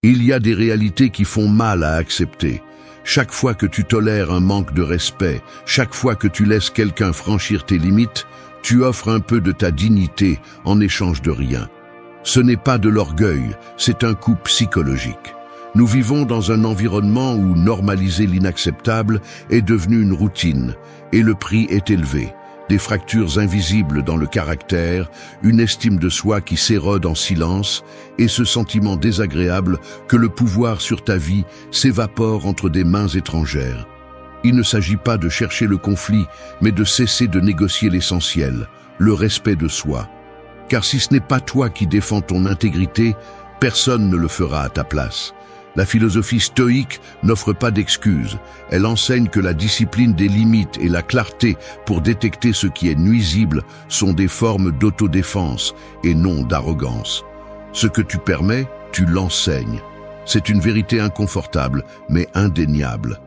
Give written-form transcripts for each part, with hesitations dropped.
Il y a des réalités qui font mal à accepter. Chaque fois que tu tolères un manque de respect, chaque fois que tu laisses quelqu'un franchir tes limites, tu offres un peu de ta dignité en échange de rien. Ce n'est pas de l'orgueil, c'est un coup psychologique. Nous vivons dans un environnement où normaliser l'inacceptable est devenu une routine, et le prix est élevé. Des fractures invisibles dans le caractère, une estime de soi qui s'érode en silence, et ce sentiment désagréable que le pouvoir sur ta vie s'évapore entre des mains étrangères. Il ne s'agit pas de chercher le conflit, mais de cesser de négocier l'essentiel, le respect de soi. Car si ce n'est pas toi qui défends ton intégrité, personne ne le fera à ta place. La philosophie stoïque n'offre pas d'excuses. Elle enseigne que la discipline des limites et la clarté pour détecter ce qui est nuisible sont des formes d'autodéfense et non d'arrogance. Ce que tu permets, tu l'enseignes. C'est une vérité inconfortable, mais indéniable.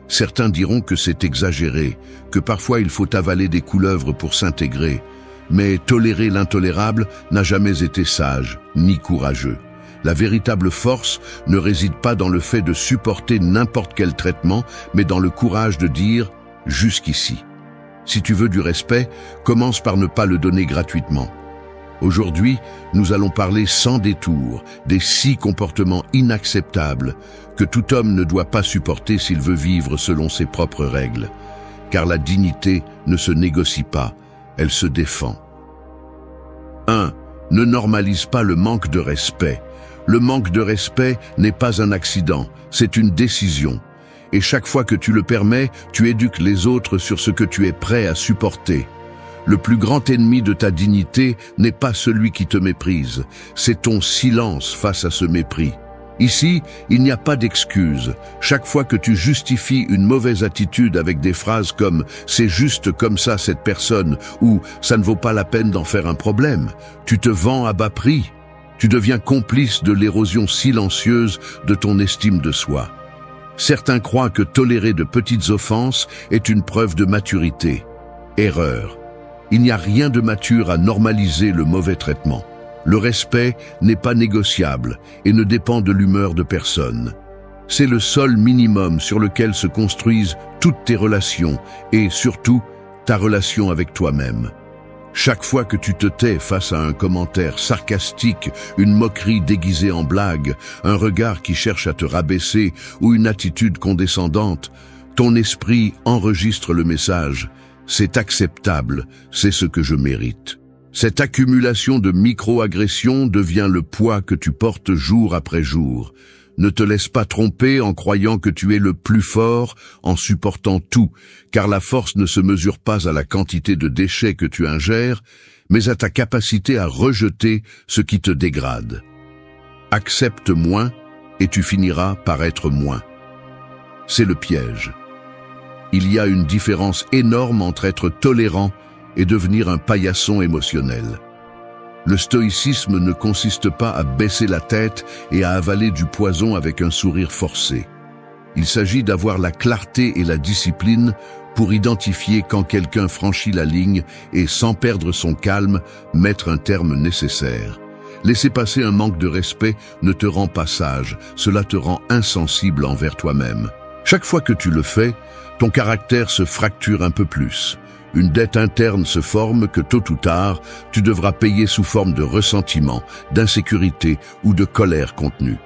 Certains diront que c'est exagéré, que parfois il faut avaler des couleuvres pour s'intégrer. Mais tolérer l'intolérable n'a jamais été sage, ni courageux. La véritable force ne réside pas dans le fait de supporter n'importe quel traitement, mais dans le courage de dire « jusqu'ici ». Si tu veux du respect, commence par ne pas le donner gratuitement. Aujourd'hui, nous allons parler sans détour des 6 comportements inacceptables que tout homme ne doit pas supporter s'il veut vivre selon ses propres règles. Car la dignité ne se négocie pas, elle se défend. 1. Ne normalise pas le manque de respect. Le manque de respect n'est pas un accident, c'est une décision. Et chaque fois que tu le permets, tu éduques les autres sur ce que tu es prêt à supporter. Le plus grand ennemi de ta dignité n'est pas celui qui te méprise, c'est ton silence face à ce mépris. Ici, il n'y a pas d'excuse. Chaque fois que tu justifies une mauvaise attitude avec des phrases comme « c'est juste comme ça cette personne » ou « ça ne vaut pas la peine d'en faire un problème », tu te vends à bas prix. Tu deviens complice de l'érosion silencieuse de ton estime de soi. Certains croient que tolérer de petites offenses est une preuve de maturité. Erreur. Il n'y a rien de mature à normaliser le mauvais traitement. Le respect n'est pas négociable et ne dépend de l'humeur de personne. C'est le sol minimum sur lequel se construisent toutes tes relations et, surtout, ta relation avec toi-même. Chaque fois que tu te tais face à un commentaire sarcastique, une moquerie déguisée en blague, un regard qui cherche à te rabaisser ou une attitude condescendante, ton esprit enregistre le message « c'est acceptable, c'est ce que je mérite ». Cette accumulation de micro-agressions devient le poids que tu portes jour après jour. Ne te laisse pas tromper en croyant que tu es le plus fort en supportant tout, car la force ne se mesure pas à la quantité de déchets que tu ingères, mais à ta capacité à rejeter ce qui te dégrade. Accepte moins et tu finiras par être moins. C'est le piège. Il y a une différence énorme entre être tolérant et devenir un paillasson émotionnel. Le stoïcisme ne consiste pas à baisser la tête et à avaler du poison avec un sourire forcé. Il s'agit d'avoir la clarté et la discipline pour identifier quand quelqu'un franchit la ligne et, sans perdre son calme, mettre un terme nécessaire. Laisser passer un manque de respect ne te rend pas sage, cela te rend insensible envers toi-même. Chaque fois que tu le fais, ton caractère se fracture un peu plus. Une dette interne se forme que tôt ou tard, tu devras payer sous forme de ressentiment, d'insécurité ou de colère contenue.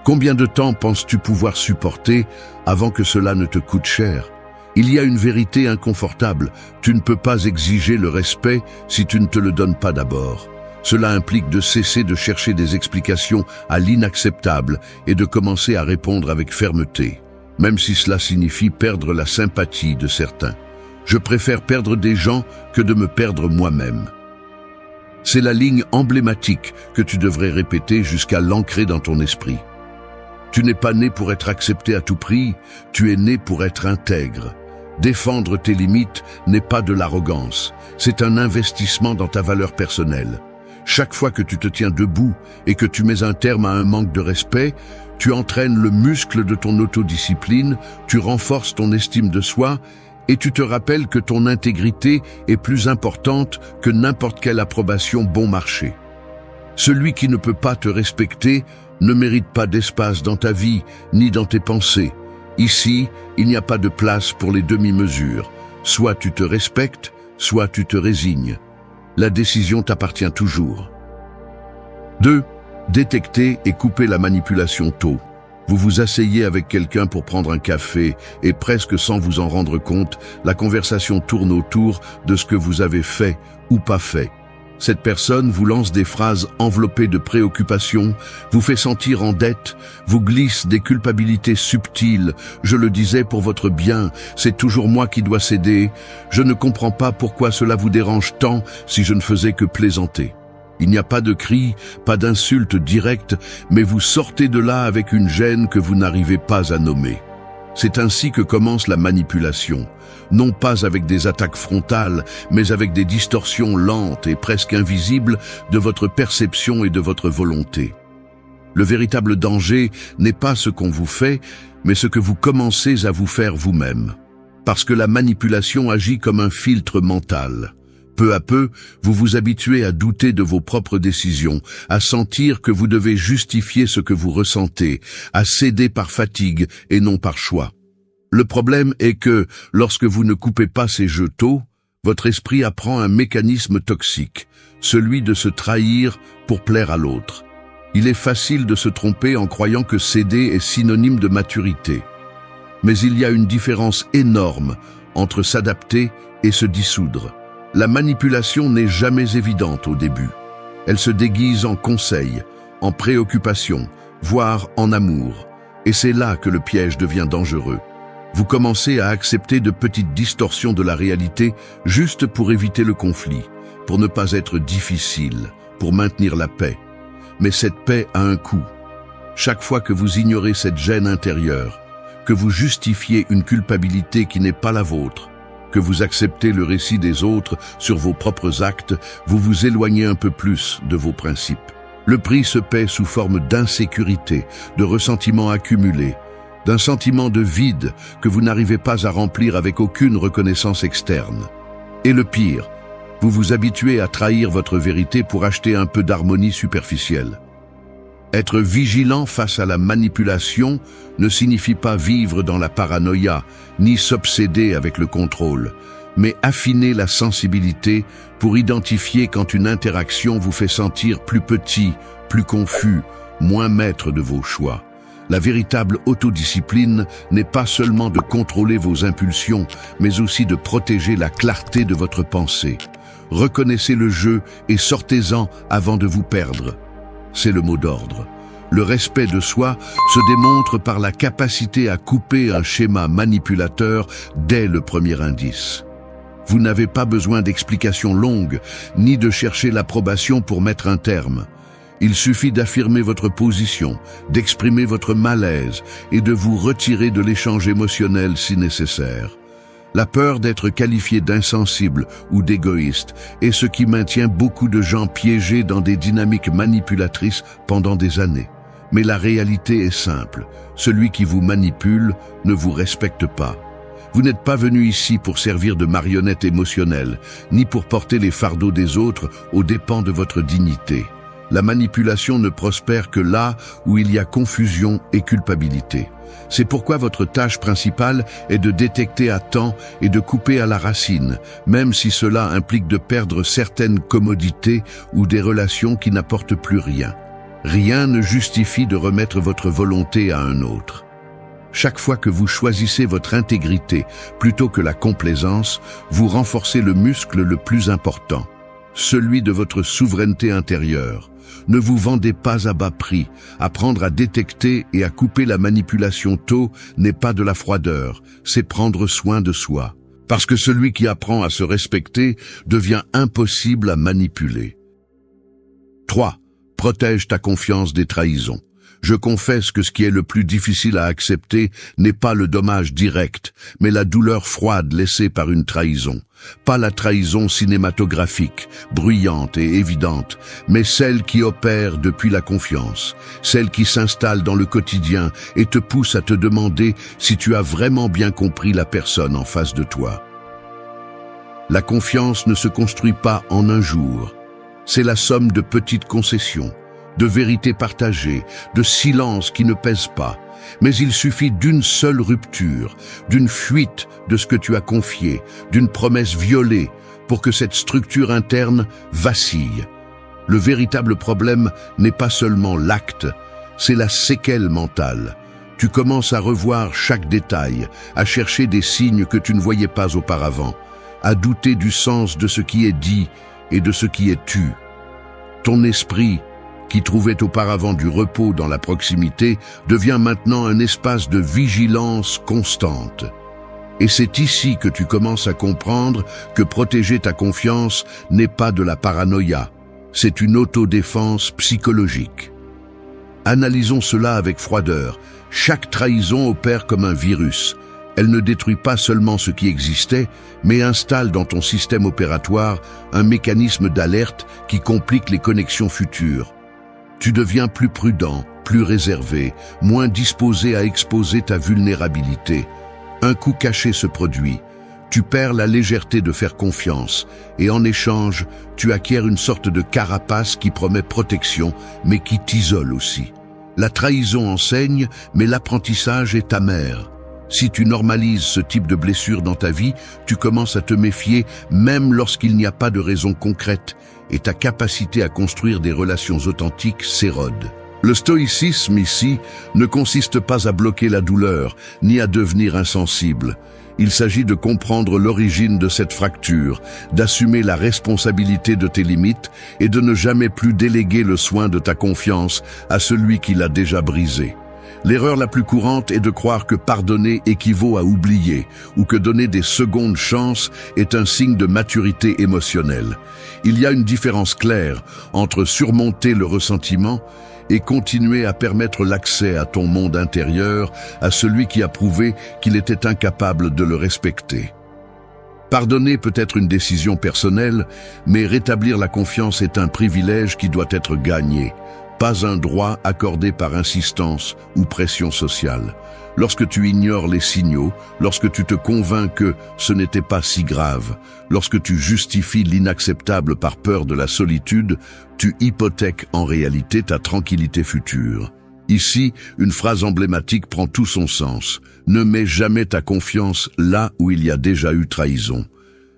Combien de temps penses-tu pouvoir supporter avant que cela ne te coûte cher? Il y a une vérité inconfortable, tu ne peux pas exiger le respect si tu ne te le donnes pas d'abord. Cela implique de cesser de chercher des explications à l'inacceptable et de commencer à répondre avec fermeté, même si cela signifie perdre la sympathie de certains. Je préfère perdre des gens que de me perdre moi-même. C'est la ligne emblématique que tu devrais répéter jusqu'à l'ancrer dans ton esprit. Tu n'es pas né pour être accepté à tout prix, tu es né pour être intègre. Défendre tes limites n'est pas de l'arrogance, c'est un investissement dans ta valeur personnelle. Chaque fois que tu te tiens debout et que tu mets un terme à un manque de respect, tu entraînes le muscle de ton autodiscipline, tu renforces ton estime de soi et tu te rappelles que ton intégrité est plus importante que n'importe quelle approbation bon marché. Celui qui ne peut pas te respecter ne mérite pas d'espace dans ta vie ni dans tes pensées. Ici, il n'y a pas de place pour les demi-mesures. Soit tu te respectes, soit tu te résignes. La décision t'appartient toujours. 2. Détecter et couper la manipulation tôt. Vous vous asseyez avec quelqu'un pour prendre un café et presque sans vous en rendre compte, la conversation tourne autour de ce que vous avez fait ou pas fait. Cette personne vous lance des phrases enveloppées de préoccupations, vous fait sentir en dette, vous glisse des culpabilités subtiles. Je le disais pour votre bien, c'est toujours moi qui dois céder. Je ne comprends pas pourquoi cela vous dérange tant si je ne faisais que plaisanter. Il n'y a pas de cris, pas d'insultes directes, mais vous sortez de là avec une gêne que vous n'arrivez pas à nommer. C'est ainsi que commence la manipulation, non pas avec des attaques frontales, mais avec des distorsions lentes et presque invisibles de votre perception et de votre volonté. Le véritable danger n'est pas ce qu'on vous fait, mais ce que vous commencez à vous faire vous-même. Parce que la manipulation agit comme un filtre mental. Peu à peu, vous vous habituez à douter de vos propres décisions, à sentir que vous devez justifier ce que vous ressentez, à céder par fatigue et non par choix. Le problème est que, lorsque vous ne coupez pas ces jeux tôt, votre esprit apprend un mécanisme toxique, celui de se trahir pour plaire à l'autre. Il est facile de se tromper en croyant que céder est synonyme de maturité. Mais il y a une différence énorme entre s'adapter et se dissoudre. La manipulation n'est jamais évidente au début. Elle se déguise en conseil, en préoccupation, voire en amour. Et c'est là que le piège devient dangereux. Vous commencez à accepter de petites distorsions de la réalité juste pour éviter le conflit, pour ne pas être difficile, pour maintenir la paix. Mais cette paix a un coût. Chaque fois que vous ignorez cette gêne intérieure, que vous justifiez une culpabilité qui n'est pas la vôtre, que vous acceptez le récit des autres sur vos propres actes, vous vous éloignez un peu plus de vos principes. Le prix se paie sous forme d'insécurité, de ressentiments accumulés, d'un sentiment de vide que vous n'arrivez pas à remplir avec aucune reconnaissance externe. Et le pire, vous vous habituez à trahir votre vérité pour acheter un peu d'harmonie superficielle. Être vigilant face à la manipulation ne signifie pas vivre dans la paranoïa, ni s'obséder avec le contrôle, mais affiner la sensibilité pour identifier quand une interaction vous fait sentir plus petit, plus confus, moins maître de vos choix. La véritable autodiscipline n'est pas seulement de contrôler vos impulsions, mais aussi de protéger la clarté de votre pensée. Reconnaissez le jeu et sortez-en avant de vous perdre. C'est le mot d'ordre. Le respect de soi se démontre par la capacité à couper un schéma manipulateur dès le premier indice. Vous n'avez pas besoin d'explications longues, ni de chercher l'approbation pour mettre un terme. Il suffit d'affirmer votre position, d'exprimer votre malaise et de vous retirer de l'échange émotionnel si nécessaire. La peur d'être qualifié d'insensible ou d'égoïste est ce qui maintient beaucoup de gens piégés dans des dynamiques manipulatrices pendant des années. Mais la réalité est simple, celui qui vous manipule ne vous respecte pas. Vous n'êtes pas venu ici pour servir de marionnette émotionnelle, ni pour porter les fardeaux des autres aux dépens de votre dignité. La manipulation ne prospère que là où il y a confusion et culpabilité. C'est pourquoi votre tâche principale est de détecter à temps et de couper à la racine, même si cela implique de perdre certaines commodités ou des relations qui n'apportent plus rien. Rien ne justifie de remettre votre volonté à un autre. Chaque fois que vous choisissez votre intégrité plutôt que la complaisance, vous renforcez le muscle le plus important, celui de votre souveraineté intérieure. Ne vous vendez pas à bas prix. Apprendre à détecter et à couper la manipulation tôt n'est pas de la froideur, c'est prendre soin de soi. Parce que celui qui apprend à se respecter devient impossible à manipuler. 3. Protège ta confiance des trahisons. Je confesse que ce qui est le plus difficile à accepter n'est pas le dommage direct, mais la douleur froide laissée par une trahison. Pas la trahison cinématographique, bruyante et évidente, mais celle qui opère depuis la confiance, celle qui s'installe dans le quotidien et te pousse à te demander si tu as vraiment bien compris la personne en face de toi. La confiance ne se construit pas en un jour. C'est la somme de petites concessions, de vérité partagée, de silence qui ne pèse pas. Mais il suffit d'une seule rupture, d'une fuite de ce que tu as confié, d'une promesse violée, pour que cette structure interne vacille. Le véritable problème n'est pas seulement l'acte, c'est la séquelle mentale. Tu commences à revoir chaque détail, à chercher des signes que tu ne voyais pas auparavant, à douter du sens de ce qui est dit et de ce qui est tu. Ton esprit, qui trouvait auparavant du repos dans la proximité, devient maintenant un espace de vigilance constante. Et c'est ici que tu commences à comprendre que protéger ta confiance n'est pas de la paranoïa, c'est une autodéfense psychologique. Analysons cela avec froideur. Chaque trahison opère comme un virus. Elle ne détruit pas seulement ce qui existait, mais installe dans ton système opératoire un mécanisme d'alerte qui complique les connexions futures. Tu deviens plus prudent, plus réservé, moins disposé à exposer ta vulnérabilité. Un coup caché se produit. Tu perds la légèreté de faire confiance, et en échange, tu acquiers une sorte de carapace qui promet protection, mais qui t'isole aussi. La trahison enseigne, mais l'apprentissage est amer. Si tu normalises ce type de blessure dans ta vie, tu commences à te méfier même lorsqu'il n'y a pas de raison concrète, et ta capacité à construire des relations authentiques s'érode. Le stoïcisme ici ne consiste pas à bloquer la douleur, ni à devenir insensible. Il s'agit de comprendre l'origine de cette fracture, d'assumer la responsabilité de tes limites et de ne jamais plus déléguer le soin de ta confiance à celui qui l'a déjà brisée. L'erreur la plus courante est de croire que pardonner équivaut à oublier, ou que donner des secondes chances est un signe de maturité émotionnelle. Il y a une différence claire entre surmonter le ressentiment et continuer à permettre l'accès à ton monde intérieur à celui qui a prouvé qu'il était incapable de le respecter. Pardonner peut être une décision personnelle, mais rétablir la confiance est un privilège qui doit être gagné, pas un droit accordé par insistance ou pression sociale. Lorsque tu ignores les signaux, lorsque tu te convaincs que ce n'était pas si grave, lorsque tu justifies l'inacceptable par peur de la solitude, tu hypothèques en réalité ta tranquillité future. Ici, une phrase emblématique prend tout son sens. Ne mets jamais ta confiance là où il y a déjà eu trahison.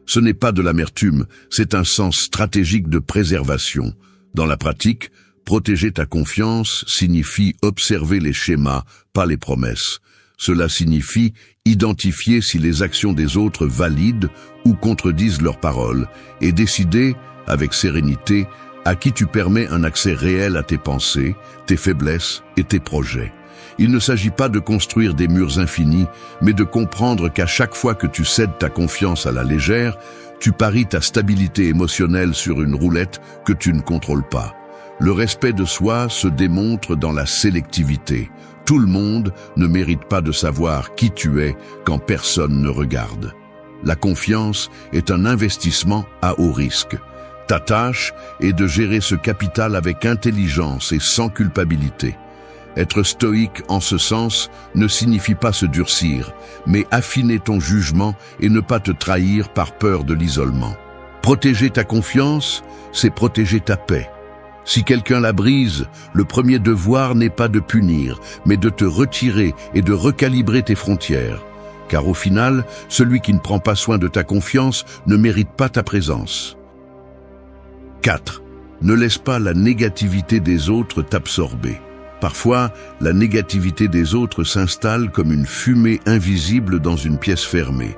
Ce n'est pas de l'amertume, c'est un sens stratégique de préservation. Dans la pratique, protéger ta confiance signifie observer les schémas, pas les promesses. Cela signifie identifier si les actions des autres valident ou contredisent leurs paroles et décider, avec sérénité, à qui tu permets un accès réel à tes pensées, tes faiblesses et tes projets. Il ne s'agit pas de construire des murs infinis, mais de comprendre qu'à chaque fois que tu cèdes ta confiance à la légère, tu paries ta stabilité émotionnelle sur une roulette que tu ne contrôles pas. Le respect de soi se démontre dans la sélectivité. Tout le monde ne mérite pas de savoir qui tu es quand personne ne regarde. La confiance est un investissement à haut risque. Ta tâche est de gérer ce capital avec intelligence et sans culpabilité. Être stoïque en ce sens ne signifie pas se durcir, mais affiner ton jugement et ne pas te trahir par peur de l'isolement. Protéger ta confiance, c'est protéger ta paix. Si quelqu'un la brise, le premier devoir n'est pas de punir, mais de te retirer et de recalibrer tes frontières. Car au final, celui qui ne prend pas soin de ta confiance ne mérite pas ta présence. 4. Ne laisse pas la négativité des autres t'absorber. Parfois, la négativité des autres s'installe comme une fumée invisible dans une pièce fermée.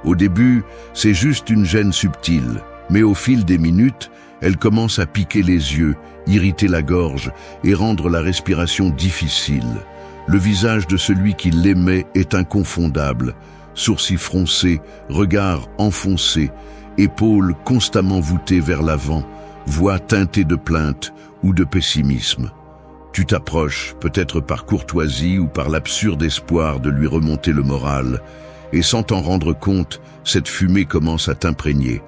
Au début, c'est juste une gêne subtile, mais au fil des minutes, elle commence à piquer les yeux, irriter la gorge et rendre la respiration difficile. Le visage de celui qui l'aimait est inconfondable. Sourcils froncés, regard enfoncé, épaules constamment voûtées vers l'avant, voix teintée de plainte ou de pessimisme. Tu t'approches, peut-être par courtoisie ou par l'absurde espoir de lui remonter le moral, et sans t'en rendre compte, cette fumée commence à t'imprégner.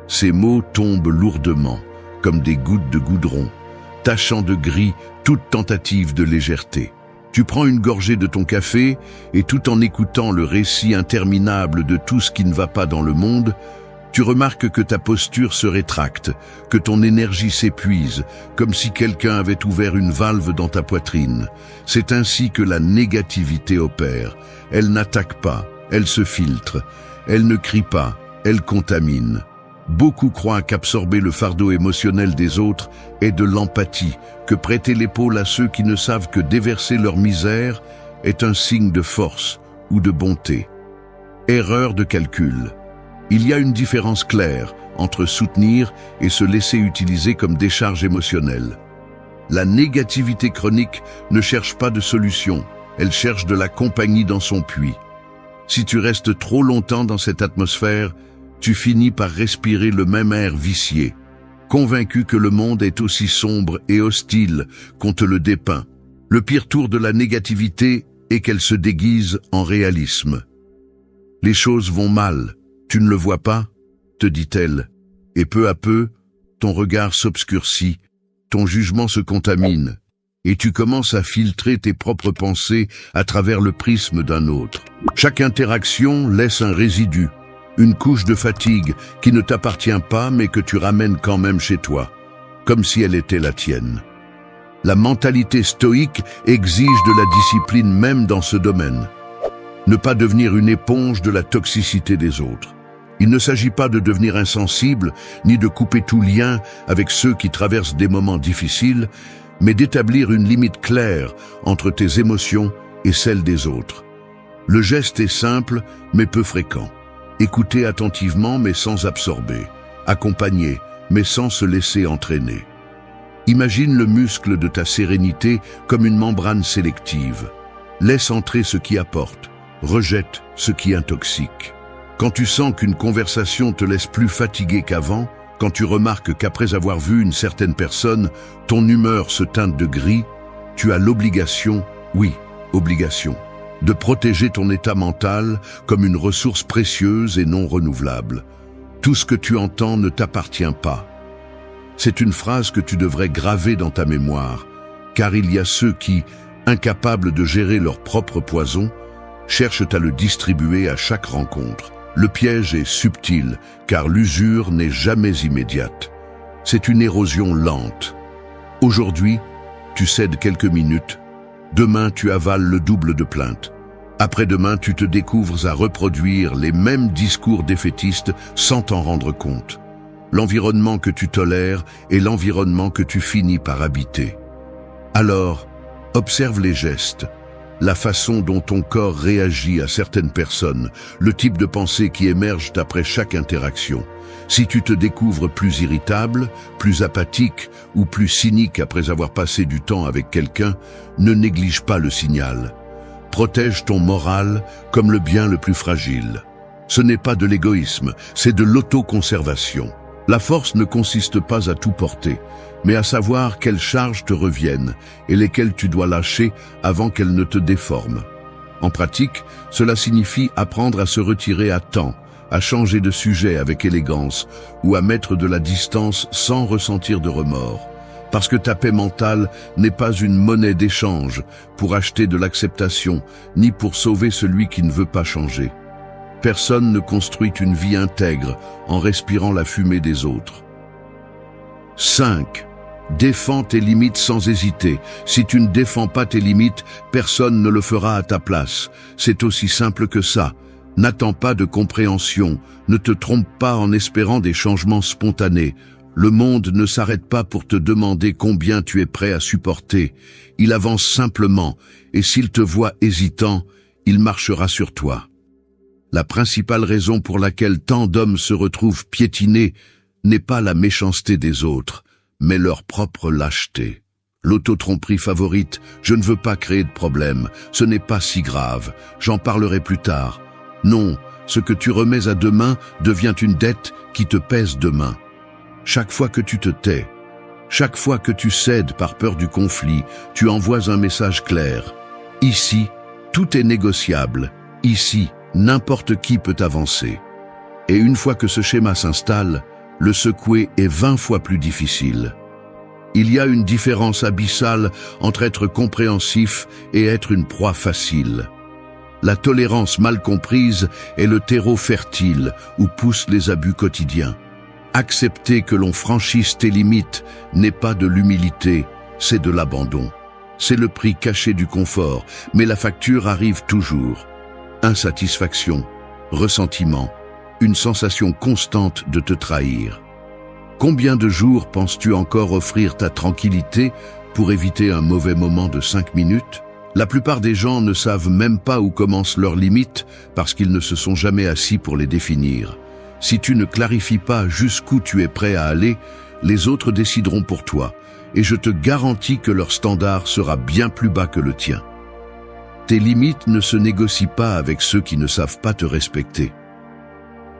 Ces mots tombent lourdement, comme des gouttes de goudron, tachant de gris toute tentative de légèreté. Tu prends une gorgée de ton café et tout en écoutant le récit interminable de tout ce qui ne va pas dans le monde, Tu remarques que ta posture se rétracte, que ton énergie s'épuise, comme si quelqu'un avait ouvert une valve dans ta poitrine. C'est ainsi que la négativité opère. Elle n'attaque pas, elle se filtre. Elle ne crie pas, elle contamine. Beaucoup croient qu'absorber le fardeau émotionnel des autres est de l'empathie, que prêter l'épaule à ceux qui ne savent que déverser leur misère est un signe de force ou de bonté. Erreur de calcul. Il y a une différence claire entre soutenir et se laisser utiliser comme décharge émotionnelle. La négativité chronique ne cherche pas de solution, elle cherche de la compagnie dans son puits. Si tu restes trop longtemps dans cette atmosphère, tu finis par respirer le même air vicié, convaincu que le monde est aussi sombre et hostile qu'on te le dépeint. Le pire tour de la négativité est qu'elle se déguise en réalisme. Les choses vont mal, tu ne le vois pas, te dit-elle, et peu à peu, ton regard s'obscurcit, ton jugement se contamine, et tu commences à filtrer tes propres pensées à travers le prisme d'un autre. Chaque interaction laisse un résidu, une couche de fatigue qui ne t'appartient pas mais que tu ramènes quand même chez toi, comme si elle était la tienne. La mentalité stoïque exige de la discipline même dans ce domaine. Ne pas devenir une éponge de la toxicité des autres. Il ne s'agit pas de devenir insensible, ni de couper tout lien avec ceux qui traversent des moments difficiles, mais d'établir une limite claire entre tes émotions et celles des autres. Le geste est simple, mais peu fréquent. Écouter attentivement, mais sans absorber. Accompagner, mais sans se laisser entraîner. Imagine le muscle de ta sérénité comme une membrane sélective. Laisse entrer ce qui apporte, rejette ce qui intoxique. Quand tu sens qu'une conversation te laisse plus fatigué qu'avant, quand tu remarques qu'après avoir vu une certaine personne, ton humeur se teinte de gris, tu as l'obligation, oui, obligation, de protéger ton état mental comme une ressource précieuse et non renouvelable. Tout ce que tu entends ne t'appartient pas. C'est une phrase que tu devrais graver dans ta mémoire, car il y a ceux qui, incapables de gérer leur propre poison, cherchent à le distribuer à chaque rencontre. Le piège est subtil, car l'usure n'est jamais immédiate. C'est une érosion lente. Aujourd'hui, tu cèdes quelques minutes. Demain, tu avales le double de plaintes. Après-demain, tu te découvres à reproduire les mêmes discours défaitistes sans t'en rendre compte. L'environnement que tu tolères est l'environnement que tu finis par habiter. Alors, observe les gestes, la façon dont ton corps réagit à certaines personnes, le type de pensée qui émerge après chaque interaction. Si tu te découvres plus irritable, plus apathique ou plus cynique après avoir passé du temps avec quelqu'un, ne néglige pas le signal. Protège ton moral comme le bien le plus fragile. Ce n'est pas de l'égoïsme, c'est de l'autoconservation. La force ne consiste pas à tout porter, mais à savoir quelles charges te reviennent et lesquelles tu dois lâcher avant qu'elles ne te déforment. En pratique, cela signifie apprendre à se retirer à temps, à changer de sujet avec élégance ou à mettre de la distance sans ressentir de remords. Parce que ta paix mentale n'est pas une monnaie d'échange pour acheter de l'acceptation, ni pour sauver celui qui ne veut pas changer. Personne ne construit une vie intègre en respirant la fumée des autres. 5. Défends tes limites sans hésiter. Si tu ne défends pas tes limites, personne ne le fera à ta place. C'est aussi simple que ça. N'attends pas de compréhension. Ne te trompe pas en espérant des changements spontanés. Le monde ne s'arrête pas pour te demander combien tu es prêt à supporter. Il avance simplement, et s'il te voit hésitant, il marchera sur toi. La principale raison pour laquelle tant d'hommes se retrouvent piétinés n'est pas la méchanceté des autres, mais leur propre lâcheté. L'auto-tromperie favorite, je ne veux pas créer de problème, ce n'est pas si grave, j'en parlerai plus tard. Non, ce que tu remets à demain devient une dette qui te pèse demain. Chaque fois que tu te tais, chaque fois que tu cèdes par peur du conflit, tu envoies un message clair. Ici, tout est négociable. Ici, n'importe qui peut avancer. Et une fois que ce schéma s'installe, le secouer est 20 fois plus difficile. Il y a une différence abyssale entre être compréhensif et être une proie facile. La tolérance mal comprise est le terreau fertile où poussent les abus quotidiens. Accepter que l'on franchisse tes limites n'est pas de l'humilité, c'est de l'abandon. C'est le prix caché du confort, mais la facture arrive toujours. Insatisfaction, ressentiment, une sensation constante de te trahir. Combien de jours penses-tu encore offrir ta tranquillité pour éviter un mauvais moment de 5 minutes? La plupart des gens ne savent même pas où commencent leurs limites parce qu'ils ne se sont jamais assis pour les définir. Si tu ne clarifies pas jusqu'où tu es prêt à aller, les autres décideront pour toi, et je te garantis que leur standard sera bien plus bas que le tien. Tes limites ne se négocient pas avec ceux qui ne savent pas te respecter.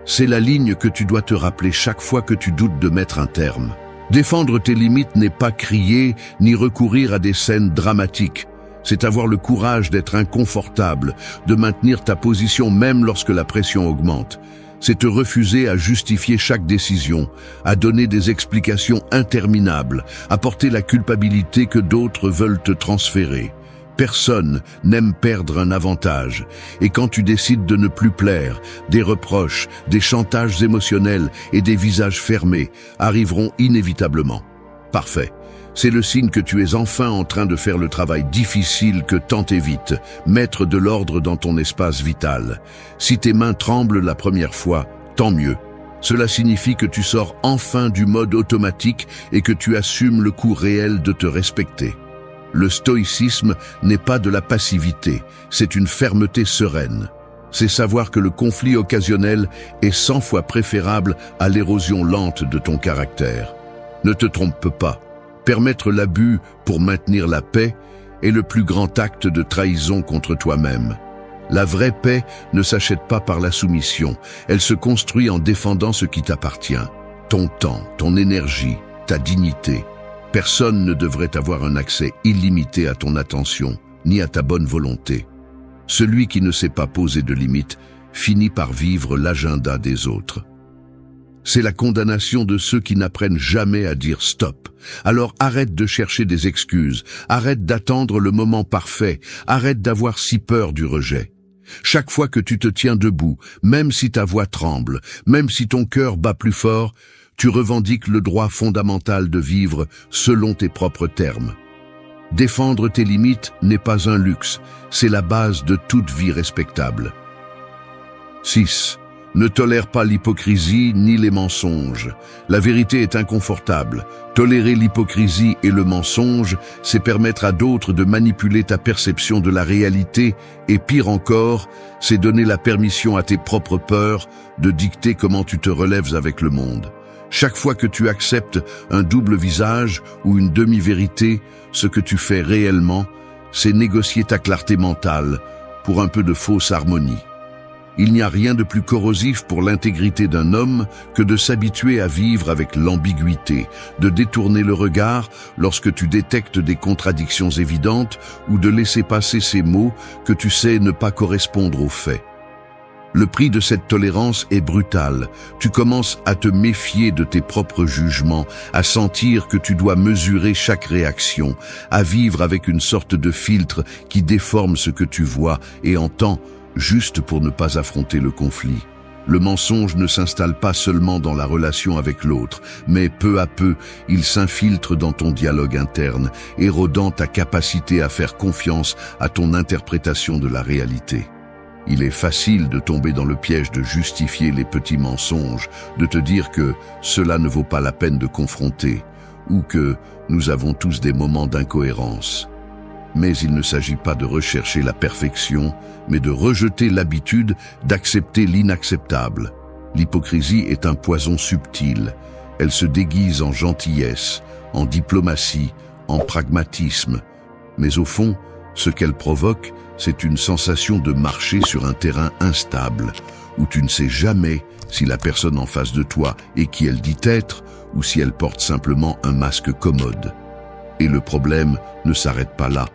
C'est la ligne que tu dois te rappeler chaque fois que tu doutes de mettre un terme. Défendre tes limites n'est pas crier ni recourir à des scènes dramatiques. C'est avoir le courage d'être inconfortable, de maintenir ta position même lorsque la pression augmente. C'est te refuser à justifier chaque décision, à donner des explications interminables, à porter la culpabilité que d'autres veulent te transférer. Personne n'aime perdre un avantage, et quand tu décides de ne plus plaire, des reproches, des chantages émotionnels et des visages fermés arriveront inévitablement. Parfait. C'est le signe que tu es enfin en train de faire le travail difficile que tant évites, mettre de l'ordre dans ton espace vital. Si tes mains tremblent la première fois, tant mieux. Cela signifie que tu sors enfin du mode automatique et que tu assumes le coût réel de te respecter. Le stoïcisme n'est pas de la passivité, c'est une fermeté sereine. C'est savoir que le conflit occasionnel est 100 fois préférable à l'érosion lente de ton caractère. Ne te trompe pas. Permettre l'abus pour maintenir la paix est le plus grand acte de trahison contre toi-même. La vraie paix ne s'achète pas par la soumission, elle se construit en défendant ce qui t'appartient. Ton temps, ton énergie, ta dignité. Personne ne devrait avoir un accès illimité à ton attention, ni à ta bonne volonté. Celui qui ne sait pas poser de limites finit par vivre l'agenda des autres. C'est la condamnation de ceux qui n'apprennent jamais à dire stop. Alors arrête de chercher des excuses, arrête d'attendre le moment parfait, arrête d'avoir si peur du rejet. Chaque fois que tu te tiens debout, même si ta voix tremble, même si ton cœur bat plus fort, tu revendiques le droit fondamental de vivre selon tes propres termes. Défendre tes limites n'est pas un luxe, c'est la base de toute vie respectable. 6. Ne tolère pas l'hypocrisie ni les mensonges. La vérité est inconfortable. Tolérer l'hypocrisie et le mensonge, c'est permettre à d'autres de manipuler ta perception de la réalité et pire encore, c'est donner la permission à tes propres peurs de dicter comment tu te relèves avec le monde. Chaque fois que tu acceptes un double visage ou une demi-vérité, ce que tu fais réellement, c'est négocier ta clarté mentale pour un peu de fausse harmonie. Il n'y a rien de plus corrosif pour l'intégrité d'un homme que de s'habituer à vivre avec l'ambiguïté, de détourner le regard lorsque tu détectes des contradictions évidentes ou de laisser passer ces mots que tu sais ne pas correspondre aux faits. Le prix de cette tolérance est brutal. Tu commences à te méfier de tes propres jugements, à sentir que tu dois mesurer chaque réaction, à vivre avec une sorte de filtre qui déforme ce que tu vois et entends, juste pour ne pas affronter le conflit. Le mensonge ne s'installe pas seulement dans la relation avec l'autre, mais peu à peu, il s'infiltre dans ton dialogue interne, érodant ta capacité à faire confiance à ton interprétation de la réalité. Il est facile de tomber dans le piège de justifier les petits mensonges, de te dire que cela ne vaut pas la peine de confronter, ou que nous avons tous des moments d'incohérence. Mais il ne s'agit pas de rechercher la perfection, mais de rejeter l'habitude d'accepter l'inacceptable. L'hypocrisie est un poison subtil. Elle se déguise en gentillesse, en diplomatie, en pragmatisme. Mais au fond, ce qu'elle provoque, c'est une sensation de marcher sur un terrain instable, où tu ne sais jamais si la personne en face de toi est qui elle dit être, ou si elle porte simplement un masque commode. Et le problème ne s'arrête pas là.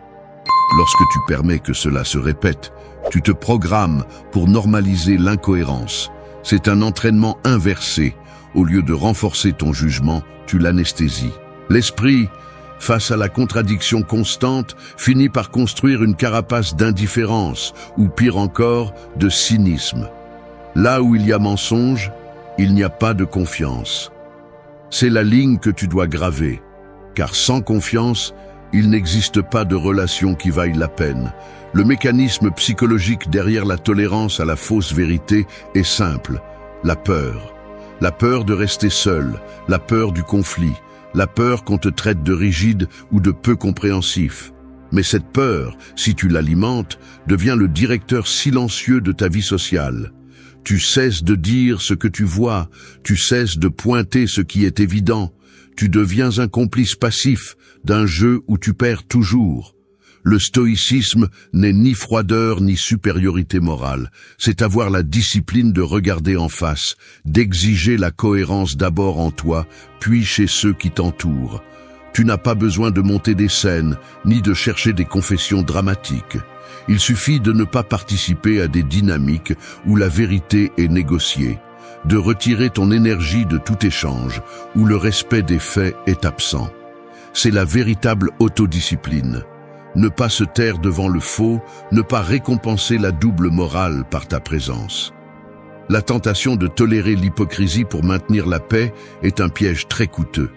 Lorsque tu permets que cela se répète, tu te programmes pour normaliser l'incohérence. C'est un entraînement inversé. Au lieu de renforcer ton jugement, tu l'anesthésies. L'esprit face à la contradiction constante, finit par construire une carapace d'indifférence, ou pire encore, de cynisme. Là où il y a mensonge, il n'y a pas de confiance. C'est la ligne que tu dois graver, car sans confiance, il n'existe pas de relation qui vaille la peine. Le mécanisme psychologique derrière la tolérance à la fausse vérité est simple, la peur. La peur de rester seul, la peur du conflit, la peur qu'on te traite de rigide ou de peu compréhensif. Mais cette peur, si tu l'alimentes, devient le directeur silencieux de ta vie sociale. Tu cesses de dire ce que tu vois, tu cesses de pointer ce qui est évident, tu deviens un complice passif d'un jeu où tu perds toujours. Le stoïcisme n'est ni froideur ni supériorité morale, c'est avoir la discipline de regarder en face, d'exiger la cohérence d'abord en toi, puis chez ceux qui t'entourent. Tu n'as pas besoin de monter des scènes, ni de chercher des confessions dramatiques. Il suffit de ne pas participer à des dynamiques où la vérité est négociée, de retirer ton énergie de tout échange, où le respect des faits est absent. C'est la véritable autodiscipline. Ne pas se taire devant le faux, ne pas récompenser la double morale par ta présence. La tentation de tolérer l'hypocrisie pour maintenir la paix est un piège très coûteux.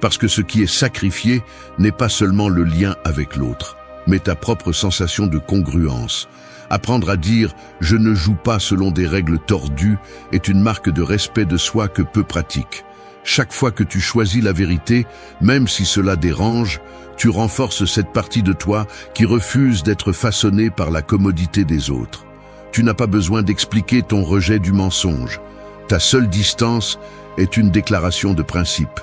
Parce que ce qui est sacrifié n'est pas seulement le lien avec l'autre, mais ta propre sensation de congruence. Apprendre à dire « je ne joue pas selon des règles tordues » est une marque de respect de soi que peu pratiquent. Chaque fois que tu choisis la vérité, même si cela dérange, tu renforces cette partie de toi qui refuse d'être façonnée par la commodité des autres. Tu n'as pas besoin d'expliquer ton rejet du mensonge. Ta seule distance est une déclaration de principe.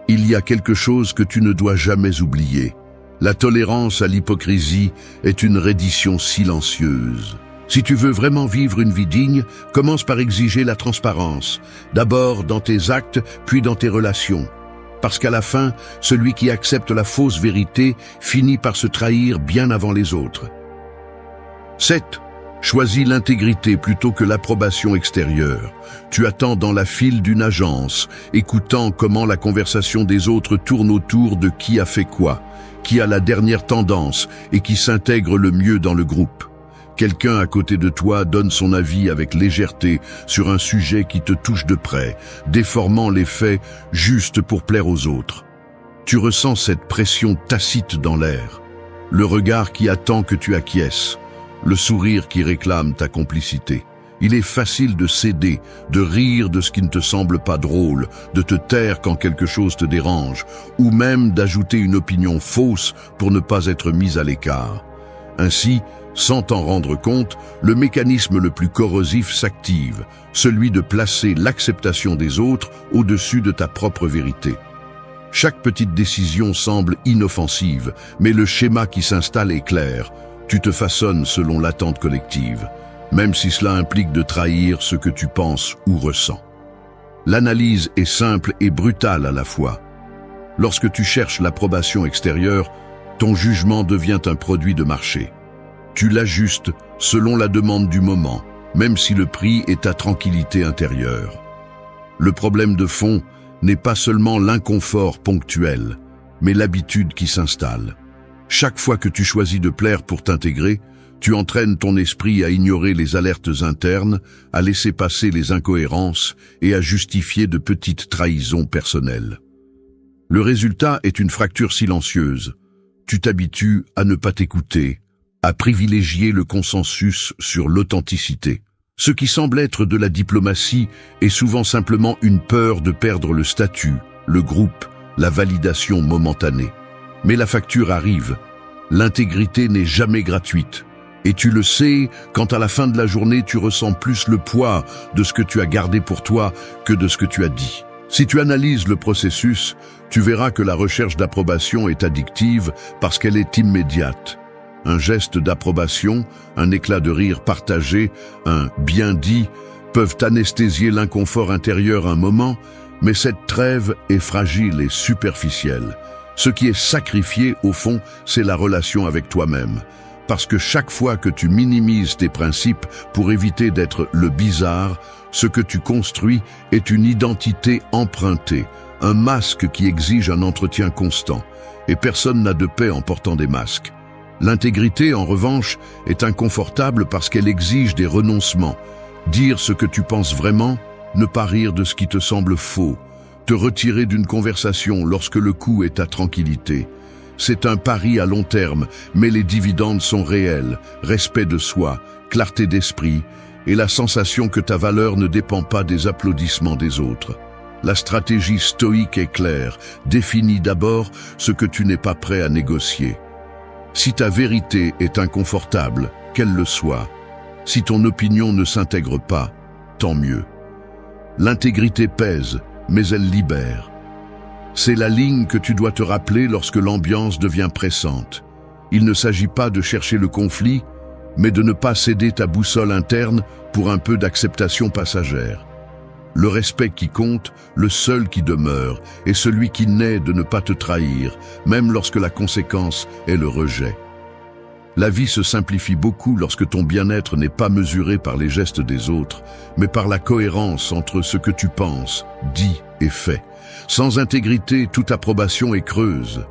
Il y a quelque chose que tu ne dois jamais oublier. La tolérance à l'hypocrisie est une reddition silencieuse. Si tu veux vraiment vivre une vie digne, commence par exiger la transparence. D'abord dans tes actes, puis dans tes relations. Parce qu'à la fin, celui qui accepte la fausse vérité finit par se trahir bien avant les autres. 7. Choisis l'intégrité plutôt que l'approbation extérieure. Tu attends dans la file d'une agence, écoutant comment la conversation des autres tourne autour de qui a fait quoi, qui a la dernière tendance et qui s'intègre le mieux dans le groupe. Quelqu'un à côté de toi donne son avis avec légèreté sur un sujet qui te touche de près, déformant les faits juste pour plaire aux autres. Tu ressens cette pression tacite dans l'air, le regard qui attend que tu acquiesces, le sourire qui réclame ta complicité. Il est facile de céder, de rire de ce qui ne te semble pas drôle, de te taire quand quelque chose te dérange, ou même d'ajouter une opinion fausse pour ne pas être mis à l'écart. Ainsi, sans t'en rendre compte, le mécanisme le plus corrosif s'active, celui de placer l'acceptation des autres au-dessus de ta propre vérité. Chaque petite décision semble inoffensive, mais le schéma qui s'installe est clair. Tu te façonnes selon l'attente collective, même si cela implique de trahir ce que tu penses ou ressens. L'analyse est simple et brutale à la fois. Lorsque tu cherches l'approbation extérieure, ton jugement devient un produit de marché. Tu l'ajustes selon la demande du moment, même si le prix est ta tranquillité intérieure. Le problème de fond n'est pas seulement l'inconfort ponctuel, mais l'habitude qui s'installe. Chaque fois que tu choisis de plaire pour t'intégrer, tu entraînes ton esprit à ignorer les alertes internes, à laisser passer les incohérences et à justifier de petites trahisons personnelles. Le résultat est une fracture silencieuse. Tu t'habitues à ne pas t'écouter, à privilégier le consensus sur l'authenticité. Ce qui semble être de la diplomatie est souvent simplement une peur de perdre le statut, le groupe, la validation momentanée. Mais la facture arrive. L'intégrité n'est jamais gratuite. Et tu le sais quand à la fin de la journée tu ressens plus le poids de ce que tu as gardé pour toi que de ce que tu as dit. Si tu analyses le processus, tu verras que la recherche d'approbation est addictive parce qu'elle est immédiate. Un geste d'approbation, un éclat de rire partagé, un « bien dit » peuvent anesthésier l'inconfort intérieur un moment, mais cette trêve est fragile et superficielle. Ce qui est sacrifié, au fond, c'est la relation avec toi-même. Parce que chaque fois que tu minimises tes principes pour éviter d'être le bizarre, ce que tu construis est une identité empruntée, un masque qui exige un entretien constant. et personne n'a de paix en portant des masques. L'intégrité, en revanche, est inconfortable parce qu'elle exige des renoncements. Dire ce que tu penses vraiment, ne pas rire de ce qui te semble faux, te retirer d'une conversation lorsque le coup est ta tranquillité. C'est un pari à long terme, mais les dividendes sont réels, respect de soi, clarté d'esprit et la sensation que ta valeur ne dépend pas des applaudissements des autres. La stratégie stoïque est claire, définis d'abord ce que tu n'es pas prêt à négocier. Si ta vérité est inconfortable, qu'elle le soit. Si ton opinion ne s'intègre pas, tant mieux. L'intégrité pèse, mais elle libère. C'est la ligne que tu dois te rappeler lorsque l'ambiance devient pressante. Il ne s'agit pas de chercher le conflit, mais de ne pas céder ta boussole interne pour un peu d'acceptation passagère. Le respect qui compte, le seul qui demeure, est celui qui naît de ne pas te trahir, même lorsque la conséquence est le rejet. La vie se simplifie beaucoup lorsque ton bien-être n'est pas mesuré par les gestes des autres, mais par la cohérence entre ce que tu penses, dis et fais. Sans intégrité, toute approbation est creuse.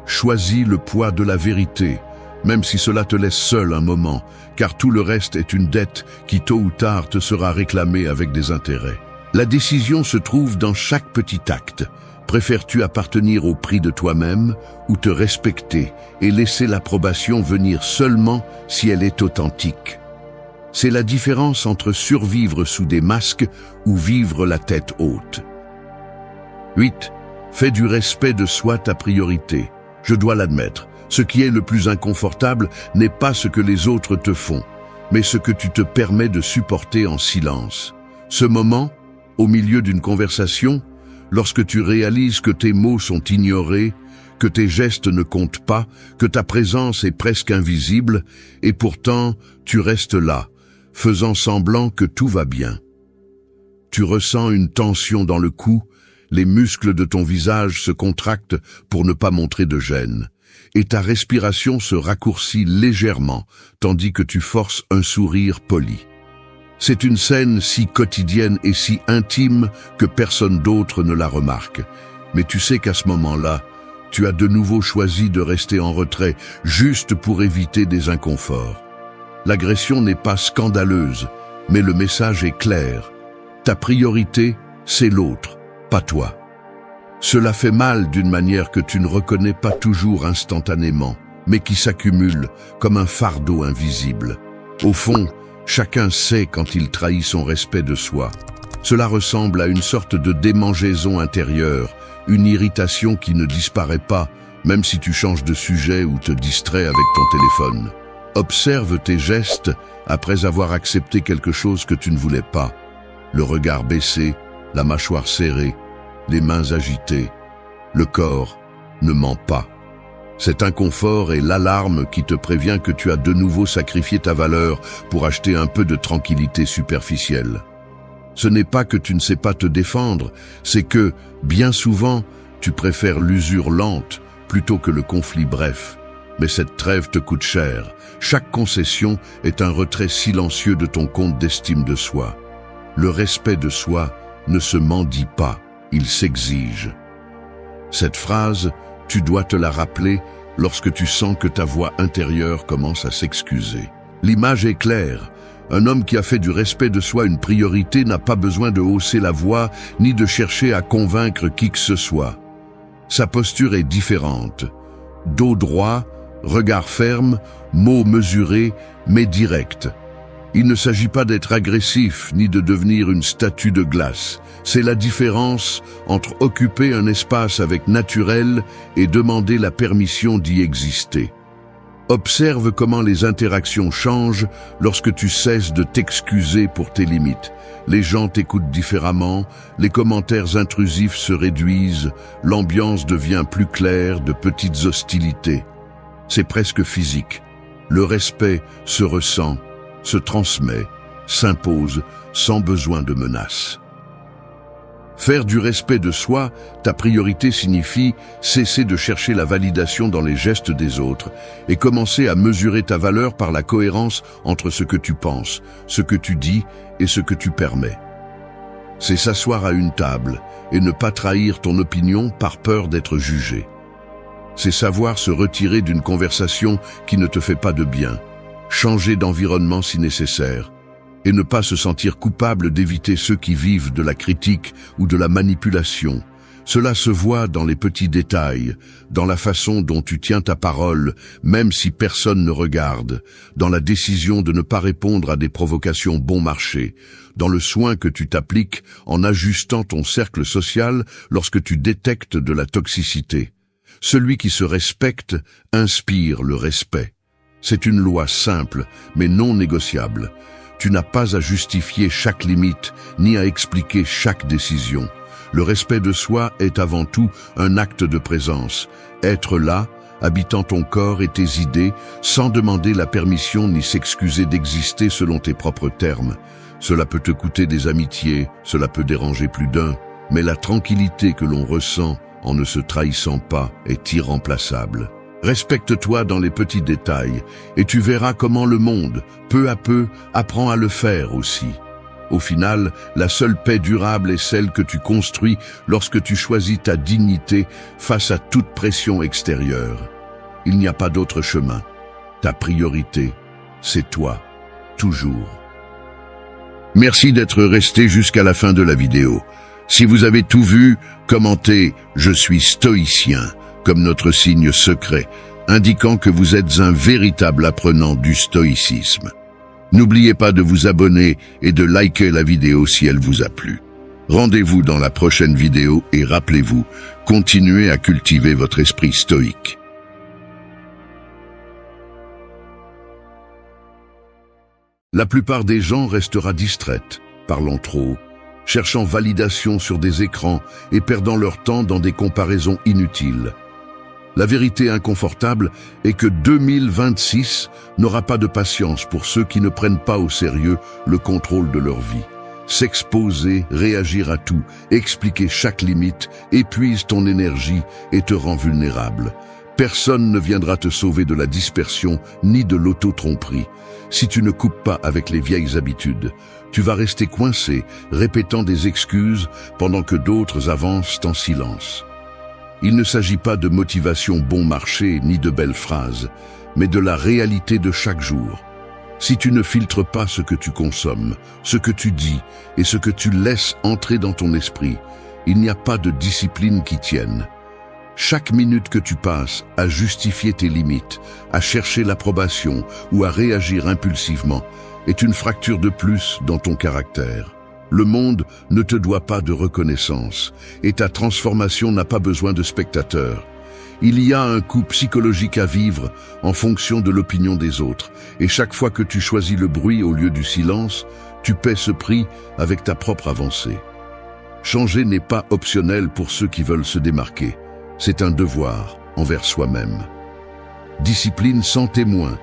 Choisis le poids de la vérité, même si cela te laisse seul un moment, car tout le reste est une dette qui tôt ou tard te sera réclamée avec des intérêts. La décision se trouve dans chaque petit acte. Préfères-tu appartenir au prix de toi-même ou te respecter et laisser l'approbation venir seulement si elle est authentique? C'est la différence entre survivre sous des masques ou vivre la tête haute. 8. Fais du respect de soi ta priorité. Je dois l'admettre, ce qui est le plus inconfortable n'est pas ce que les autres te font, mais ce que tu te permets de supporter en silence. Ce moment, au milieu d'une conversation, lorsque tu réalises que tes mots sont ignorés, que tes gestes ne comptent pas, que ta présence est presque invisible, et pourtant tu restes là, faisant semblant que tout va bien. Tu ressens une tension dans le cou, les muscles de ton visage se contractent pour ne pas montrer de gêne, et ta respiration se raccourcit légèrement, tandis que tu forces un sourire poli. C'est une scène si quotidienne et si intime que personne d'autre ne la remarque. Mais tu sais qu'à ce moment-là, tu as de nouveau choisi de rester en retrait, juste pour éviter des inconforts. L'agression n'est pas scandaleuse, mais le message est clair. Ta priorité, c'est l'autre, pas toi. Cela fait mal d'une manière que tu ne reconnais pas toujours instantanément, mais qui s'accumule comme un fardeau invisible. Au fond, chacun sait quand il trahit son respect de soi. Cela ressemble à une sorte de démangeaison intérieure, une irritation qui ne disparaît pas, même si tu changes de sujet ou te distrais avec ton téléphone. Observe tes gestes après avoir accepté quelque chose que tu ne voulais pas. Le regard baissé, la mâchoire serrée, les mains agitées. Le corps ne ment pas. Cet inconfort est l'alarme qui te prévient que tu as de nouveau sacrifié ta valeur pour acheter un peu de tranquillité superficielle. Ce n'est pas que tu ne sais pas te défendre, c'est que, bien souvent, tu préfères l'usure lente plutôt que le conflit bref. Mais cette trêve te coûte cher. Chaque concession est un retrait silencieux de ton compte d'estime de soi. Le respect de soi ne se mendie pas, il s'exige. Cette phrase, tu dois te la rappeler lorsque tu sens que ta voix intérieure commence à s'excuser. L'image est claire. Un homme qui a fait du respect de soi une priorité n'a pas besoin de hausser la voix ni de chercher à convaincre qui que ce soit. Sa posture est différente. Dos droit, regard ferme, mots mesurés, mais directs. Il ne s'agit pas d'être agressif ni de devenir une statue de glace. C'est la différence entre occuper un espace avec naturel et demander la permission d'y exister. Observe comment les interactions changent lorsque tu cesses de t'excuser pour tes limites. Les gens t'écoutent différemment, les commentaires intrusifs se réduisent, l'ambiance devient plus claire, de petites hostilités. C'est presque physique. Le respect se ressent, se transmet, s'impose sans besoin de menaces. Faire du respect de soi, ta priorité signifie cesser de chercher la validation dans les gestes des autres et commencer à mesurer ta valeur par la cohérence entre ce que tu penses, ce que tu dis et ce que tu permets. C'est s'asseoir à une table et ne pas trahir ton opinion par peur d'être jugé. C'est savoir se retirer d'une conversation qui ne te fait pas de bien, changer d'environnement si nécessaire, et ne pas se sentir coupable d'éviter ceux qui vivent de la critique ou de la manipulation. Cela se voit dans les petits détails, dans la façon dont tu tiens ta parole, même si personne ne regarde, dans la décision de ne pas répondre à des provocations bon marché, dans le soin que tu t'appliques en ajustant ton cercle social lorsque tu détectes de la toxicité. Celui qui se respecte inspire le respect. C'est une loi simple, mais non négociable. Tu n'as pas à justifier chaque limite, ni à expliquer chaque décision. Le respect de soi est avant tout un acte de présence. Être là, habitant ton corps et tes idées, sans demander la permission ni s'excuser d'exister selon tes propres termes. Cela peut te coûter des amitiés, cela peut déranger plus d'un, mais la tranquillité que l'on ressent en ne se trahissant pas est irremplaçable. Respecte-toi dans les petits détails, et tu verras comment le monde, peu à peu, apprend à le faire aussi. Au final, la seule paix durable est celle que tu construis lorsque tu choisis ta dignité face à toute pression extérieure. Il n'y a pas d'autre chemin. Ta priorité, c'est toi, toujours. Merci d'être resté jusqu'à la fin de la vidéo. Si vous avez tout vu, commentez « Je suis stoïcien » comme notre signe secret, indiquant que vous êtes un véritable apprenant du stoïcisme. N'oubliez pas de vous abonner et de liker la vidéo si elle vous a plu. Rendez-vous dans la prochaine vidéo et rappelez-vous, continuez à cultiver votre esprit stoïque. La plupart des gens restera distraite, parlant trop, cherchant validation sur des écrans et perdant leur temps dans des comparaisons inutiles. La vérité inconfortable est que 2026 n'aura pas de patience pour ceux qui ne prennent pas au sérieux le contrôle de leur vie. S'exposer, réagir à tout, expliquer chaque limite, épuise ton énergie et te rend vulnérable. Personne ne viendra te sauver de la dispersion ni de l'auto-tromperie. Si tu ne coupes pas avec les vieilles habitudes, tu vas rester coincé, répétant des excuses pendant que d'autres avancent en silence. Il ne s'agit pas de motivation bon marché ni de belles phrases, mais de la réalité de chaque jour. Si tu ne filtres pas ce que tu consommes, ce que tu dis et ce que tu laisses entrer dans ton esprit, il n'y a pas de discipline qui tienne. Chaque minute que tu passes à justifier tes limites, à chercher l'approbation ou à réagir impulsivement est une fracture de plus dans ton caractère. Le monde ne te doit pas de reconnaissance et ta transformation n'a pas besoin de spectateurs. Il y a un coût psychologique à vivre en fonction de l'opinion des autres et chaque fois que tu choisis le bruit au lieu du silence, tu paies ce prix avec ta propre avancée. Changer n'est pas optionnel pour ceux qui veulent se démarquer. C'est un devoir envers soi-même. Discipline sans témoin,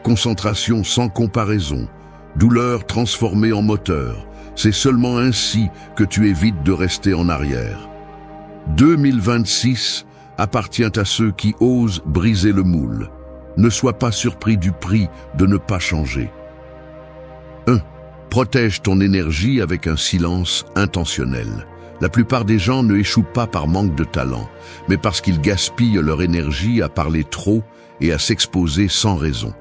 concentration sans comparaison, douleur transformée en moteur. C'est seulement ainsi que tu évites de rester en arrière. 2026 appartient à ceux qui osent briser le moule. Ne sois pas surpris du prix de ne pas changer. 1. Protège ton énergie avec un silence intentionnel. La plupart des gens ne échouent pas par manque de talent, mais parce qu'ils gaspillent leur énergie à parler trop et à s'exposer sans raison.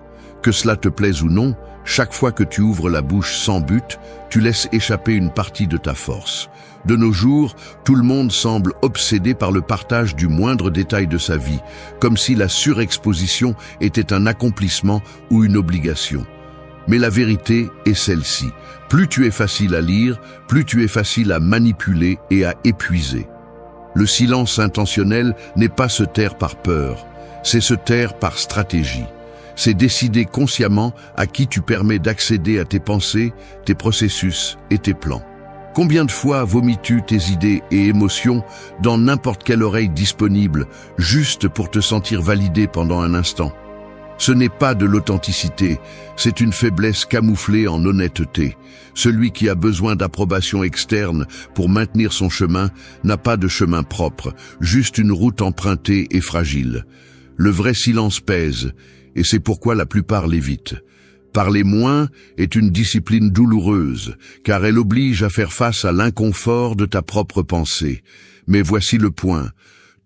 Que cela te plaise ou non, chaque fois que tu ouvres la bouche sans but, tu laisses échapper une partie de ta force. De nos jours, tout le monde semble obsédé par le partage du moindre détail de sa vie, comme si la surexposition était un accomplissement ou une obligation. Mais la vérité est celle-ci. Plus tu es facile à lire, plus tu es facile à manipuler et à épuiser. Le silence intentionnel n'est pas se taire par peur, c'est se taire par stratégie. C'est décider consciemment à qui tu permets d'accéder à tes pensées, tes processus et tes plans. Combien de fois vomis-tu tes idées et émotions dans n'importe quelle oreille disponible, juste pour te sentir validé pendant un instant? Ce n'est pas de l'authenticité, c'est une faiblesse camouflée en honnêteté. Celui qui a besoin d'approbation externe pour maintenir son chemin n'a pas de chemin propre, juste une route empruntée et fragile. Le vrai silence pèse, et c'est pourquoi la plupart l'évitent. Parler moins est une discipline douloureuse, car elle oblige à faire face à l'inconfort de ta propre pensée. Mais voici le point.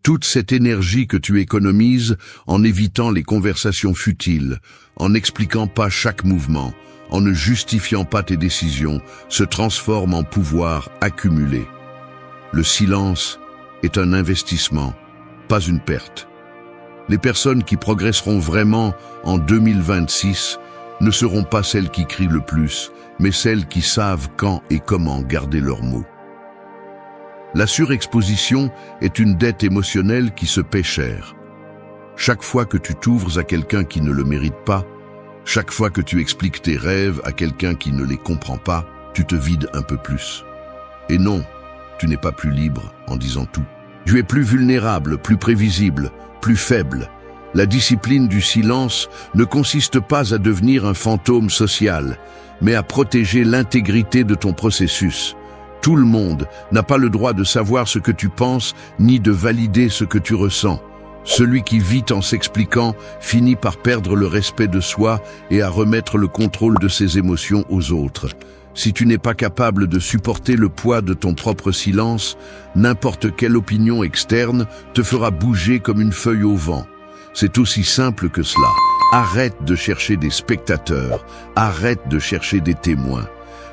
Toute cette énergie que tu économises en évitant les conversations futiles, en n'expliquant pas chaque mouvement, en ne justifiant pas tes décisions, se transforme en pouvoir accumulé. Le silence est un investissement, pas une perte. Les personnes qui progresseront vraiment en 2026 ne seront pas celles qui crient le plus, mais celles qui savent quand et comment garder leurs mots. La surexposition est une dette émotionnelle qui se paie cher. Chaque fois que tu t'ouvres à quelqu'un qui ne le mérite pas, chaque fois que tu expliques tes rêves à quelqu'un qui ne les comprend pas, tu te vides un peu plus. Et non, tu n'es pas plus libre en disant tout. Tu es plus vulnérable, plus prévisible, plus faible. La discipline du silence ne consiste pas à devenir un fantôme social, mais à protéger l'intégrité de ton processus. Tout le monde n'a pas le droit de savoir ce que tu penses, ni de valider ce que tu ressens. Celui qui vit en s'expliquant finit par perdre le respect de soi et à remettre le contrôle de ses émotions aux autres. Si tu n'es pas capable de supporter le poids de ton propre silence, n'importe quelle opinion externe te fera bouger comme une feuille au vent. C'est aussi simple que cela. Arrête de chercher des spectateurs, arrête de chercher des témoins.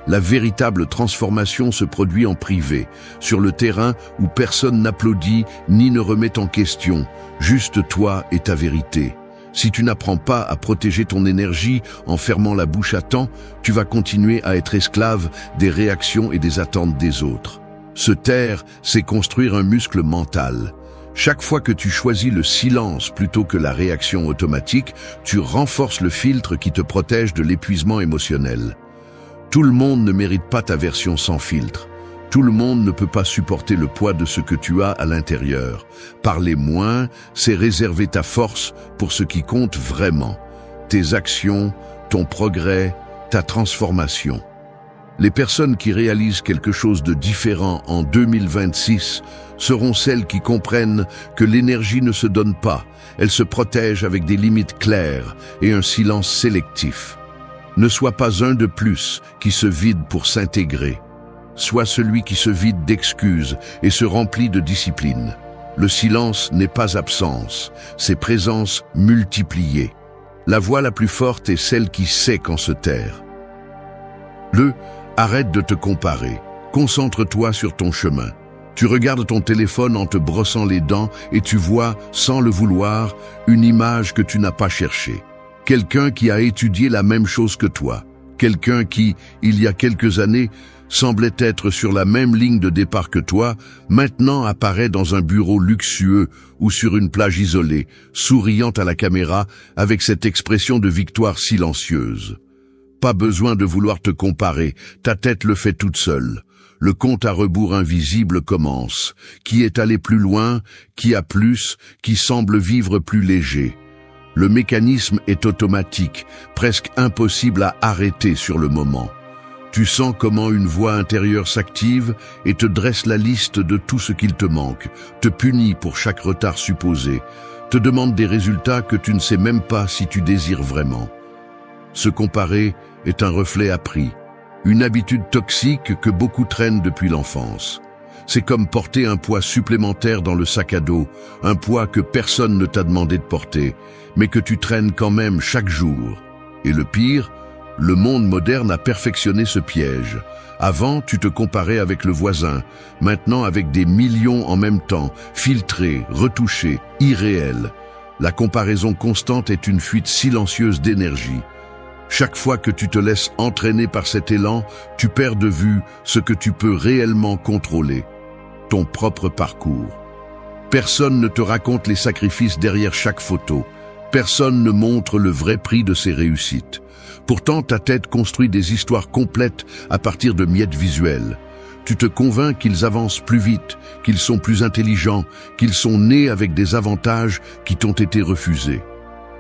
La véritable transformation se produit en privé, sur le terrain où personne n'applaudit ni ne remet en question, juste toi et ta vérité. Si tu n'apprends pas à protéger ton énergie en fermant la bouche à temps, tu vas continuer à être esclave des réactions et des attentes des autres. Se taire, c'est construire un muscle mental. Chaque fois que tu choisis le silence plutôt que la réaction automatique, tu renforces le filtre qui te protège de l'épuisement émotionnel. Tout le monde ne mérite pas ta version sans filtre. Tout le monde ne peut pas supporter le poids de ce que tu as à l'intérieur. Parler moins, c'est réserver ta force pour ce qui compte vraiment. Tes actions, ton progrès, ta transformation. Les personnes qui réalisent quelque chose de différent en 2026 seront celles qui comprennent que l'énergie ne se donne pas, elle se protège avec des limites claires et un silence sélectif. Ne sois pas un de plus qui se vide pour s'intégrer. Sois celui qui se vide d'excuses et se remplit de discipline. Le silence n'est pas absence, c'est présence multipliée. La voix la plus forte est celle qui sait quand se taire. Arrête de te comparer. Concentre-toi sur ton chemin. Tu regardes ton téléphone en te brossant les dents et tu vois, sans le vouloir, une image que tu n'as pas cherchée. Quelqu'un qui a étudié la même chose que toi. Quelqu'un qui, il y a quelques années, semblait être sur la même ligne de départ que toi, maintenant apparaît dans un bureau luxueux ou sur une plage isolée, souriant à la caméra avec cette expression de victoire silencieuse. Pas besoin de vouloir te comparer, ta tête le fait toute seule. Le compte à rebours invisible commence. Qui est allé plus loin, qui a plus, qui semble vivre plus léger. Le mécanisme est automatique, presque impossible à arrêter sur le moment. Tu sens comment une voix intérieure s'active et te dresse la liste de tout ce qu'il te manque, te punit pour chaque retard supposé, te demande des résultats que tu ne sais même pas si tu désires vraiment. Se comparer est un reflet appris, une habitude toxique que beaucoup traînent depuis l'enfance. C'est comme porter un poids supplémentaire dans le sac à dos, un poids que personne ne t'a demandé de porter, mais que tu traînes quand même chaque jour. Et le pire, le monde moderne a perfectionné ce piège. Avant, tu te comparais avec le voisin, maintenant avec des millions en même temps, filtrés, retouchés, irréels. La comparaison constante est une fuite silencieuse d'énergie. Chaque fois que tu te laisses entraîner par cet élan, tu perds de vue ce que tu peux réellement contrôler, ton propre parcours. Personne ne te raconte les sacrifices derrière chaque photo. Personne ne montre le vrai prix de ses réussites. Pourtant, ta tête construit des histoires complètes à partir de miettes visuelles. Tu te convaincs qu'ils avancent plus vite, qu'ils sont plus intelligents, qu'ils sont nés avec des avantages qui t'ont été refusés.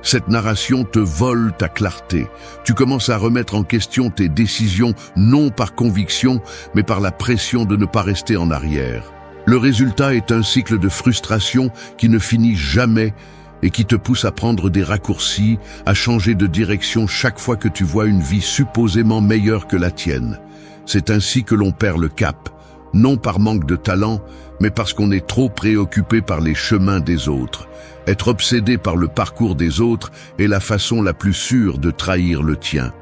Cette narration te vole ta clarté. Tu commences à remettre en question tes décisions, non par conviction, mais par la pression de ne pas rester en arrière. Le résultat est un cycle de frustration qui ne finit jamais et qui te pousse à prendre des raccourcis, à changer de direction chaque fois que tu vois une vie supposément meilleure que la tienne. C'est ainsi que l'on perd le cap, non par manque de talent, mais parce qu'on est trop préoccupé par les chemins des autres. Être obsédé par le parcours des autres est la façon la plus sûre de trahir le tien.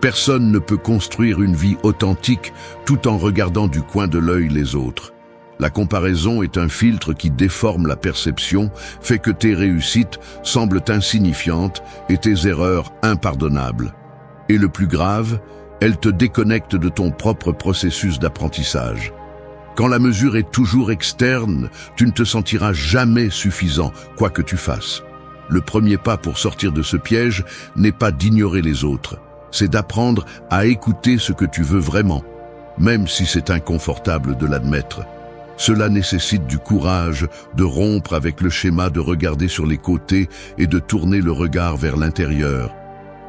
Personne ne peut construire une vie authentique tout en regardant du coin de l'œil les autres. La comparaison est un filtre qui déforme la perception, fait que tes réussites semblent insignifiantes et tes erreurs impardonnables. Et le plus grave, elles te déconnectent de ton propre processus d'apprentissage. Quand la mesure est toujours externe, tu ne te sentiras jamais suffisant, quoi que tu fasses. Le premier pas pour sortir de ce piège n'est pas d'ignorer les autres, c'est d'apprendre à écouter ce que tu veux vraiment, même si c'est inconfortable de l'admettre. Cela nécessite du courage de rompre avec le schéma de regarder sur les côtés et de tourner le regard vers l'intérieur.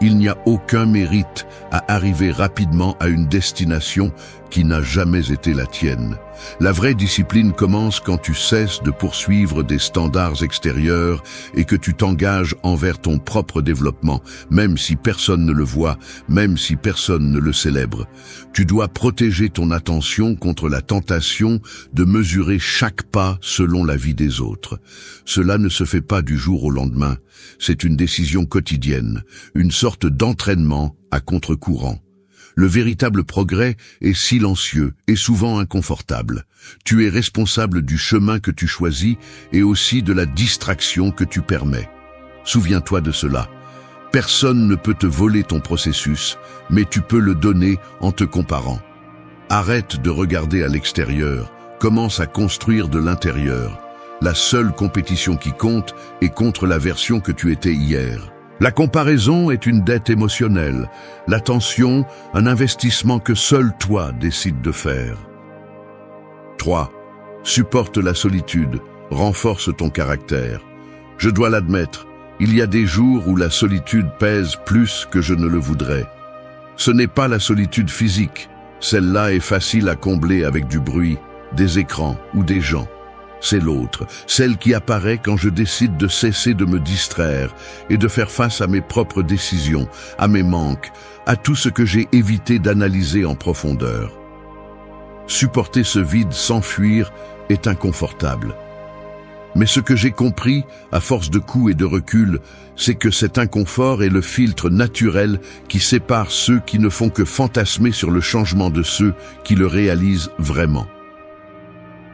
Il n'y a aucun mérite à arriver rapidement à une destination qui n'a jamais été la tienne. La vraie discipline commence quand tu cesses de poursuivre des standards extérieurs et que tu t'engages envers ton propre développement, même si personne ne le voit, même si personne ne le célèbre. Tu dois protéger ton attention contre la tentation de mesurer chaque pas selon la vie des autres. Cela ne se fait pas du jour au lendemain. C'est une décision quotidienne, une sorte d'entraînement à contre-courant. Le véritable progrès est silencieux et souvent inconfortable. Tu es responsable du chemin que tu choisis et aussi de la distraction que tu permets. Souviens-toi de cela. Personne ne peut te voler ton processus, mais tu peux le donner en te comparant. Arrête de regarder à l'extérieur, commence à construire de l'intérieur. La seule compétition qui compte est contre la version que tu étais hier. La comparaison est une dette émotionnelle, l'attention, un investissement que seul toi décides de faire. 3. Supporte la solitude, renforce ton caractère. Je dois l'admettre, il y a des jours où la solitude pèse plus que je ne le voudrais. Ce n'est pas la solitude physique, celle-là est facile à combler avec du bruit, des écrans ou des gens. C'est l'autre, celle qui apparaît quand je décide de cesser de me distraire et de faire face à mes propres décisions, à mes manques, à tout ce que j'ai évité d'analyser en profondeur. Supporter ce vide sans fuir est inconfortable. Mais ce que j'ai compris, à force de coups et de recul, c'est que cet inconfort est le filtre naturel qui sépare ceux qui ne font que fantasmer sur le changement de ceux qui le réalisent vraiment.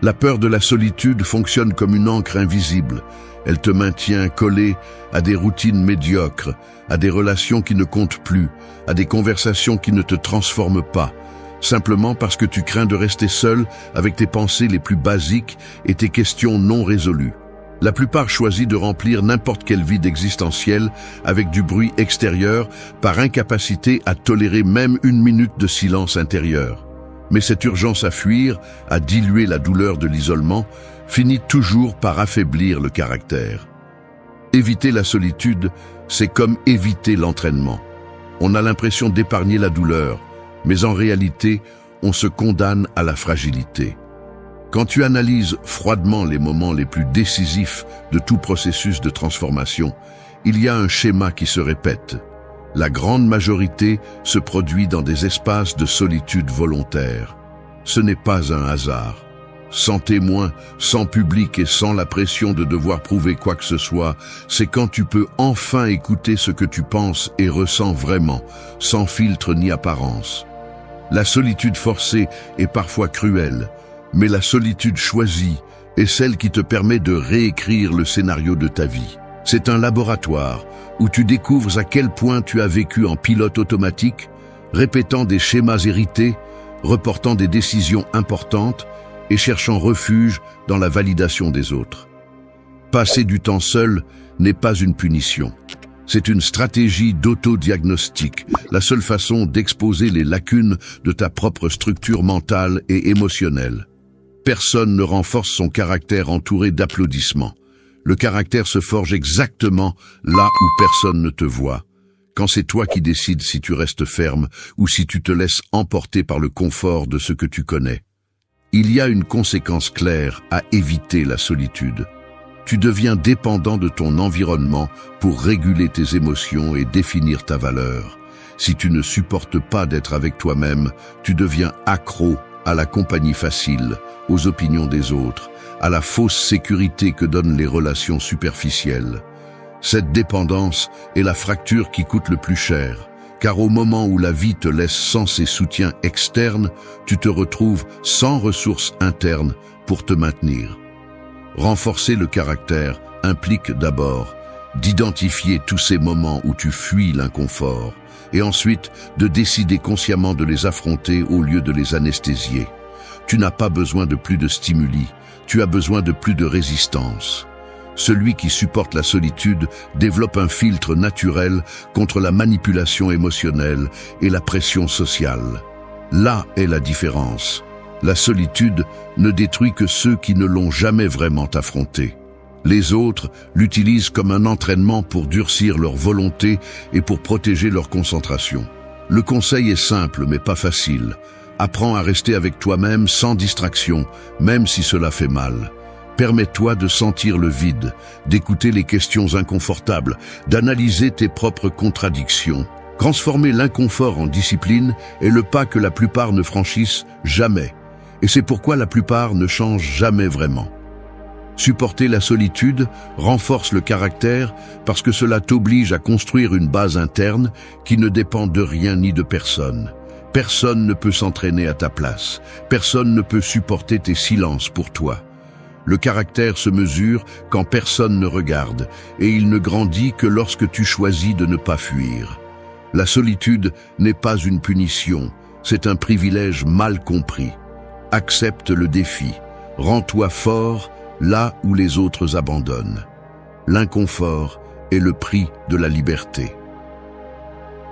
La peur de la solitude fonctionne comme une encre invisible. Elle te maintient collé à des routines médiocres, à des relations qui ne comptent plus, à des conversations qui ne te transforment pas, simplement parce que tu crains de rester seul avec tes pensées les plus basiques et tes questions non résolues. La plupart choisissent de remplir n'importe quel vide existentiel avec du bruit extérieur par incapacité à tolérer même une minute de silence intérieur. Mais cette urgence à fuir, à diluer la douleur de l'isolement, finit toujours par affaiblir le caractère. Éviter la solitude, c'est comme éviter l'entraînement. On a l'impression d'épargner la douleur, mais en réalité, on se condamne à la fragilité. Quand tu analyses froidement les moments les plus décisifs de tout processus de transformation, il y a un schéma qui se répète. La grande majorité se produit dans des espaces de solitude volontaire. Ce n'est pas un hasard. Sans témoin, sans public et sans la pression de devoir prouver quoi que ce soit, c'est quand tu peux enfin écouter ce que tu penses et ressens vraiment, sans filtre ni apparence. La solitude forcée est parfois cruelle, mais la solitude choisie est celle qui te permet de réécrire le scénario de ta vie. C'est un laboratoire où tu découvres à quel point tu as vécu en pilote automatique, répétant des schémas hérités, reportant des décisions importantes et cherchant refuge dans la validation des autres. Passer du temps seul n'est pas une punition. C'est une stratégie d'autodiagnostic, la seule façon d'exposer les lacunes de ta propre structure mentale et émotionnelle. Personne ne renforce son caractère entouré d'applaudissements. Le caractère se forge exactement là où personne ne te voit, quand c'est toi qui décides si tu restes ferme ou si tu te laisses emporter par le confort de ce que tu connais. Il y a une conséquence claire à éviter la solitude. Tu deviens dépendant de ton environnement pour réguler tes émotions et définir ta valeur. Si tu ne supportes pas d'être avec toi-même, tu deviens accro à la compagnie facile, aux opinions des autres, à la fausse sécurité que donnent les relations superficielles. Cette dépendance est la fracture qui coûte le plus cher, car au moment où la vie te laisse sans ses soutiens externes, tu te retrouves sans ressources internes pour te maintenir. Renforcer le caractère implique d'abord d'identifier tous ces moments où tu fuis l'inconfort, et ensuite de décider consciemment de les affronter au lieu de les anesthésier. Tu n'as pas besoin de plus de stimuli, tu as besoin de plus de résistance. Celui qui supporte la solitude développe un filtre naturel contre la manipulation émotionnelle et la pression sociale. Là est la différence. La solitude ne détruit que ceux qui ne l'ont jamais vraiment affrontée. Les autres l'utilisent comme un entraînement pour durcir leur volonté et pour protéger leur concentration. Le conseil est simple mais pas facile. Apprends à rester avec toi-même sans distraction, même si cela fait mal. Permets-toi de sentir le vide, d'écouter les questions inconfortables, d'analyser tes propres contradictions. Transformer l'inconfort en discipline est le pas que la plupart ne franchissent jamais. Et c'est pourquoi la plupart ne changent jamais vraiment. Supporter la solitude renforce le caractère parce que cela t'oblige à construire une base interne qui ne dépend de rien ni de personne. Personne ne peut s'entraîner à ta place. Personne ne peut supporter tes silences pour toi. Le caractère se mesure quand personne ne regarde et il ne grandit que lorsque tu choisis de ne pas fuir. La solitude n'est pas une punition, c'est un privilège mal compris. Accepte le défi. Rends-toi fort là où les autres abandonnent. L'inconfort est le prix de la liberté.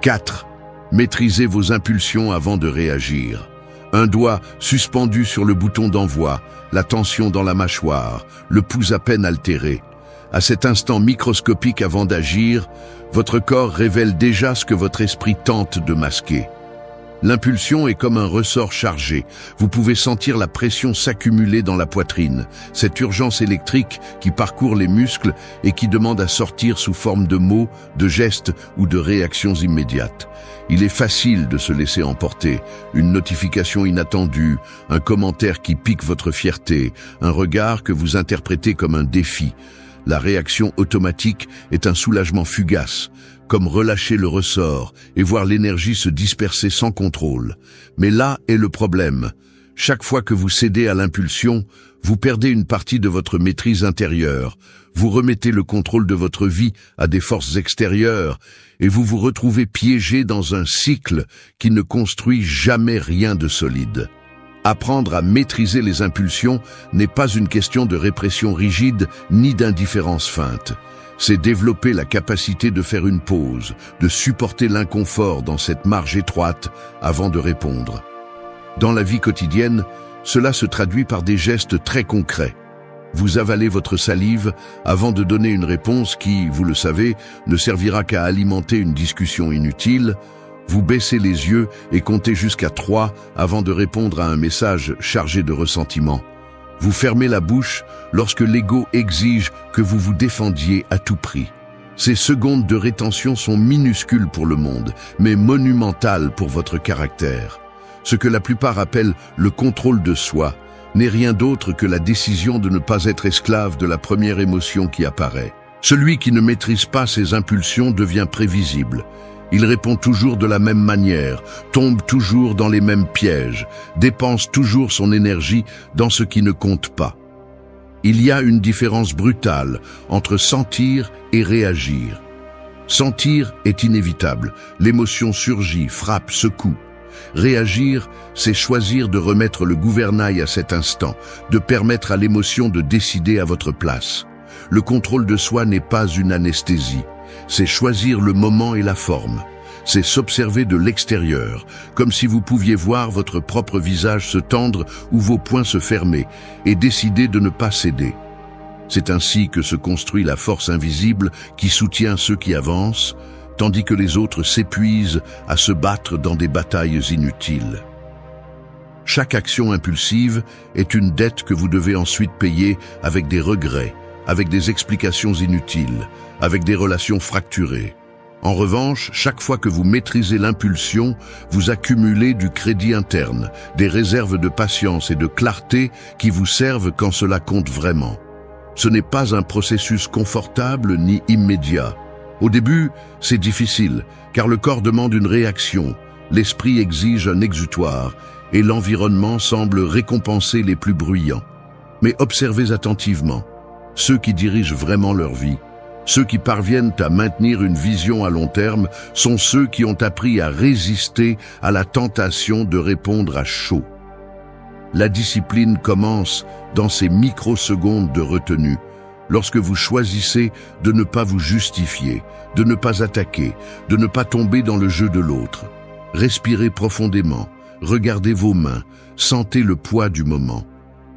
4. Maîtrisez vos impulsions avant de réagir. Un doigt suspendu sur le bouton d'envoi, la tension dans la mâchoire, le pouls à peine altéré. À cet instant microscopique avant d'agir, votre corps révèle déjà ce que votre esprit tente de masquer. L'impulsion est comme un ressort chargé. Vous pouvez sentir la pression s'accumuler dans la poitrine, cette urgence électrique qui parcourt les muscles et qui demande à sortir sous forme de mots, de gestes ou de réactions immédiates. Il est facile de se laisser emporter. Une notification inattendue, un commentaire qui pique votre fierté, un regard que vous interprétez comme un défi. La réaction automatique est un soulagement fugace, comme relâcher le ressort et voir l'énergie se disperser sans contrôle. Mais là est le problème. Chaque fois que vous cédez à l'impulsion, vous perdez une partie de votre maîtrise intérieure. Vous remettez le contrôle de votre vie à des forces extérieures et vous vous retrouvez piégé dans un cycle qui ne construit jamais rien de solide. Apprendre à maîtriser les impulsions n'est pas une question de répression rigide ni d'indifférence feinte. C'est développer la capacité de faire une pause, de supporter l'inconfort dans cette marge étroite avant de répondre. Dans la vie quotidienne, cela se traduit par des gestes très concrets. Vous avalez votre salive avant de donner une réponse qui, vous le savez, ne servira qu'à alimenter une discussion inutile. Vous baissez les yeux et comptez jusqu'à 3 avant de répondre à un message chargé de ressentiment. Vous fermez la bouche lorsque l'ego exige que vous vous défendiez à tout prix. Ces secondes de rétention sont minuscules pour le monde, mais monumentales pour votre caractère. Ce que la plupart appellent le contrôle de soi n'est rien d'autre que la décision de ne pas être esclave de la première émotion qui apparaît. Celui qui ne maîtrise pas ses impulsions devient prévisible. Il répond toujours de la même manière, tombe toujours dans les mêmes pièges, dépense toujours son énergie dans ce qui ne compte pas. Il y a une différence brutale entre sentir et réagir. Sentir est inévitable, l'émotion surgit, frappe, secoue. Réagir, c'est choisir de remettre le gouvernail à cet instant, de permettre à l'émotion de décider à votre place. Le contrôle de soi n'est pas une anesthésie. C'est choisir le moment et la forme. C'est s'observer de l'extérieur, comme si vous pouviez voir votre propre visage se tendre ou vos poings se fermer, et décider de ne pas céder. C'est ainsi que se construit la force invisible qui soutient ceux qui avancent, tandis que les autres s'épuisent à se battre dans des batailles inutiles. Chaque action impulsive est une dette que vous devez ensuite payer avec des regrets, avec des explications inutiles, avec des relations fracturées. En revanche, chaque fois que vous maîtrisez l'impulsion, vous accumulez du crédit interne, des réserves de patience et de clarté qui vous servent quand cela compte vraiment. Ce n'est pas un processus confortable ni immédiat. Au début, c'est difficile, car le corps demande une réaction, l'esprit exige un exutoire, et l'environnement semble récompenser les plus bruyants. Mais observez attentivement, ceux qui dirigent vraiment leur vie, ceux qui parviennent à maintenir une vision à long terme, sont ceux qui ont appris à résister à la tentation de répondre à chaud. La discipline commence dans ces microsecondes de retenue, lorsque vous choisissez de ne pas vous justifier, de ne pas attaquer, de ne pas tomber dans le jeu de l'autre. Respirez profondément, regardez vos mains, sentez le poids du moment.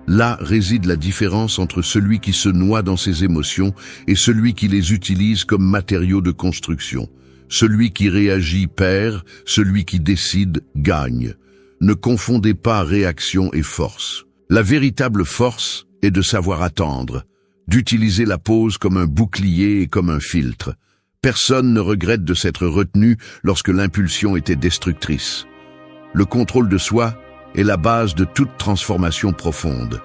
Là réside la différence entre celui qui se noie dans ses émotions et celui qui les utilise comme matériaux de construction. Celui qui réagit perd, celui qui décide gagne. Ne confondez pas réaction et force. La véritable force est de savoir attendre, d'utiliser la pause comme un bouclier et comme un filtre. Personne ne regrette de s'être retenu lorsque l'impulsion était destructrice. Le contrôle de soi est la base de toute transformation profonde.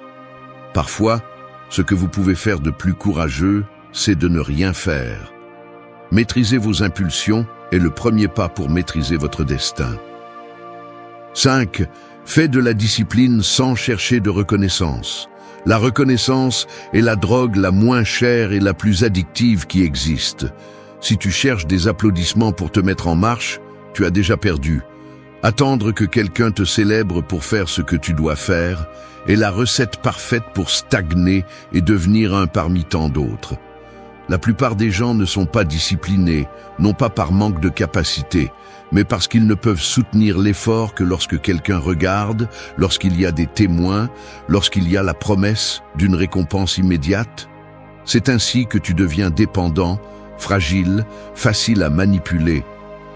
Parfois, ce que vous pouvez faire de plus courageux, c'est de ne rien faire. Maîtriser vos impulsions est le premier pas pour maîtriser votre destin. 5. Fais de la discipline sans chercher de reconnaissance. La reconnaissance est la drogue la moins chère et la plus addictive qui existe. Si tu cherches des applaudissements pour te mettre en marche, tu as déjà perdu. Attendre que quelqu'un te célèbre pour faire ce que tu dois faire est la recette parfaite pour stagner et devenir un parmi tant d'autres. La plupart des gens ne sont pas disciplinés, non pas par manque de capacité, mais parce qu'ils ne peuvent soutenir l'effort que lorsque quelqu'un regarde, lorsqu'il y a des témoins, lorsqu'il y a la promesse d'une récompense immédiate. C'est ainsi que tu deviens dépendant, fragile, facile à manipuler.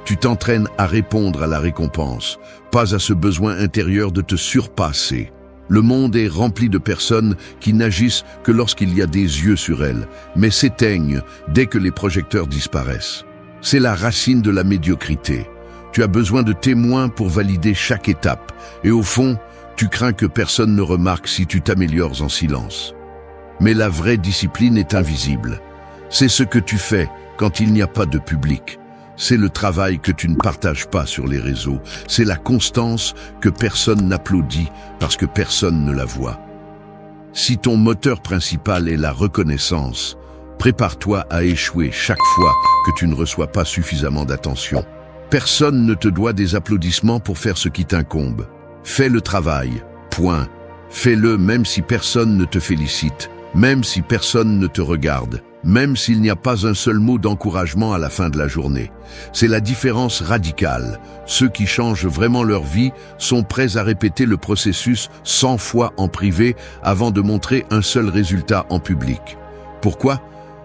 Tu t'entraînes à répondre à la récompense, pas à ce besoin intérieur de te surpasser. Le monde est rempli de personnes qui n'agissent que lorsqu'il y a des yeux sur elles, mais s'éteignent dès que les projecteurs disparaissent. C'est la racine de la médiocrité. Tu as besoin de témoins pour valider chaque étape, et au fond, tu crains que personne ne remarque si tu t'améliores en silence. Mais la vraie discipline est invisible. C'est ce que tu fais quand il n'y a pas de public. C'est le travail que tu ne partages pas sur les réseaux. C'est la constance que personne n'applaudit parce que personne ne la voit. Si ton moteur principal est la reconnaissance, prépare-toi à échouer chaque fois que tu ne reçois pas suffisamment d'attention. Personne ne te doit des applaudissements pour faire ce qui t'incombe. Fais le travail, point. Fais-le même si personne ne te félicite, même si personne ne te regarde. Même s'il n'y a pas un seul mot d'encouragement à la fin de la journée. C'est la différence radicale. Ceux qui changent vraiment leur vie sont prêts à répéter le processus 100 fois en privé avant de montrer un seul résultat en public. Pourquoi ?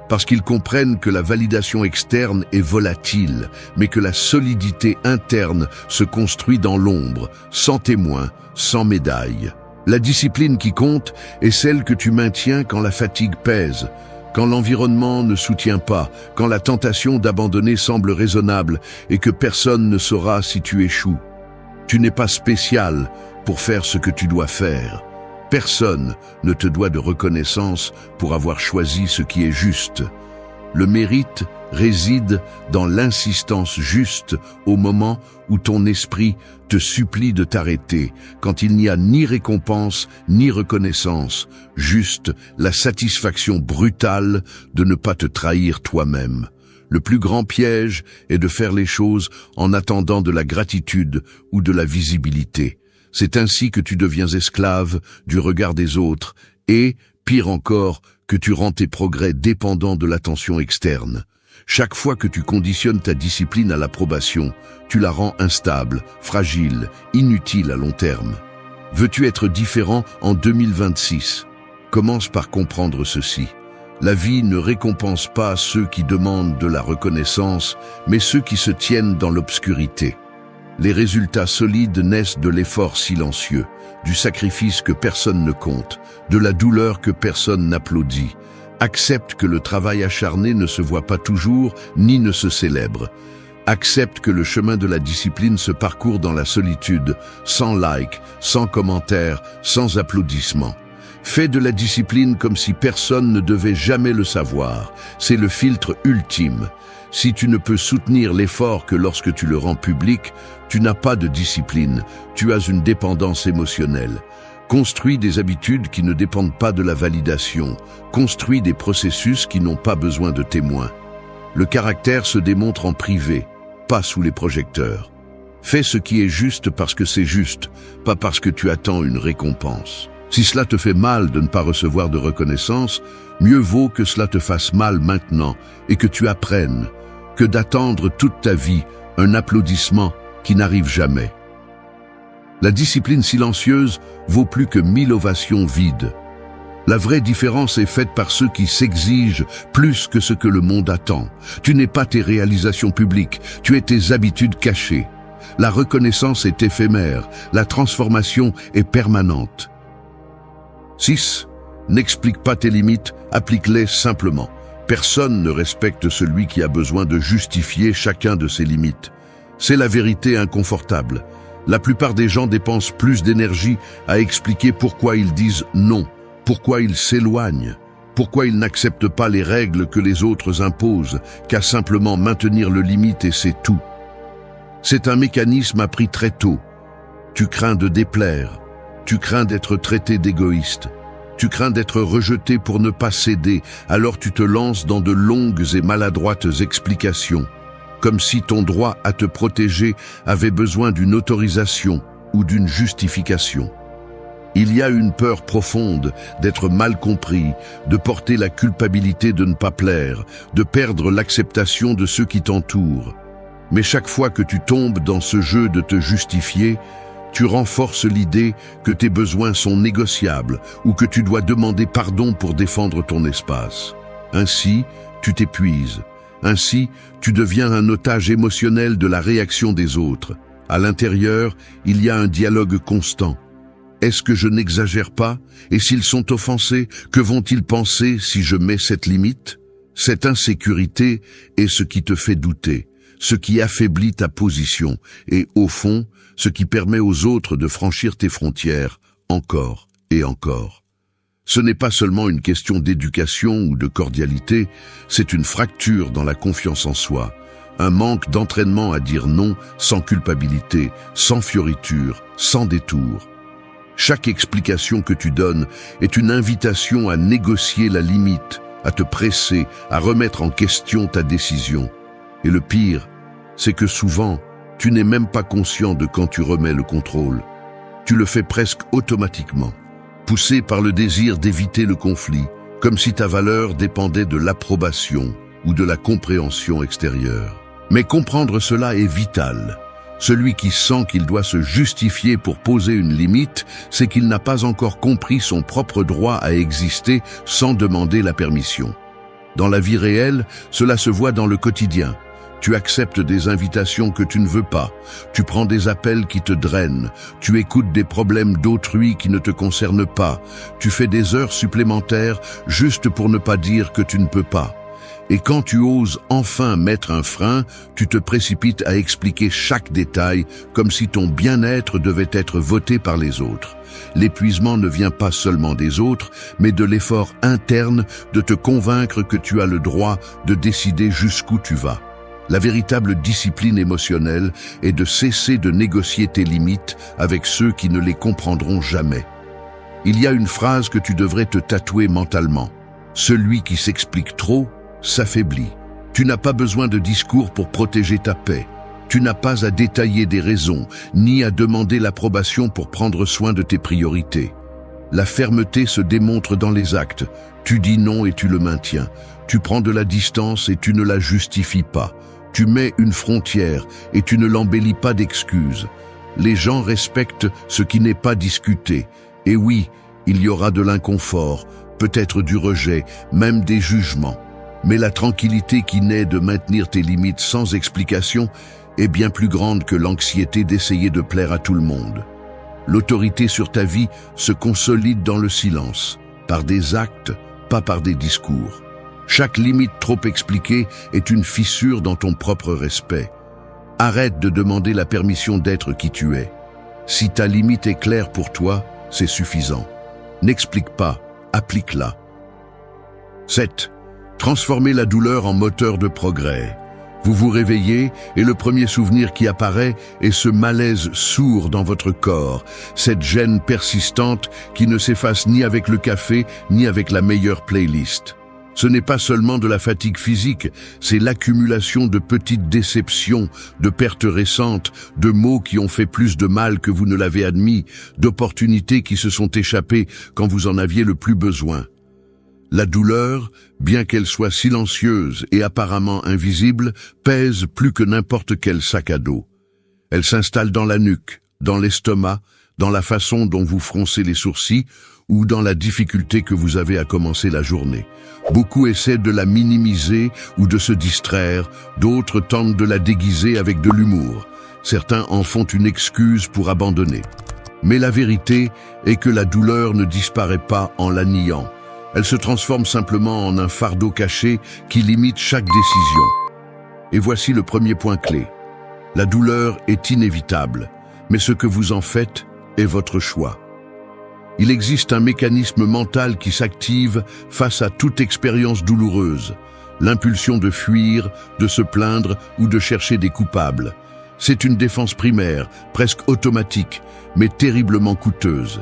Parce qu'ils comprennent que la validation externe est volatile, mais que la solidité interne se construit dans l'ombre, sans témoin, sans médaille. La discipline qui compte est celle que tu maintiens quand la fatigue pèse, quand l'environnement ne soutient pas, quand la tentation d'abandonner semble raisonnable et que personne ne saura si tu échoues. Tu n'es pas spécial pour faire ce que tu dois faire. Personne ne te doit de reconnaissance pour avoir choisi ce qui est juste. Le mérite réside dans l'insistance juste au moment où ton esprit te supplie de t'arrêter, quand il n'y a ni récompense ni reconnaissance, juste la satisfaction brutale de ne pas te trahir toi-même. Le plus grand piège est de faire les choses en attendant de la gratitude ou de la visibilité. C'est ainsi que tu deviens esclave du regard des autres et, pire encore, que tu rends tes progrès dépendants de l'attention externe. Chaque fois que tu conditionnes ta discipline à l'approbation, tu la rends instable, fragile, inutile à long terme. Veux-tu être différent en 2026 ? Commence par comprendre ceci. La vie ne récompense pas ceux qui demandent de la reconnaissance, mais ceux qui se tiennent dans l'obscurité. Les résultats solides naissent de l'effort silencieux, du sacrifice que personne ne compte, de la douleur que personne n'applaudit, Accepte que le travail acharné ne se voit pas toujours, ni ne se célèbre. Accepte que le chemin de la discipline se parcourt dans la solitude, sans like, sans commentaires, sans applaudissements. Fais de la discipline comme si personne ne devait jamais le savoir. C'est le filtre ultime. Si tu ne peux soutenir l'effort que lorsque tu le rends public, tu n'as pas de discipline, tu as une dépendance émotionnelle. Construis des habitudes qui ne dépendent pas de la validation. Construis des processus qui n'ont pas besoin de témoins. Le caractère se démontre en privé, pas sous les projecteurs. Fais ce qui est juste parce que c'est juste, pas parce que tu attends une récompense. Si cela te fait mal de ne pas recevoir de reconnaissance, mieux vaut que cela te fasse mal maintenant et que tu apprennes que d'attendre toute ta vie un applaudissement qui n'arrive jamais. La discipline silencieuse vaut plus que 1000 ovations vides. La vraie différence est faite par ceux qui s'exigent plus que ce que le monde attend. Tu n'es pas tes réalisations publiques, tu es tes habitudes cachées. La reconnaissance est éphémère, la transformation est permanente. 6. N'explique pas tes limites, applique-les simplement. Personne ne respecte celui qui a besoin de justifier chacun de ses limites. C'est la vérité inconfortable. La plupart des gens dépensent plus d'énergie à expliquer pourquoi ils disent non, pourquoi ils s'éloignent, pourquoi ils n'acceptent pas les règles que les autres imposent, qu'à simplement maintenir le limite et c'est tout. C'est un mécanisme appris très tôt. Tu crains de déplaire, tu crains d'être traité d'égoïste, tu crains d'être rejeté pour ne pas céder, alors tu te lances dans de longues et maladroites explications, comme si ton droit à te protéger avait besoin d'une autorisation ou d'une justification. Il y a une peur profonde d'être mal compris, de porter la culpabilité de ne pas plaire, de perdre l'acceptation de ceux qui t'entourent. Mais chaque fois que tu tombes dans ce jeu de te justifier, tu renforces l'idée que tes besoins sont négociables ou que tu dois demander pardon pour défendre ton espace. Ainsi, tu t'épuises. Ainsi, tu deviens un otage émotionnel de la réaction des autres. À l'intérieur, il y a un dialogue constant. Est-ce que je n'exagère pas? Et s'ils sont offensés, que vont-ils penser si je mets cette limite? Cette insécurité est ce qui te fait douter, ce qui affaiblit ta position et, au fond, ce qui permet aux autres de franchir tes frontières encore et encore. Ce n'est pas seulement une question d'éducation ou de cordialité, c'est une fracture dans la confiance en soi, un manque d'entraînement à dire non sans culpabilité, sans fioriture, sans détour. Chaque explication que tu donnes est une invitation à négocier la limite, à te presser, à remettre en question ta décision. Et le pire, c'est que souvent, tu n'es même pas conscient de quand tu remets le contrôle. Tu le fais presque automatiquement, poussé par le désir d'éviter le conflit, comme si ta valeur dépendait de l'approbation ou de la compréhension extérieure. Mais comprendre cela est vital. Celui qui sent qu'il doit se justifier pour poser une limite, c'est qu'il n'a pas encore compris son propre droit à exister sans demander la permission. Dans la vie réelle, cela se voit dans le quotidien. Tu acceptes des invitations que tu ne veux pas, tu prends des appels qui te drainent, tu écoutes des problèmes d'autrui qui ne te concernent pas, tu fais des heures supplémentaires juste pour ne pas dire que tu ne peux pas. Et quand tu oses enfin mettre un frein, tu te précipites à expliquer chaque détail comme si ton bien-être devait être voté par les autres. L'épuisement ne vient pas seulement des autres, mais de l'effort interne de te convaincre que tu as le droit de décider jusqu'où tu vas. La véritable discipline émotionnelle est de cesser de négocier tes limites avec ceux qui ne les comprendront jamais. Il y a une phrase que tu devrais te tatouer mentalement. Celui qui s'explique trop s'affaiblit. Tu n'as pas besoin de discours pour protéger ta paix. Tu n'as pas à détailler des raisons, ni à demander l'approbation pour prendre soin de tes priorités. La fermeté se démontre dans les actes. Tu dis non et tu le maintiens. Tu prends de la distance et tu ne la justifies pas. Tu mets une frontière et tu ne l'embellis pas d'excuses. Les gens respectent ce qui n'est pas discuté. Et oui, il y aura de l'inconfort, peut-être du rejet, même des jugements. Mais la tranquillité qui naît de maintenir tes limites sans explication est bien plus grande que l'anxiété d'essayer de plaire à tout le monde. L'autorité sur ta vie se consolide dans le silence, par des actes, pas par des discours. Chaque limite trop expliquée est une fissure dans ton propre respect. Arrête de demander la permission d'être qui tu es. Si ta limite est claire pour toi, c'est suffisant. N'explique pas, applique-la. 7. Transformez la douleur en moteur de progrès. Vous vous réveillez et le premier souvenir qui apparaît est ce malaise sourd dans votre corps, cette gêne persistante qui ne s'efface ni avec le café ni avec la meilleure playlist. Ce n'est pas seulement de la fatigue physique, c'est l'accumulation de petites déceptions, de pertes récentes, de mots qui ont fait plus de mal que vous ne l'avez admis, d'opportunités qui se sont échappées quand vous en aviez le plus besoin. La douleur, bien qu'elle soit silencieuse et apparemment invisible, pèse plus que n'importe quel sac à dos. Elle s'installe dans la nuque, dans l'estomac, dans la façon dont vous froncez les sourcils ou dans la difficulté que vous avez à commencer la journée. Beaucoup essaient de la minimiser ou de se distraire, d'autres tentent de la déguiser avec de l'humour. Certains en font une excuse pour abandonner. Mais la vérité est que la douleur ne disparaît pas en la niant. Elle se transforme simplement en un fardeau caché qui limite chaque décision. Et voici le premier point clé. La douleur est inévitable, mais ce que vous en faites est votre choix. Il existe un mécanisme mental qui s'active face à toute expérience douloureuse, l'impulsion de fuir, de se plaindre ou de chercher des coupables. C'est une défense primaire, presque automatique, mais terriblement coûteuse.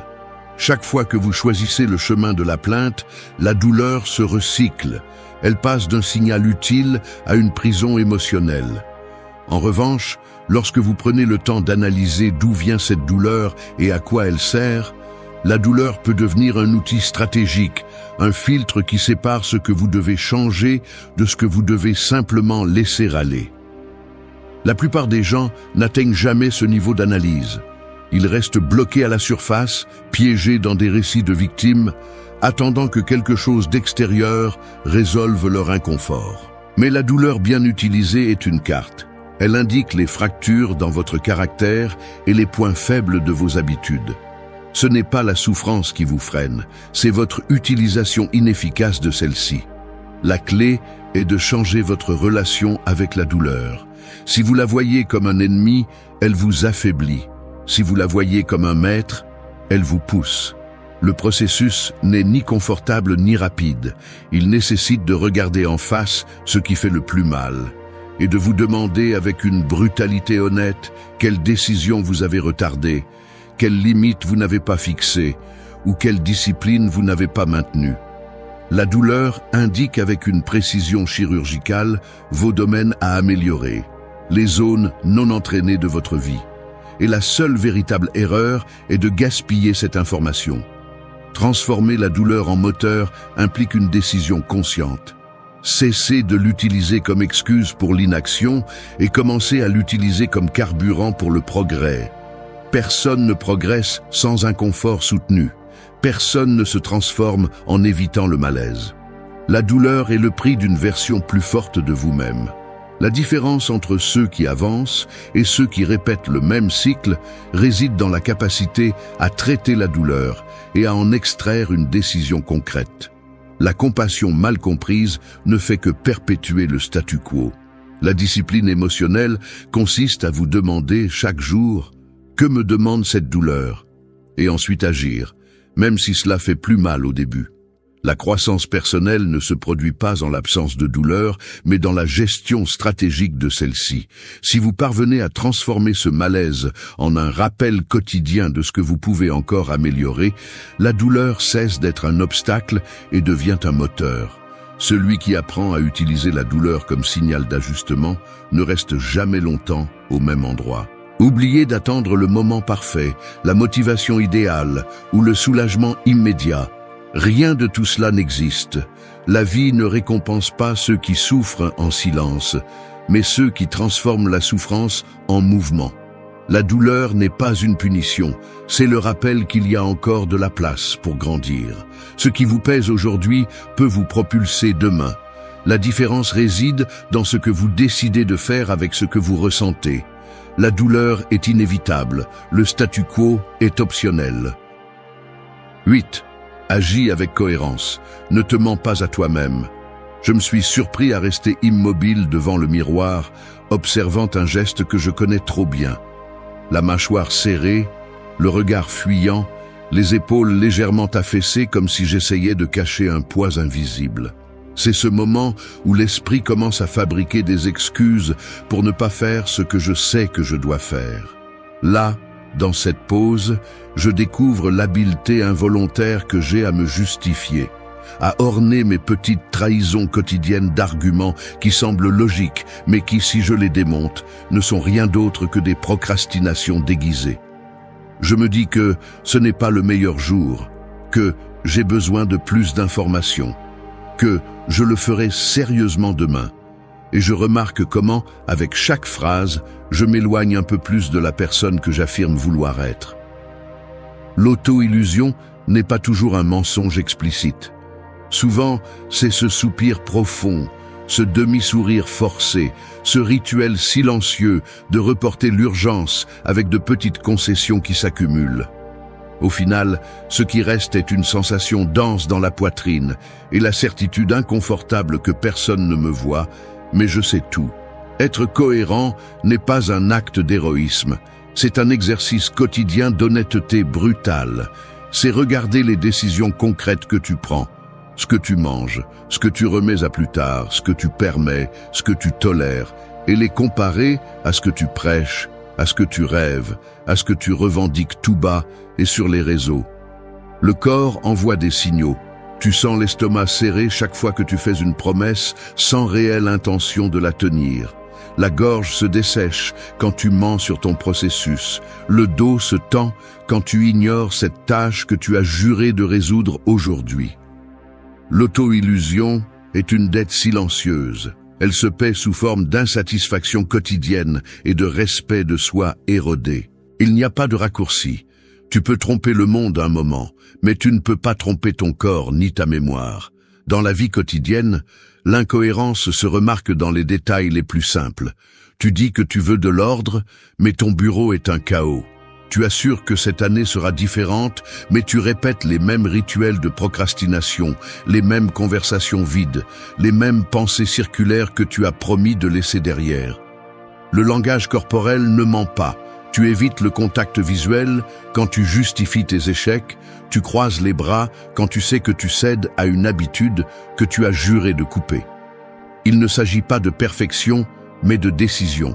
Chaque fois que vous choisissez le chemin de la plainte, la douleur se recycle. Elle passe d'un signal utile à une prison émotionnelle. En revanche, lorsque vous prenez le temps d'analyser d'où vient cette douleur et à quoi elle sert, la douleur peut devenir un outil stratégique, un filtre qui sépare ce que vous devez changer de ce que vous devez simplement laisser aller. La plupart des gens n'atteignent jamais ce niveau d'analyse. Ils restent bloqués à la surface, piégés dans des récits de victimes, attendant que quelque chose d'extérieur résolve leur inconfort. Mais la douleur bien utilisée est une carte. Elle indique les fractures dans votre caractère et les points faibles de vos habitudes. Ce n'est pas la souffrance qui vous freine, c'est votre utilisation inefficace de celle-ci. La clé est de changer votre relation avec la douleur. Si vous la voyez comme un ennemi, elle vous affaiblit. Si vous la voyez comme un maître, elle vous pousse. Le processus n'est ni confortable ni rapide. Il nécessite de regarder en face ce qui fait le plus mal et de vous demander avec une brutalité honnête quelle décision vous avez retardée, quelle limite vous n'avez pas fixée ou quelle discipline vous n'avez pas maintenue. La douleur indique avec une précision chirurgicale vos domaines à améliorer, les zones non entraînées de votre vie. Et la seule véritable erreur est de gaspiller cette information. Transformer la douleur en moteur implique une décision consciente. Cessez de l'utiliser comme excuse pour l'inaction et commencez à l'utiliser comme carburant pour le progrès. Personne ne progresse sans inconfort soutenu. Personne ne se transforme en évitant le malaise. La douleur est le prix d'une version plus forte de vous-même. La différence entre ceux qui avancent et ceux qui répètent le même cycle réside dans la capacité à traiter la douleur et à en extraire une décision concrète. La compassion mal comprise ne fait que perpétuer le statu quo. La discipline émotionnelle consiste à vous demander chaque jour « Que me demande cette douleur ?» et ensuite agir, même si cela fait plus mal au début. La croissance personnelle ne se produit pas en l'absence de douleur, mais dans la gestion stratégique de celle-ci. Si vous parvenez à transformer ce malaise en un rappel quotidien de ce que vous pouvez encore améliorer, la douleur cesse d'être un obstacle et devient un moteur. Celui qui apprend à utiliser la douleur comme signal d'ajustement ne reste jamais longtemps au même endroit. Oubliez d'attendre le moment parfait, la motivation idéale ou le soulagement immédiat. Rien de tout cela n'existe. La vie ne récompense pas ceux qui souffrent en silence, mais ceux qui transforment la souffrance en mouvement. La douleur n'est pas une punition, c'est le rappel qu'il y a encore de la place pour grandir. Ce qui vous pèse aujourd'hui peut vous propulser demain. La différence réside dans ce que vous décidez de faire avec ce que vous ressentez. La douleur est inévitable, le statu quo est optionnel. 8. Agis avec cohérence. Ne te mens pas à toi-même. Je me suis surpris à rester immobile devant le miroir, observant un geste que je connais trop bien. La mâchoire serrée, le regard fuyant, les épaules légèrement affaissées comme si j'essayais de cacher un poids invisible. C'est ce moment où l'esprit commence à fabriquer des excuses pour ne pas faire ce que je sais que je dois faire. Là, dans cette pause, je découvre l'habileté involontaire que j'ai à me justifier, à orner mes petites trahisons quotidiennes d'arguments qui semblent logiques, mais qui, si je les démonte, ne sont rien d'autre que des procrastinations déguisées. Je me dis que ce n'est pas le meilleur jour, que j'ai besoin de plus d'informations, que je le ferai sérieusement demain. Et je remarque comment, avec chaque phrase, je m'éloigne un peu plus de la personne que j'affirme vouloir être. L'auto-illusion n'est pas toujours un mensonge explicite. Souvent, c'est ce soupir profond, ce demi-sourire forcé, ce rituel silencieux de reporter l'urgence avec de petites concessions qui s'accumulent. Au final, ce qui reste est une sensation dense dans la poitrine et la certitude inconfortable que personne ne me voit, mais je sais tout. Être cohérent n'est pas un acte d'héroïsme, c'est un exercice quotidien d'honnêteté brutale. C'est regarder les décisions concrètes que tu prends, ce que tu manges, ce que tu remets à plus tard, ce que tu permets, ce que tu tolères, et les comparer à ce que tu prêches, à ce que tu rêves, à ce que tu revendiques tout bas et sur les réseaux. Le corps envoie des signaux. Tu sens l'estomac serré chaque fois que tu fais une promesse sans réelle intention de la tenir. La gorge se dessèche quand tu mens sur ton processus. Le dos se tend quand tu ignores cette tâche que tu as juré de résoudre aujourd'hui. L'auto-illusion est une dette silencieuse. Elle se paie sous forme d'insatisfaction quotidienne et de respect de soi érodé. Il n'y a pas de raccourci. Tu peux tromper le monde un moment, mais tu ne peux pas tromper ton corps ni ta mémoire. Dans la vie quotidienne, l'incohérence se remarque dans les détails les plus simples. Tu dis que tu veux de l'ordre, mais ton bureau est un chaos. Tu assures que cette année sera différente, mais tu répètes les mêmes rituels de procrastination, les mêmes conversations vides, les mêmes pensées circulaires que tu as promis de laisser derrière. Le langage corporel ne ment pas. Tu évites le contact visuel quand tu justifies tes échecs, tu croises les bras quand tu sais que tu cèdes à une habitude que tu as juré de couper. Il ne s'agit pas de perfection, mais de décision.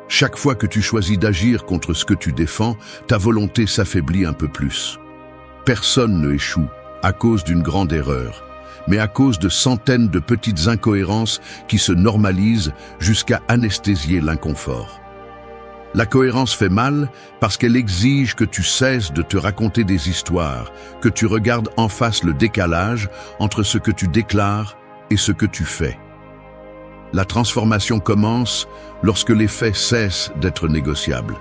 Chaque fois que tu choisis d'agir contre ce que tu défends, ta volonté s'affaiblit un peu plus. Personne ne échoue à cause d'une grande erreur, mais à cause de centaines de petites incohérences qui se normalisent jusqu'à anesthésier l'inconfort. La cohérence fait mal parce qu'elle exige que tu cesses de te raconter des histoires, que tu regardes en face le décalage entre ce que tu déclares et ce que tu fais. La transformation commence lorsque les faits cessent d'être négociables.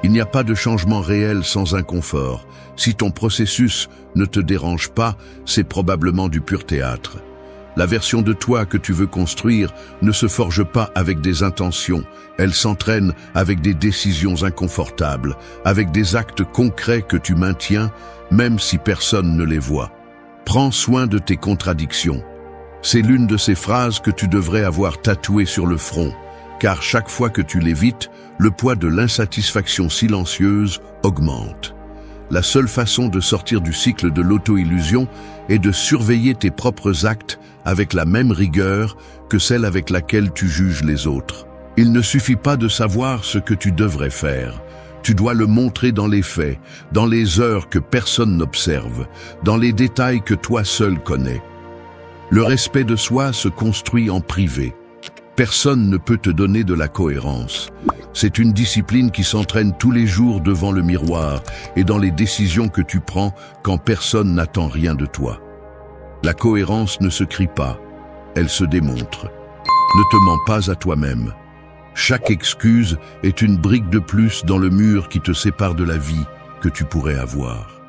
Il n'y a pas de changement réel sans inconfort. Si ton processus ne te dérange pas, c'est probablement du pur théâtre. La version de toi que tu veux construire ne se forge pas avec des intentions, elle s'entraîne avec des décisions inconfortables, avec des actes concrets que tu maintiens, même si personne ne les voit. Prends soin de tes contradictions. C'est l'une de ces phrases que tu devrais avoir tatouée sur le front, car chaque fois que tu l'évites, le poids de l'insatisfaction silencieuse augmente. La seule façon de sortir du cycle de l'auto-illusion est de surveiller tes propres actes avec la même rigueur que celle avec laquelle tu juges les autres. Il ne suffit pas de savoir ce que tu devrais faire. Tu dois le montrer dans les faits, dans les heures que personne n'observe, dans les détails que toi seul connais. Le respect de soi se construit en privé. Personne ne peut te donner de la cohérence. C'est une discipline qui s'entraîne tous les jours devant le miroir et dans les décisions que tu prends quand personne n'attend rien de toi. La cohérence ne se crie pas, elle se démontre. Ne te mens pas à toi-même. Chaque excuse est une brique de plus dans le mur qui te sépare de la vie que tu pourrais avoir.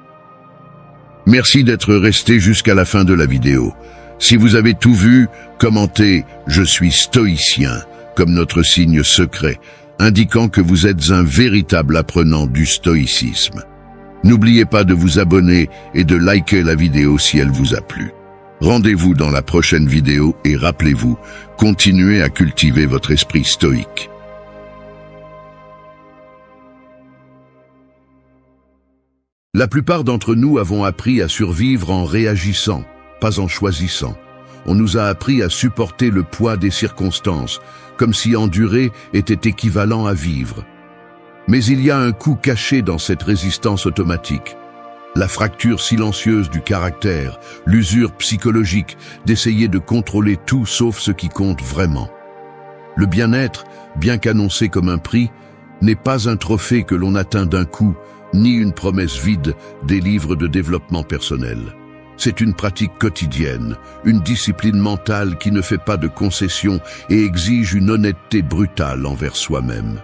Merci d'être resté jusqu'à la fin de la vidéo. Si vous avez tout vu, commentez « Je suis stoïcien » comme notre signe secret, indiquant que vous êtes un véritable apprenant du stoïcisme. N'oubliez pas de vous abonner et de liker la vidéo si elle vous a plu. Rendez-vous dans la prochaine vidéo et rappelez-vous, continuez à cultiver votre esprit stoïque. La plupart d'entre nous avons appris à survivre en réagissant, pas en choisissant. On nous a appris à supporter le poids des circonstances, comme si endurer était équivalent à vivre. Mais il y a un coup caché dans cette résistance automatique. La fracture silencieuse du caractère, l'usure psychologique d'essayer de contrôler tout sauf ce qui compte vraiment. Le bien-être, bien qu'annoncé comme un prix, n'est pas un trophée que l'on atteint d'un coup, ni une promesse vide des livres de développement personnel. C'est une pratique quotidienne, une discipline mentale qui ne fait pas de concessions et exige une honnêteté brutale envers soi-même.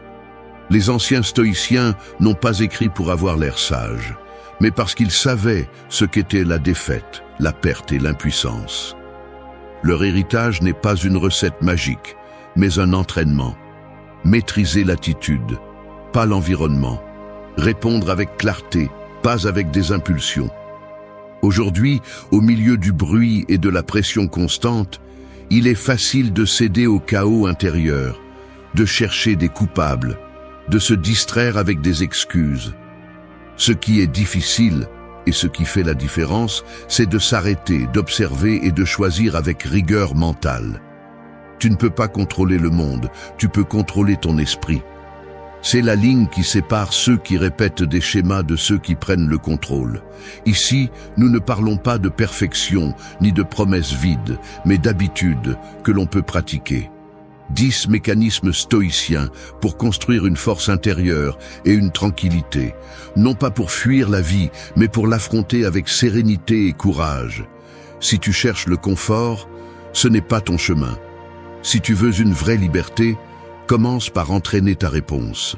Les anciens stoïciens n'ont pas écrit pour avoir l'air sage, mais parce qu'ils savaient ce qu'était la défaite, la perte et l'impuissance. Leur héritage n'est pas une recette magique, mais un entraînement. Maîtriser l'attitude, pas l'environnement. Répondre avec clarté, pas avec des impulsions. Aujourd'hui, au milieu du bruit et de la pression constante, il est facile de céder au chaos intérieur, de chercher des coupables, de se distraire avec des excuses. Ce qui est difficile, et ce qui fait la différence, c'est de s'arrêter, d'observer et de choisir avec rigueur mentale. Tu ne peux pas contrôler le monde, tu peux contrôler ton esprit. C'est la ligne qui sépare ceux qui répètent des schémas de ceux qui prennent le contrôle. Ici, nous ne parlons pas de perfection ni de promesses vides, mais d'habitudes que l'on peut pratiquer. 10 mécanismes stoïciens pour construire une force intérieure et une tranquillité, non pas pour fuir la vie, mais pour l'affronter avec sérénité et courage. Si tu cherches le confort, ce n'est pas ton chemin. Si tu veux une vraie liberté, commence par entraîner ta réponse.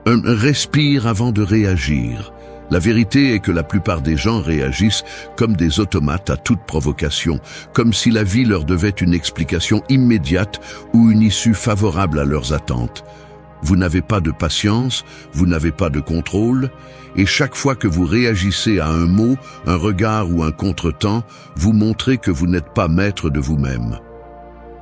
Respire avant de réagir. La vérité est que la plupart des gens réagissent comme des automates à toute provocation, comme si la vie leur devait une explication immédiate ou une issue favorable à leurs attentes. Vous n'avez pas de patience, vous n'avez pas de contrôle, et chaque fois que vous réagissez à un mot, un regard ou un contretemps, vous montrez que vous n'êtes pas maître de vous-même.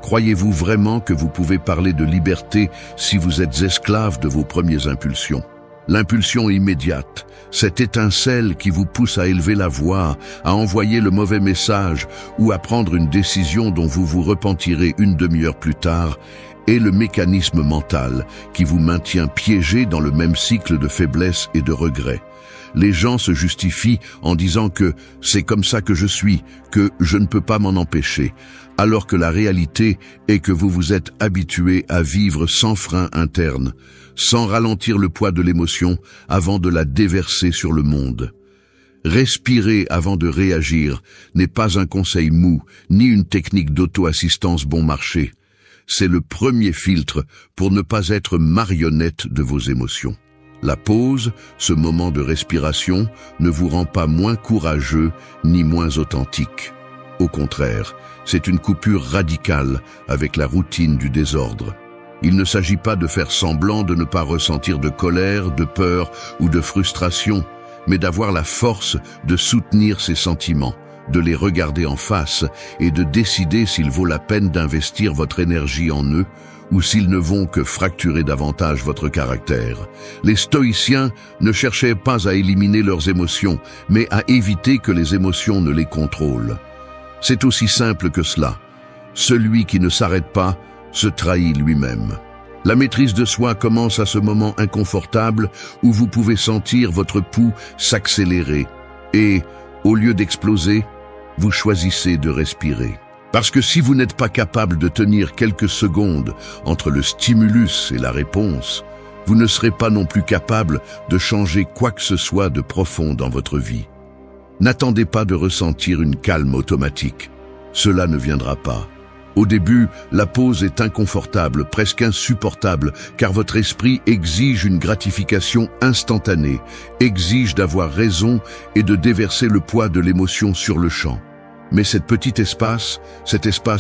Croyez-vous vraiment que vous pouvez parler de liberté si vous êtes esclave de vos premières impulsions? L'impulsion immédiate, cette étincelle qui vous pousse à élever la voix, à envoyer le mauvais message ou à prendre une décision dont vous vous repentirez une demi-heure plus tard, est le mécanisme mental qui vous maintient piégé dans le même cycle de faiblesse et de regret. Les gens se justifient en disant que c'est comme ça que je suis, que je ne peux pas m'en empêcher, alors que la réalité est que vous vous êtes habitué à vivre sans frein interne, sans ralentir le poids de l'émotion avant de la déverser sur le monde. Respirer avant de réagir n'est pas un conseil mou, ni une technique d'auto-assistance bon marché. C'est le premier filtre pour ne pas être marionnette de vos émotions. La pause, ce moment de respiration, ne vous rend pas moins courageux ni moins authentique. Au contraire, c'est une coupure radicale avec la routine du désordre. Il ne s'agit pas de faire semblant de ne pas ressentir de colère, de peur ou de frustration, mais d'avoir la force de soutenir ces sentiments, de les regarder en face et de décider s'il vaut la peine d'investir votre énergie en eux ou s'ils ne vont que fracturer davantage votre caractère. Les stoïciens ne cherchaient pas à éliminer leurs émotions, mais à éviter que les émotions ne les contrôlent. C'est aussi simple que cela. Celui qui ne s'arrête pas se trahit lui-même. La maîtrise de soi commence à ce moment inconfortable où vous pouvez sentir votre pouls s'accélérer et, au lieu d'exploser, vous choisissez de respirer. Parce que si vous n'êtes pas capable de tenir quelques secondes entre le stimulus et la réponse, vous ne serez pas non plus capable de changer quoi que ce soit de profond dans votre vie. N'attendez pas de ressentir une calme automatique. Cela ne viendra pas. Au début, la pause est inconfortable, presque insupportable, car votre esprit exige une gratification instantanée, exige d'avoir raison et de déverser le poids de l'émotion sur le champ. Mais cet espace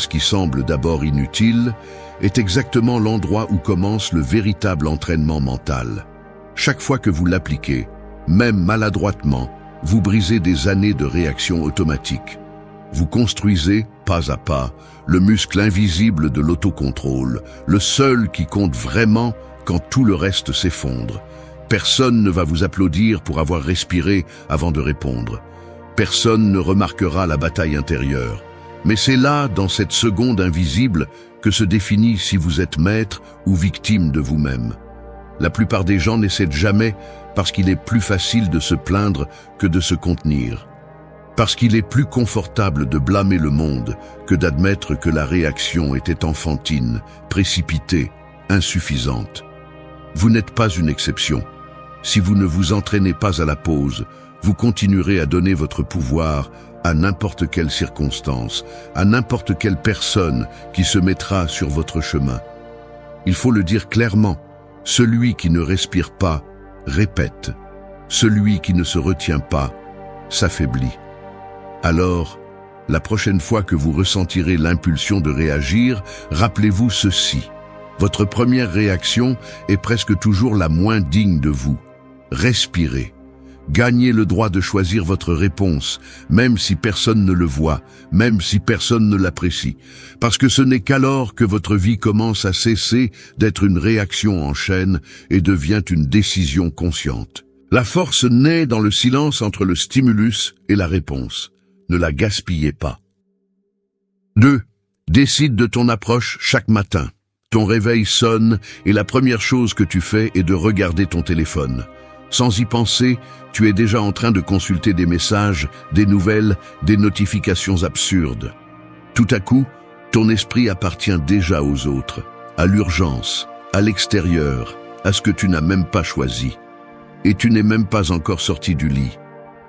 qui semble d'abord inutile, est exactement l'endroit où commence le véritable entraînement mental. Chaque fois que vous l'appliquez, Même maladroitement, vous brisez des années de réaction automatique. Vous construisez, pas à pas, le muscle invisible de l'autocontrôle, le seul qui compte vraiment quand tout le reste s'effondre. Personne ne va vous applaudir pour avoir respiré avant de répondre. Personne ne remarquera la bataille intérieure. Mais c'est là, dans cette seconde invisible, que se définit si vous êtes maître ou victime de vous-même. La plupart des gens n'essaient jamais parce qu'il est plus facile de se plaindre que de se contenir. Parce qu'il est plus confortable de blâmer le monde que d'admettre que la réaction était enfantine, précipitée, insuffisante. Vous n'êtes pas une exception. Si vous ne vous entraînez pas à la pause, vous continuerez à donner votre pouvoir à n'importe quelle circonstance, à n'importe quelle personne qui se mettra sur votre chemin. Il faut le dire clairement, celui qui ne respire pas, répète. Celui qui ne se retient pas, s'affaiblit. Alors, la prochaine fois que vous ressentirez l'impulsion de réagir, rappelez-vous ceci. Votre première réaction est presque toujours la moins digne de vous. Respirez. Gagnez le droit de choisir votre réponse, même si personne ne le voit, même si personne ne l'apprécie. Parce que ce n'est qu'alors que votre vie commence à cesser d'être une réaction en chaîne et devient une décision consciente. La force naît dans le silence entre le stimulus et la réponse. Ne la gaspillez pas. 2. Décide de ton approche chaque matin. Ton réveil sonne et la première chose que tu fais est de regarder ton téléphone. Sans y penser, tu es déjà en train de consulter des messages, des nouvelles, des notifications absurdes. Tout à coup, ton esprit appartient déjà aux autres, à l'urgence, à l'extérieur, à ce que tu n'as même pas choisi. Et tu n'es même pas encore sorti du lit.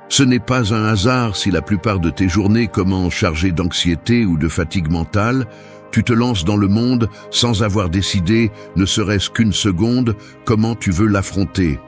Ce n'est pas un hasard si la plupart de tes journées commencent chargées d'anxiété ou de fatigue mentale. Tu te lances dans le monde sans avoir décidé, ne serait-ce qu'une seconde, comment tu veux l'affronter.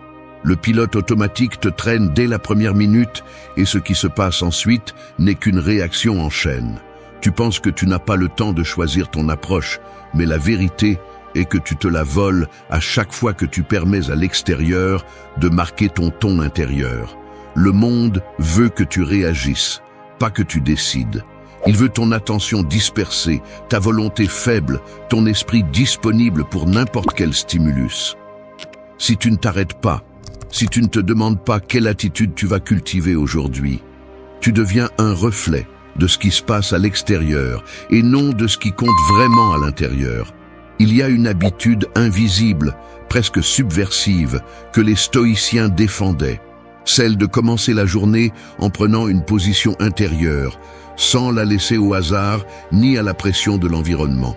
Le pilote automatique te traîne dès la première minute et ce qui se passe ensuite n'est qu'une réaction en chaîne. Tu penses que tu n'as pas le temps de choisir ton approche, mais la vérité est que tu te la voles à chaque fois que tu permets à l'extérieur de marquer ton ton intérieur. Le monde veut que tu réagisses, pas que tu décides. Il veut ton attention dispersée, ta volonté faible, ton esprit disponible pour n'importe quel stimulus. Si tu ne t'arrêtes pas, si tu ne te demandes pas quelle attitude tu vas cultiver aujourd'hui, tu deviens un reflet de ce qui se passe à l'extérieur et non de ce qui compte vraiment à l'intérieur. Il y a une habitude invisible, presque subversive, que les stoïciens défendaient, celle de commencer la journée en prenant une position intérieure, sans la laisser au hasard ni à la pression de l'environnement.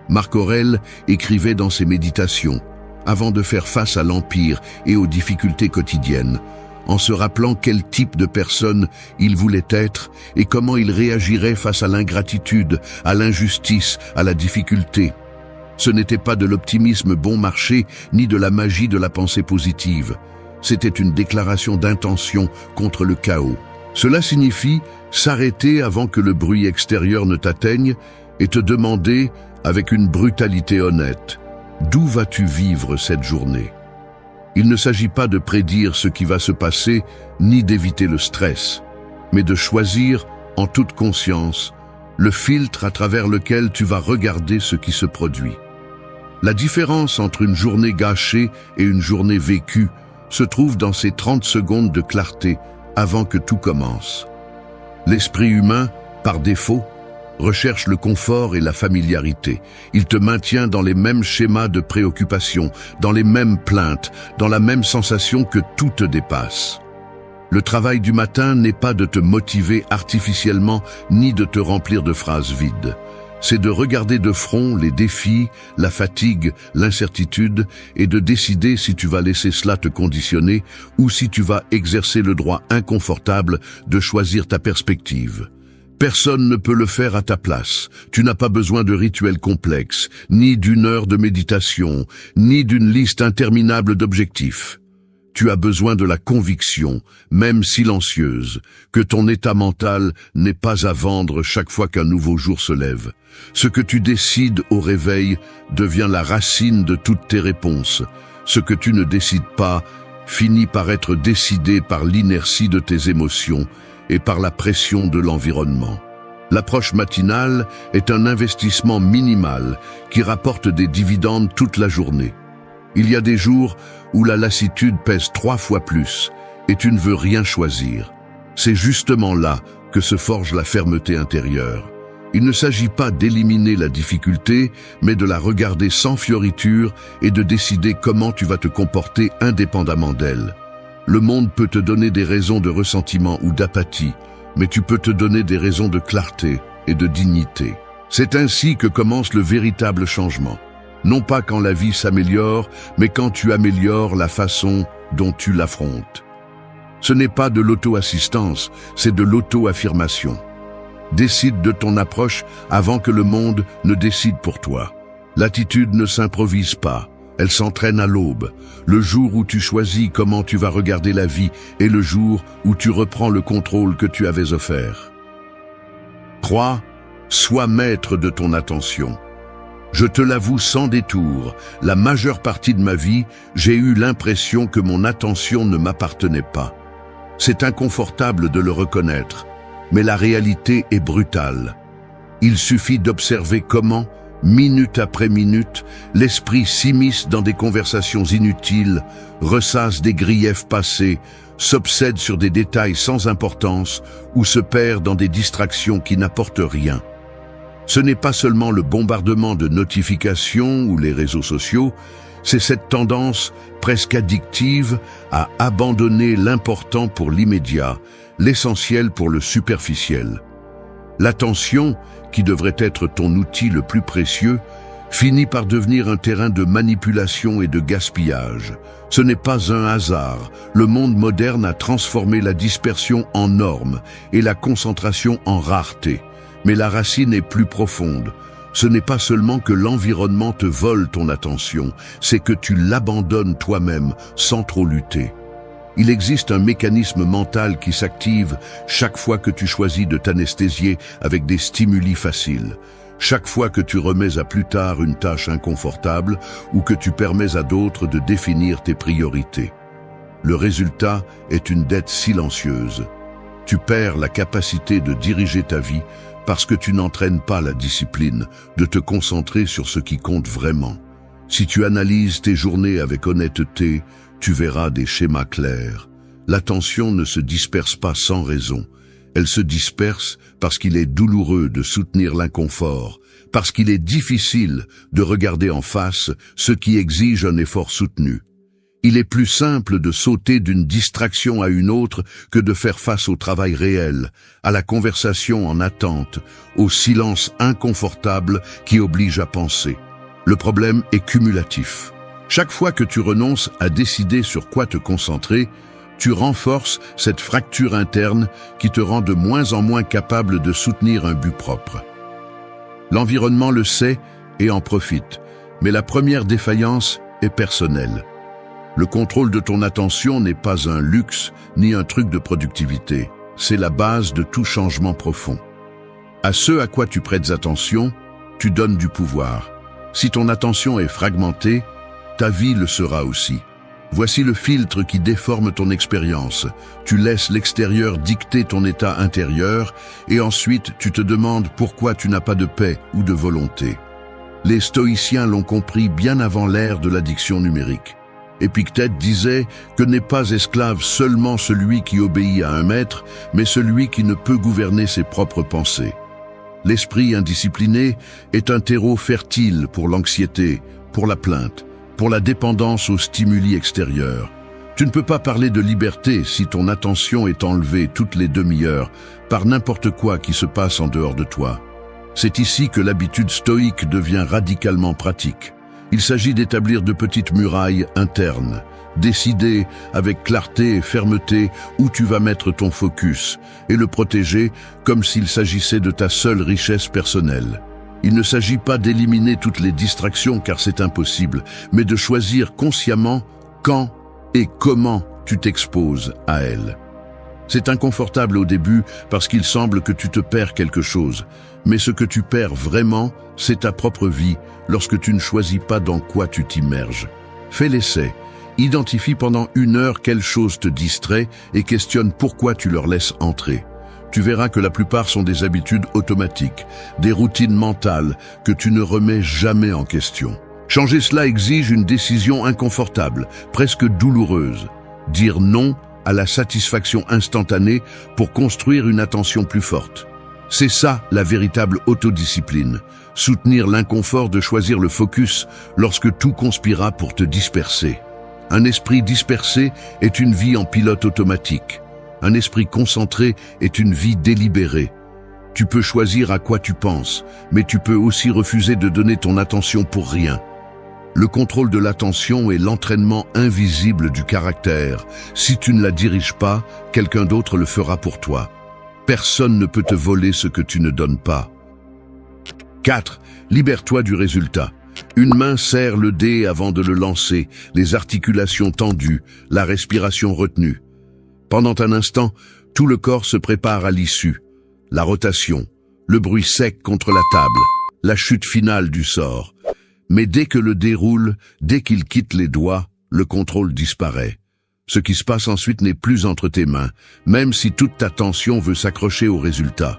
Marc Aurèle écrivait dans ses méditations, avant de faire face à l'Empire et aux difficultés quotidiennes, en se rappelant quel type de personne il voulait être et comment il réagirait face à l'ingratitude, à l'injustice, à la difficulté. Ce n'était pas de l'optimisme bon marché, ni de la magie de la pensée positive. C'était une déclaration d'intention contre le chaos. Cela signifie s'arrêter avant que le bruit extérieur ne t'atteigne et te demander, avec une brutalité honnête, d'où vas-tu vivre cette journée? Il ne s'agit pas de prédire ce qui va se passer, ni d'éviter le stress, mais de choisir, en toute conscience, le filtre à travers lequel tu vas regarder ce qui se produit. La différence entre une journée gâchée et une journée vécue se trouve dans ces 30 secondes de clarté avant que tout commence. L'esprit humain, par défaut, recherche le confort et la familiarité. Il te maintient dans les mêmes schémas de préoccupation, dans les mêmes plaintes, dans la même sensation que tout te dépasse. Le travail du matin n'est pas de te motiver artificiellement ni de te remplir de phrases vides. C'est de regarder de front les défis, la fatigue, l'incertitude et de décider si tu vas laisser cela te conditionner ou si tu vas exercer le droit inconfortable de choisir ta perspective. Personne ne peut le faire à ta place. Tu n'as pas besoin de rituels complexes, ni d'une heure de méditation, ni d'une liste interminable d'objectifs. Tu as besoin de la conviction, même silencieuse, que ton état mental n'est pas à vendre chaque fois qu'un nouveau jour se lève. Ce que tu décides au réveil devient la racine de toutes tes réponses. Ce que tu ne décides pas finit par être décidé par l'inertie de tes émotions et par la pression de l'environnement. L'approche matinale est un investissement minimal qui rapporte des dividendes toute la journée. Il y a des jours où la lassitude pèse 3 fois plus et tu ne veux rien choisir. C'est justement là que se forge la fermeté intérieure. Il ne s'agit pas d'éliminer la difficulté, mais de la regarder sans fioriture et de décider comment tu vas te comporter indépendamment d'elle. Le monde peut te donner des raisons de ressentiment ou d'apathie, mais tu peux te donner des raisons de clarté et de dignité. C'est ainsi que commence le véritable changement. Non pas quand la vie s'améliore, mais quand tu améliores la façon dont tu l'affrontes. Ce n'est pas de l'auto-assistance, c'est de l'auto-affirmation. Décide de ton approche avant que le monde ne décide pour toi. L'attitude ne s'improvise pas, elle s'entraîne à l'aube. Le jour où tu choisis comment tu vas regarder la vie est le jour où tu reprends le contrôle que tu avais offert. 3. Sois maître de ton attention. Je te l'avoue sans détour, la majeure partie de ma vie, j'ai eu l'impression que mon attention ne m'appartenait pas. C'est inconfortable de le reconnaître, mais la réalité est brutale. Il suffit d'observer comment, minute après minute, l'esprit s'immisce dans des conversations inutiles, ressasse des griefs passés, s'obsède sur des détails sans importance ou se perd dans des distractions qui n'apportent rien. Ce n'est pas seulement le bombardement de notifications ou les réseaux sociaux, c'est cette tendance presque addictive à abandonner l'important pour l'immédiat, l'essentiel pour le superficiel. L'attention, qui devrait être ton outil le plus précieux, finit par devenir un terrain de manipulation et de gaspillage. Ce n'est pas un hasard. Le monde moderne a transformé la dispersion en norme et la concentration en rareté. Mais la racine est plus profonde. Ce n'est pas seulement que l'environnement te vole ton attention, c'est que tu l'abandonnes toi-même sans trop lutter. Il existe un mécanisme mental qui s'active chaque fois que tu choisis de t'anesthésier avec des stimuli faciles, chaque fois que tu remets à plus tard une tâche inconfortable ou que tu permets à d'autres de définir tes priorités. Le résultat est une dette silencieuse. Tu perds la capacité de diriger ta vie parce que tu n'entraînes pas la discipline de te concentrer sur ce qui compte vraiment. Si tu analyses tes journées avec honnêteté, tu verras des schémas clairs. L'attention ne se disperse pas sans raison. Elle se disperse parce qu'il est douloureux de soutenir l'inconfort, parce qu'il est difficile de regarder en face ce qui exige un effort soutenu. Il est plus simple de sauter d'une distraction à une autre que de faire face au travail réel, à la conversation en attente, au silence inconfortable qui oblige à penser. Le problème est cumulatif. Chaque fois que tu renonces à décider sur quoi te concentrer, tu renforces cette fracture interne qui te rend de moins en moins capable de soutenir un but propre. L'environnement le sait et en profite, mais la première défaillance est personnelle. Le contrôle de ton attention n'est pas un luxe ni un truc de productivité. C'est la base de tout changement profond. À ce à quoi tu prêtes attention, tu donnes du pouvoir. Si ton attention est fragmentée, ta vie le sera aussi. Voici le filtre qui déforme ton expérience. Tu laisses l'extérieur dicter ton état intérieur et ensuite tu te demandes pourquoi tu n'as pas de paix ou de volonté. Les stoïciens l'ont compris bien avant l'ère de l'addiction numérique. Épictète disait que n'est pas esclave seulement celui qui obéit à un maître, mais celui qui ne peut gouverner ses propres pensées. L'esprit indiscipliné est un terreau fertile pour l'anxiété, pour la plainte, pour la dépendance aux stimuli extérieurs. Tu ne peux pas parler de liberté si ton attention est enlevée toutes les demi-heures par n'importe quoi qui se passe en dehors de toi. C'est ici que l'habitude stoïque devient radicalement pratique. Il s'agit d'établir de petites murailles internes, décider avec clarté et fermeté où tu vas mettre ton focus et le protéger comme s'il s'agissait de ta seule richesse personnelle. Il ne s'agit pas d'éliminer toutes les distractions car c'est impossible, mais de choisir consciemment quand et comment tu t'exposes à elles. C'est inconfortable au début parce qu'il semble que tu te perds quelque chose, mais ce que tu perds vraiment, c'est ta propre vie lorsque tu ne choisis pas dans quoi tu t'immerges. Fais l'essai Identifie pendant 1 heure quelle chose te distrait et questionne pourquoi tu leur laisses entrer. Tu verras que la plupart sont des habitudes automatiques, des routines mentales que tu ne remets jamais en question. Changer cela exige une décision inconfortable, presque douloureuse. Dire non à la satisfaction instantanée pour construire une attention plus forte. C'est ça la véritable autodiscipline. Soutenir l'inconfort de choisir le focus lorsque tout conspira pour te disperser. Un esprit dispersé est une vie en pilote automatique. Un esprit concentré est une vie délibérée. Tu peux choisir à quoi tu penses, mais tu peux aussi refuser de donner ton attention pour rien. Le contrôle de l'attention est l'entraînement invisible du caractère. Si tu ne la diriges pas, quelqu'un d'autre le fera pour toi. Personne ne peut te voler ce que tu ne donnes pas. 4. Libère-toi du résultat. Une main serre le dé avant de le lancer, les articulations tendues, la respiration retenue. Pendant un instant, tout le corps se prépare à l'issue. La rotation, le bruit sec contre la table, la chute finale du sort. Mais dès que le dé roule, dès qu'il quitte les doigts, le contrôle disparaît. Ce qui se passe ensuite n'est plus entre tes mains, même si toute ta tension veut s'accrocher au résultat.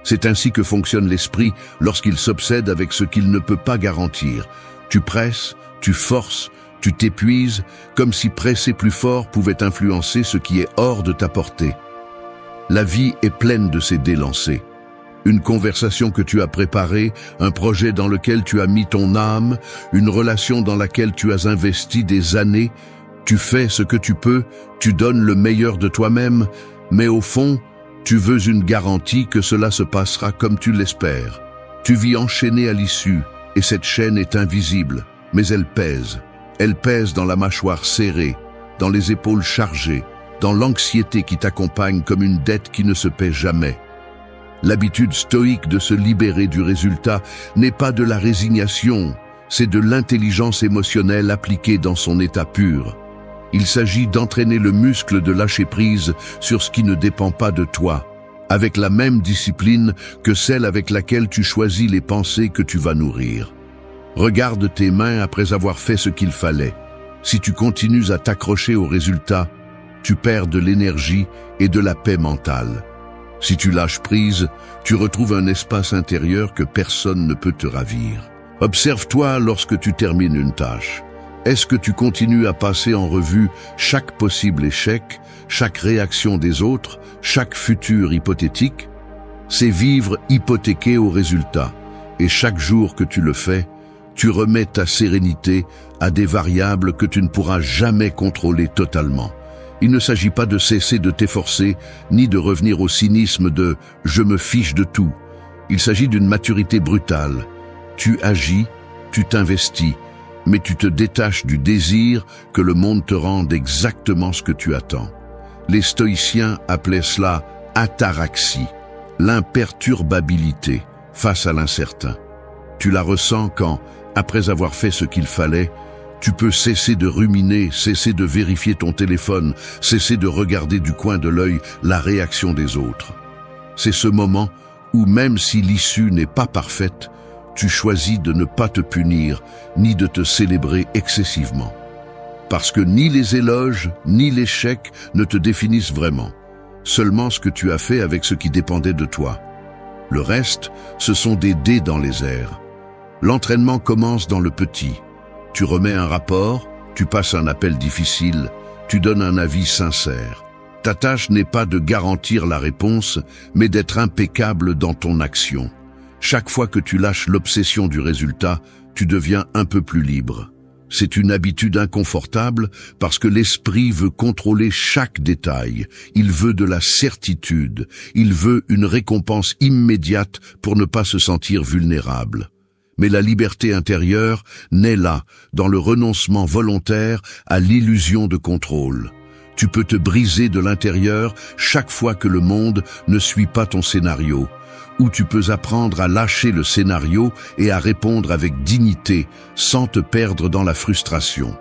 C'est ainsi que fonctionne l'esprit lorsqu'il s'obsède avec ce qu'il ne peut pas garantir. Tu presses, tu forces, tu t'épuises, comme si presser plus fort pouvait influencer ce qui est hors de ta portée. La vie est pleine de ces dés lancés. Une conversation que tu as préparée, un projet dans lequel tu as mis ton âme, une relation dans laquelle tu as investi des années. Tu fais ce que tu peux, tu donnes le meilleur de toi-même, mais au fond, tu veux une garantie que cela se passera comme tu l'espères. Tu vis enchaîné à l'issue, et cette chaîne est invisible, mais elle pèse. Elle pèse dans la mâchoire serrée, dans les épaules chargées, dans l'anxiété qui t'accompagne comme une dette qui ne se paie jamais. L'habitude stoïque de se libérer du résultat n'est pas de la résignation, c'est de l'intelligence émotionnelle appliquée dans son état pur. Il s'agit d'entraîner le muscle de lâcher prise sur ce qui ne dépend pas de toi, avec la même discipline que celle avec laquelle tu choisis les pensées que tu vas nourrir. Regarde tes mains après avoir fait ce qu'il fallait. Si tu continues à t'accrocher au résultat, tu perds de l'énergie et de la paix mentale. Si tu lâches prise, tu retrouves un espace intérieur que personne ne peut te ravir. Observe-toi lorsque tu termines une tâche. Est-ce que tu continues à passer en revue chaque possible échec, chaque réaction des autres, chaque futur hypothétique? C'est vivre hypothéqué au résultat. Et chaque jour que tu le fais, tu remets ta sérénité à des variables que tu ne pourras jamais contrôler totalement. Il ne s'agit pas de cesser de t'efforcer, ni de revenir au cynisme de « je me fiche de tout ». Il s'agit d'une maturité brutale. Tu agis, tu t'investis, mais tu te détaches du désir que le monde te rende exactement ce que tu attends. Les stoïciens appelaient cela ataraxie, l'imperturbabilité face à l'incertain. Tu la ressens quand, après avoir fait ce qu'il fallait, tu peux cesser de ruminer, cesser de vérifier ton téléphone, cesser de regarder du coin de l'œil la réaction des autres. C'est ce moment où, même si l'issue n'est pas parfaite, tu choisis de ne pas te punir, ni de te célébrer excessivement. Parce que ni les éloges, ni l'échec ne te définissent vraiment. Seulement ce que tu as fait avec ce qui dépendait de toi. Le reste, ce sont des dés dans les airs. L'entraînement commence dans le petit. Tu remets un rapport, tu passes un appel difficile, tu donnes un avis sincère. Ta tâche n'est pas de garantir la réponse, mais d'être impeccable dans ton action. Chaque fois que tu lâches l'obsession du résultat, tu deviens un peu plus libre. C'est une habitude inconfortable parce que l'esprit veut contrôler chaque détail. Il veut de la certitude. Il veut une récompense immédiate pour ne pas se sentir vulnérable. Mais la liberté intérieure naît là, dans le renoncement volontaire à l'illusion de contrôle. Tu peux te briser de l'intérieur chaque fois que le monde ne suit pas ton scénario, ou tu peux apprendre à lâcher le scénario et à répondre avec dignité, sans te perdre dans la frustration.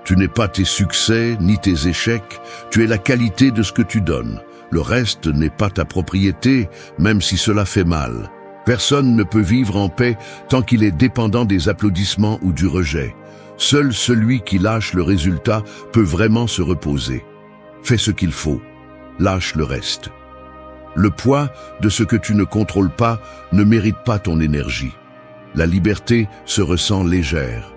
Tu n'es pas tes succès ni tes échecs, tu es la qualité de ce que tu donnes. Le reste n'est pas ta propriété, même si cela fait mal. Personne ne peut vivre en paix tant qu'il est dépendant des applaudissements ou du rejet. Seul celui qui lâche le résultat peut vraiment se reposer. Fais ce qu'il faut, lâche le reste. Le poids de ce que tu ne contrôles pas ne mérite pas ton énergie. La liberté se ressent légère.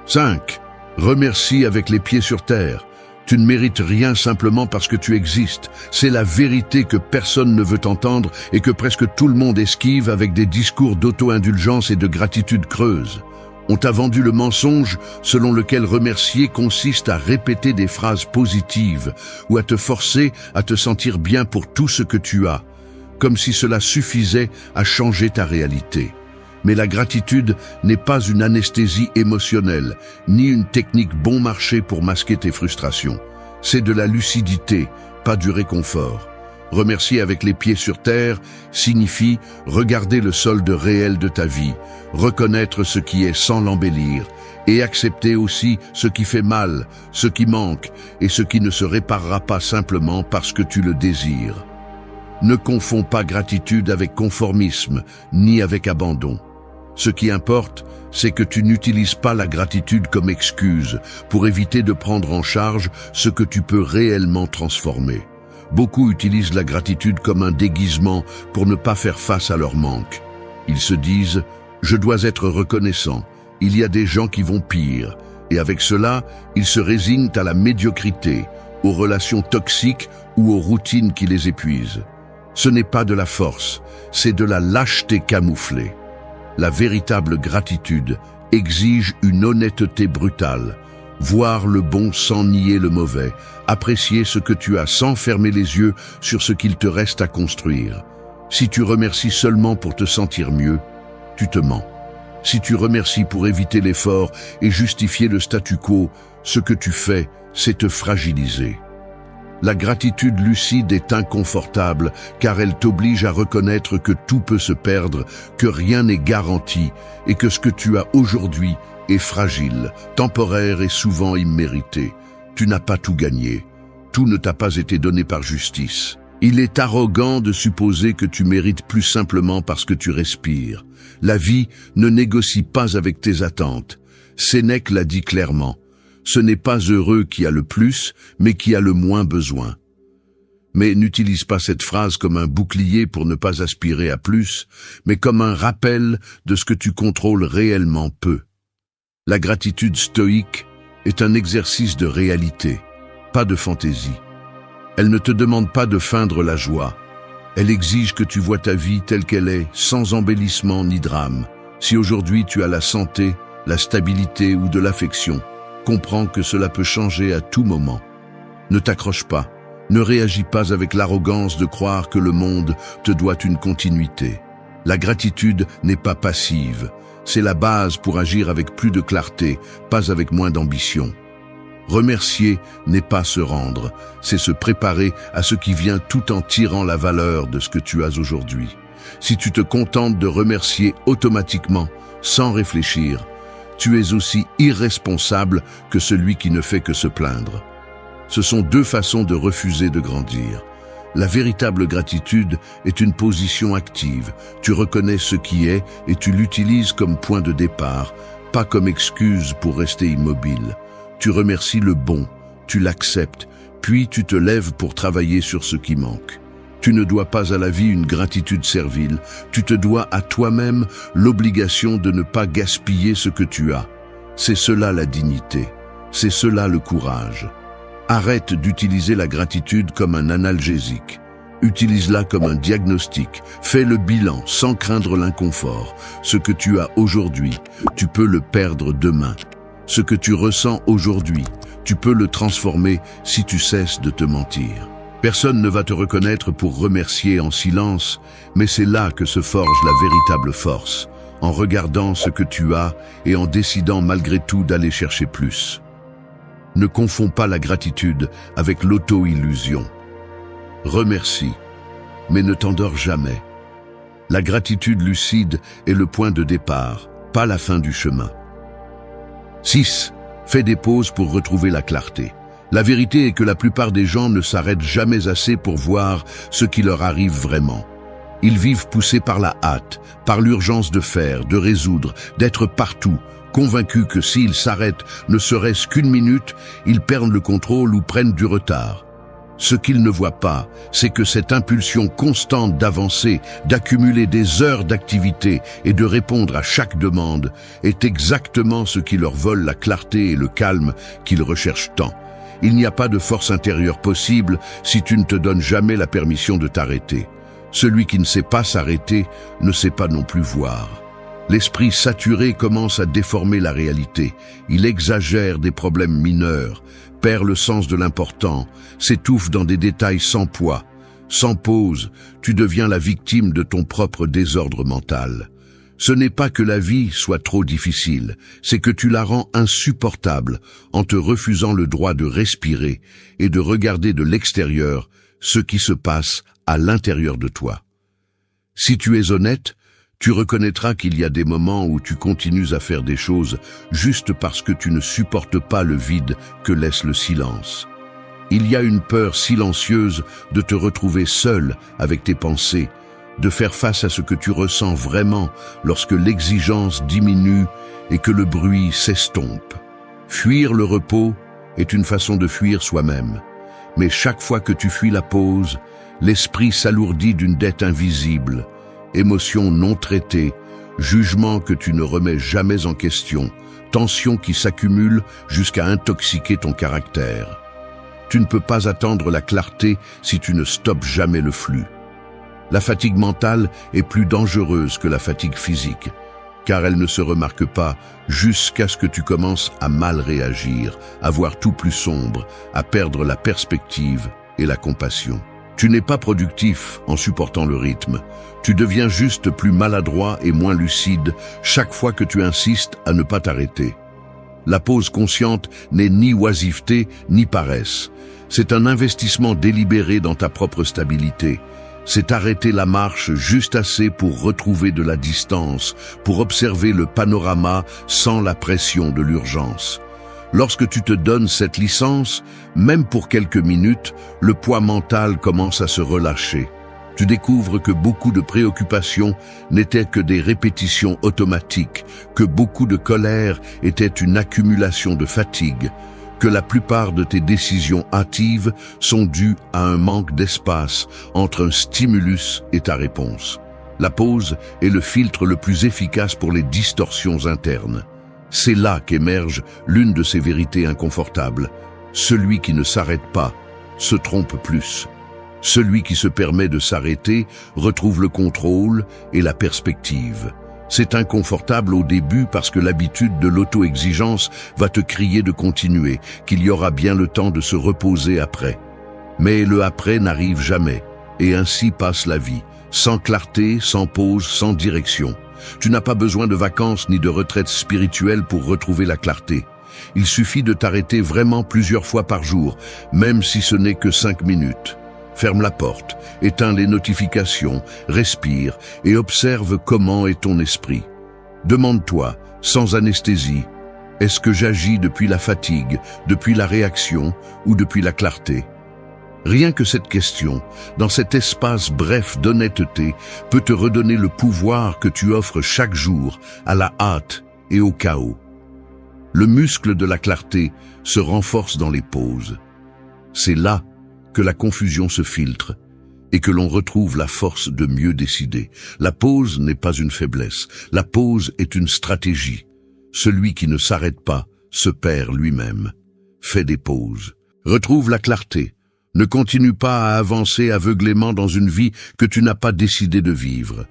5. Remercie avec les pieds sur terre. Tu ne mérites rien simplement parce que tu existes. C'est la vérité que personne ne veut entendre et que presque tout le monde esquive avec des discours d'auto-indulgence et de gratitude creuse. On t'a vendu le mensonge selon lequel remercier consiste à répéter des phrases positives ou à te forcer à te sentir bien pour tout ce que tu as, comme si cela suffisait à changer ta réalité. Mais la gratitude n'est pas une anesthésie émotionnelle, ni une technique bon marché pour masquer tes frustrations. C'est de la lucidité, pas du réconfort. Remercier avec les pieds sur terre signifie regarder le solde réel de ta vie, reconnaître ce qui est sans l'embellir, et accepter aussi ce qui fait mal, ce qui manque, et ce qui ne se réparera pas simplement parce que tu le désires. Ne confonds pas gratitude avec conformisme, ni avec abandon. Ce qui importe, c'est que tu n'utilises pas la gratitude comme excuse pour éviter de prendre en charge ce que tu peux réellement transformer. Beaucoup utilisent la gratitude comme un déguisement pour ne pas faire face à leur manque. Ils se disent « je dois être reconnaissant, il y a des gens qui vont pire » et avec cela, ils se résignent à la médiocrité, aux relations toxiques ou aux routines qui les épuisent. Ce n'est pas de la force, c'est de la lâcheté camouflée. La véritable gratitude exige une honnêteté brutale. Voir le bon sans nier le mauvais, apprécier ce que tu as sans fermer les yeux sur ce qu'il te reste à construire. Si tu remercies seulement pour te sentir mieux, tu te mens. Si tu remercies pour éviter l'effort et justifier le statu quo, ce que tu fais, c'est te fragiliser. La gratitude lucide est inconfortable car elle t'oblige à reconnaître que tout peut se perdre, que rien n'est garanti et que ce que tu as aujourd'hui est fragile, temporaire et souvent immérité. Tu n'as pas tout gagné. Tout ne t'a pas été donné par justice. Il est arrogant de supposer que tu mérites plus simplement parce que tu respires. La vie ne négocie pas avec tes attentes. Sénèque l'a dit clairement. Ce n'est pas heureux qui a le plus, mais qui a le moins besoin. Mais n'utilise pas cette phrase comme un bouclier pour ne pas aspirer à plus, mais comme un rappel de ce que tu contrôles réellement peu. La gratitude stoïque est un exercice de réalité, pas de fantaisie. Elle ne te demande pas de feindre la joie. Elle exige que tu vois ta vie telle qu'elle est, sans embellissement ni drame. Si aujourd'hui tu as la santé, la stabilité ou de l'affection, comprends que cela peut changer à tout moment. Ne t'accroche pas, ne réagis pas avec l'arrogance de croire que le monde te doit une continuité. La gratitude n'est pas passive, c'est la base pour agir avec plus de clarté, pas avec moins d'ambition. Remercier n'est pas se rendre, c'est se préparer à ce qui vient tout en tirant la valeur de ce que tu as aujourd'hui. Si tu te contentes de remercier automatiquement, sans réfléchir, tu es aussi irresponsable que celui qui ne fait que se plaindre. Ce sont deux façons de refuser de grandir. La véritable gratitude est une position active. Tu reconnais ce qui est et tu l'utilises comme point de départ, pas comme excuse pour rester immobile. Tu remercies le bon, tu l'acceptes, puis tu te lèves pour travailler sur ce qui manque. Tu ne dois pas à la vie une gratitude servile, tu te dois à toi-même l'obligation de ne pas gaspiller ce que tu as. C'est cela la dignité, c'est cela le courage. Arrête d'utiliser la gratitude comme un analgésique. Utilise-la comme un diagnostic. Fais le bilan sans craindre l'inconfort. Ce que tu as aujourd'hui, tu peux le perdre demain. Ce que tu ressens aujourd'hui, tu peux le transformer si tu cesses de te mentir. Personne ne va te reconnaître pour remercier en silence, mais c'est là que se forge la véritable force, en regardant ce que tu as et en décidant malgré tout d'aller chercher plus. Ne confonds pas la gratitude avec l'auto-illusion. Remercie, mais ne t'endors jamais. La gratitude lucide est le point de départ, pas la fin du chemin. 6. Fais des pauses pour retrouver la clarté. La vérité est que la plupart des gens ne s'arrêtent jamais assez pour voir ce qui leur arrive vraiment. Ils vivent poussés par la hâte, par l'urgence de faire, de résoudre, d'être partout, convaincus que s'ils s'arrêtent ne serait-ce qu'une minute, ils perdent le contrôle ou prennent du retard. Ce qu'ils ne voient pas, c'est que cette impulsion constante d'avancer, d'accumuler des heures d'activité et de répondre à chaque demande est exactement ce qui leur vole la clarté et le calme qu'ils recherchent tant. Il n'y a pas de force intérieure possible si tu ne te donnes jamais la permission de t'arrêter. Celui qui ne sait pas s'arrêter ne sait pas non plus voir. L'esprit saturé commence à déformer la réalité. Il exagère des problèmes mineurs, perd le sens de l'important, s'étouffe dans des détails sans poids. Sans pause, tu deviens la victime de ton propre désordre mental. Ce n'est pas que la vie soit trop difficile, c'est que tu la rends insupportable en te refusant le droit de respirer et de regarder de l'extérieur ce qui se passe à l'intérieur de toi. Si tu es honnête, tu reconnaîtras qu'il y a des moments où tu continues à faire des choses juste parce que tu ne supportes pas le vide que laisse le silence. Il y a une peur silencieuse de te retrouver seul avec tes pensées, de faire face à ce que tu ressens vraiment lorsque l'exigence diminue et que le bruit s'estompe. Fuir le repos est une façon de fuir soi-même. Mais chaque fois que tu fuis la pause, l'esprit s'alourdit d'une dette invisible. Émotions non traitées, jugements que tu ne remets jamais en question, tensions qui s'accumulent jusqu'à intoxiquer ton caractère. Tu ne peux pas attendre la clarté si tu ne stoppes jamais le flux. La fatigue mentale est plus dangereuse que la fatigue physique, car elle ne se remarque pas jusqu'à ce que tu commences à mal réagir, à voir tout plus sombre, à perdre la perspective et la compassion. Tu n'es pas productif en supportant le rythme. Tu deviens juste plus maladroit et moins lucide chaque fois que tu insistes à ne pas t'arrêter. La pause consciente n'est ni oisiveté ni paresse. C'est un investissement délibéré dans ta propre stabilité. C'est arrêter la marche juste assez pour retrouver de la distance, pour observer le panorama sans la pression de l'urgence. Lorsque tu te donnes cette licence, même pour quelques minutes, le poids mental commence à se relâcher. Tu découvres que beaucoup de préoccupations n'étaient que des répétitions automatiques, que beaucoup de colère était une accumulation de fatigue, que la plupart de tes décisions hâtives sont dues à un manque d'espace entre un stimulus et ta réponse. La pause est le filtre le plus efficace pour les distorsions internes. C'est là qu'émerge l'une de ces vérités inconfortables. Celui qui ne s'arrête pas se trompe plus. Celui qui se permet de s'arrêter retrouve le contrôle et la perspective. C'est inconfortable au début parce que l'habitude de l'auto-exigence va te crier de continuer, qu'il y aura bien le temps de se reposer après. Mais le après n'arrive jamais, et ainsi passe la vie, sans clarté, sans pause, sans direction. Tu n'as pas besoin de vacances ni de retraite spirituelle pour retrouver la clarté. Il suffit de t'arrêter vraiment plusieurs fois par jour, même si ce n'est que 5 minutes. Ferme la porte, éteins les notifications, respire et observe comment est ton esprit. Demande-toi, sans anesthésie, est-ce que j'agis depuis la fatigue, depuis la réaction ou depuis la clarté? Rien que cette question, dans cet espace bref d'honnêteté, peut te redonner le pouvoir que tu offres chaque jour à la hâte et au chaos. Le muscle de la clarté se renforce dans les pauses. C'est là que la confusion se filtre et que l'on retrouve la force de mieux décider. La pause n'est pas une faiblesse, la pause est une stratégie. Celui qui ne s'arrête pas se perd lui-même. Fais des pauses. Retrouve la clarté. Ne continue pas à avancer aveuglément dans une vie que tu n'as pas décidé de vivre.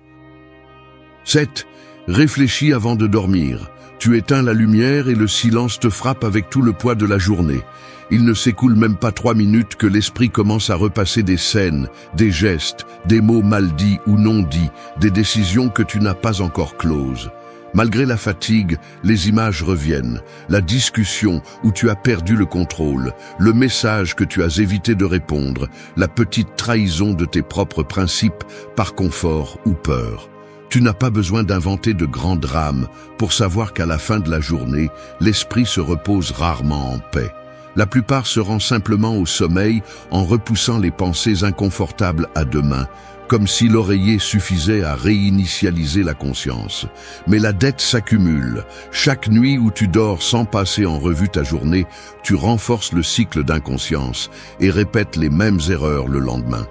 7. Réfléchis avant de dormir. Tu éteins la lumière et le silence te frappe avec tout le poids de la journée. Il ne s'écoule même pas 3 minutes que l'esprit commence à repasser des scènes, des gestes, des mots mal dits ou non dits, des décisions que tu n'as pas encore closes. Malgré la fatigue, les images reviennent, la discussion où tu as perdu le contrôle, le message que tu as évité de répondre, la petite trahison de tes propres principes par confort ou peur. Tu n'as pas besoin d'inventer de grands drames pour savoir qu'à la fin de la journée, l'esprit se repose rarement en paix. La plupart se rend simplement au sommeil en repoussant les pensées inconfortables à demain, comme si l'oreiller suffisait à réinitialiser la conscience. Mais la dette s'accumule. Chaque nuit où tu dors sans passer en revue ta journée, tu renforces le cycle d'inconscience et répètes les mêmes erreurs le lendemain.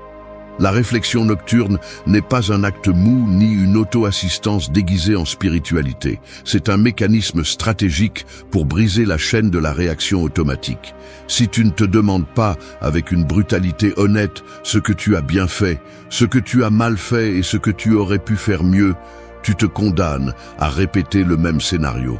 La réflexion nocturne n'est pas un acte mou ni une auto-assistance déguisée en spiritualité. C'est un mécanisme stratégique pour briser la chaîne de la réaction automatique. Si tu ne te demandes pas, avec une brutalité honnête, ce que tu as bien fait, ce que tu as mal fait et ce que tu aurais pu faire mieux, tu te condamnes à répéter le même scénario.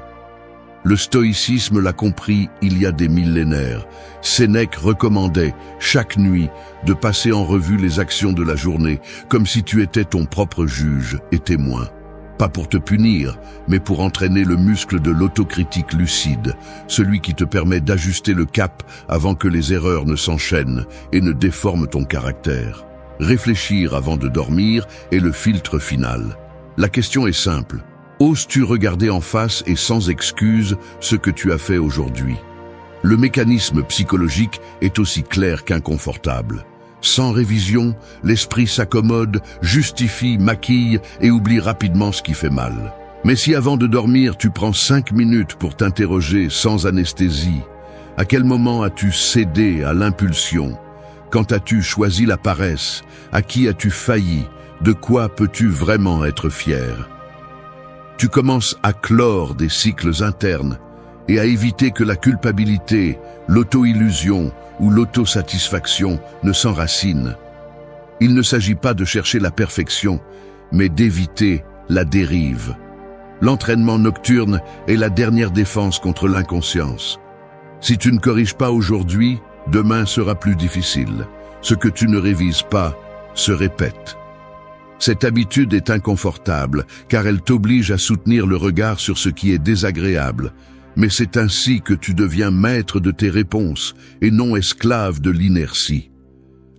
Le stoïcisme l'a compris il y a des millénaires. Sénèque recommandait, chaque nuit, de passer en revue les actions de la journée, comme si tu étais ton propre juge et témoin. Pas pour te punir, mais pour entraîner le muscle de l'autocritique lucide, celui qui te permet d'ajuster le cap avant que les erreurs ne s'enchaînent et ne déforment ton caractère. Réfléchir avant de dormir est le filtre final. La question est simple. Oses-tu regarder en face et sans excuse ce que tu as fait aujourd'hui? Le mécanisme psychologique est aussi clair qu'inconfortable. Sans révision, l'esprit s'accommode, justifie, maquille et oublie rapidement ce qui fait mal. Mais si avant de dormir, tu prends 5 minutes pour t'interroger sans anesthésie, à quel moment as-tu cédé à l'impulsion? Quand as-tu choisi la paresse? À qui as-tu failli? De quoi peux-tu vraiment être fier? Tu commences à clore des cycles internes et à éviter que la culpabilité, l'auto-illusion ou l'autosatisfaction ne s'enracinent. Il ne s'agit pas de chercher la perfection, mais d'éviter la dérive. L'entraînement nocturne est la dernière défense contre l'inconscience. Si tu ne corriges pas aujourd'hui, demain sera plus difficile. Ce que tu ne révises pas se répète. Cette habitude est inconfortable, car elle t'oblige à soutenir le regard sur ce qui est désagréable. Mais c'est ainsi que tu deviens maître de tes réponses, et non esclave de l'inertie.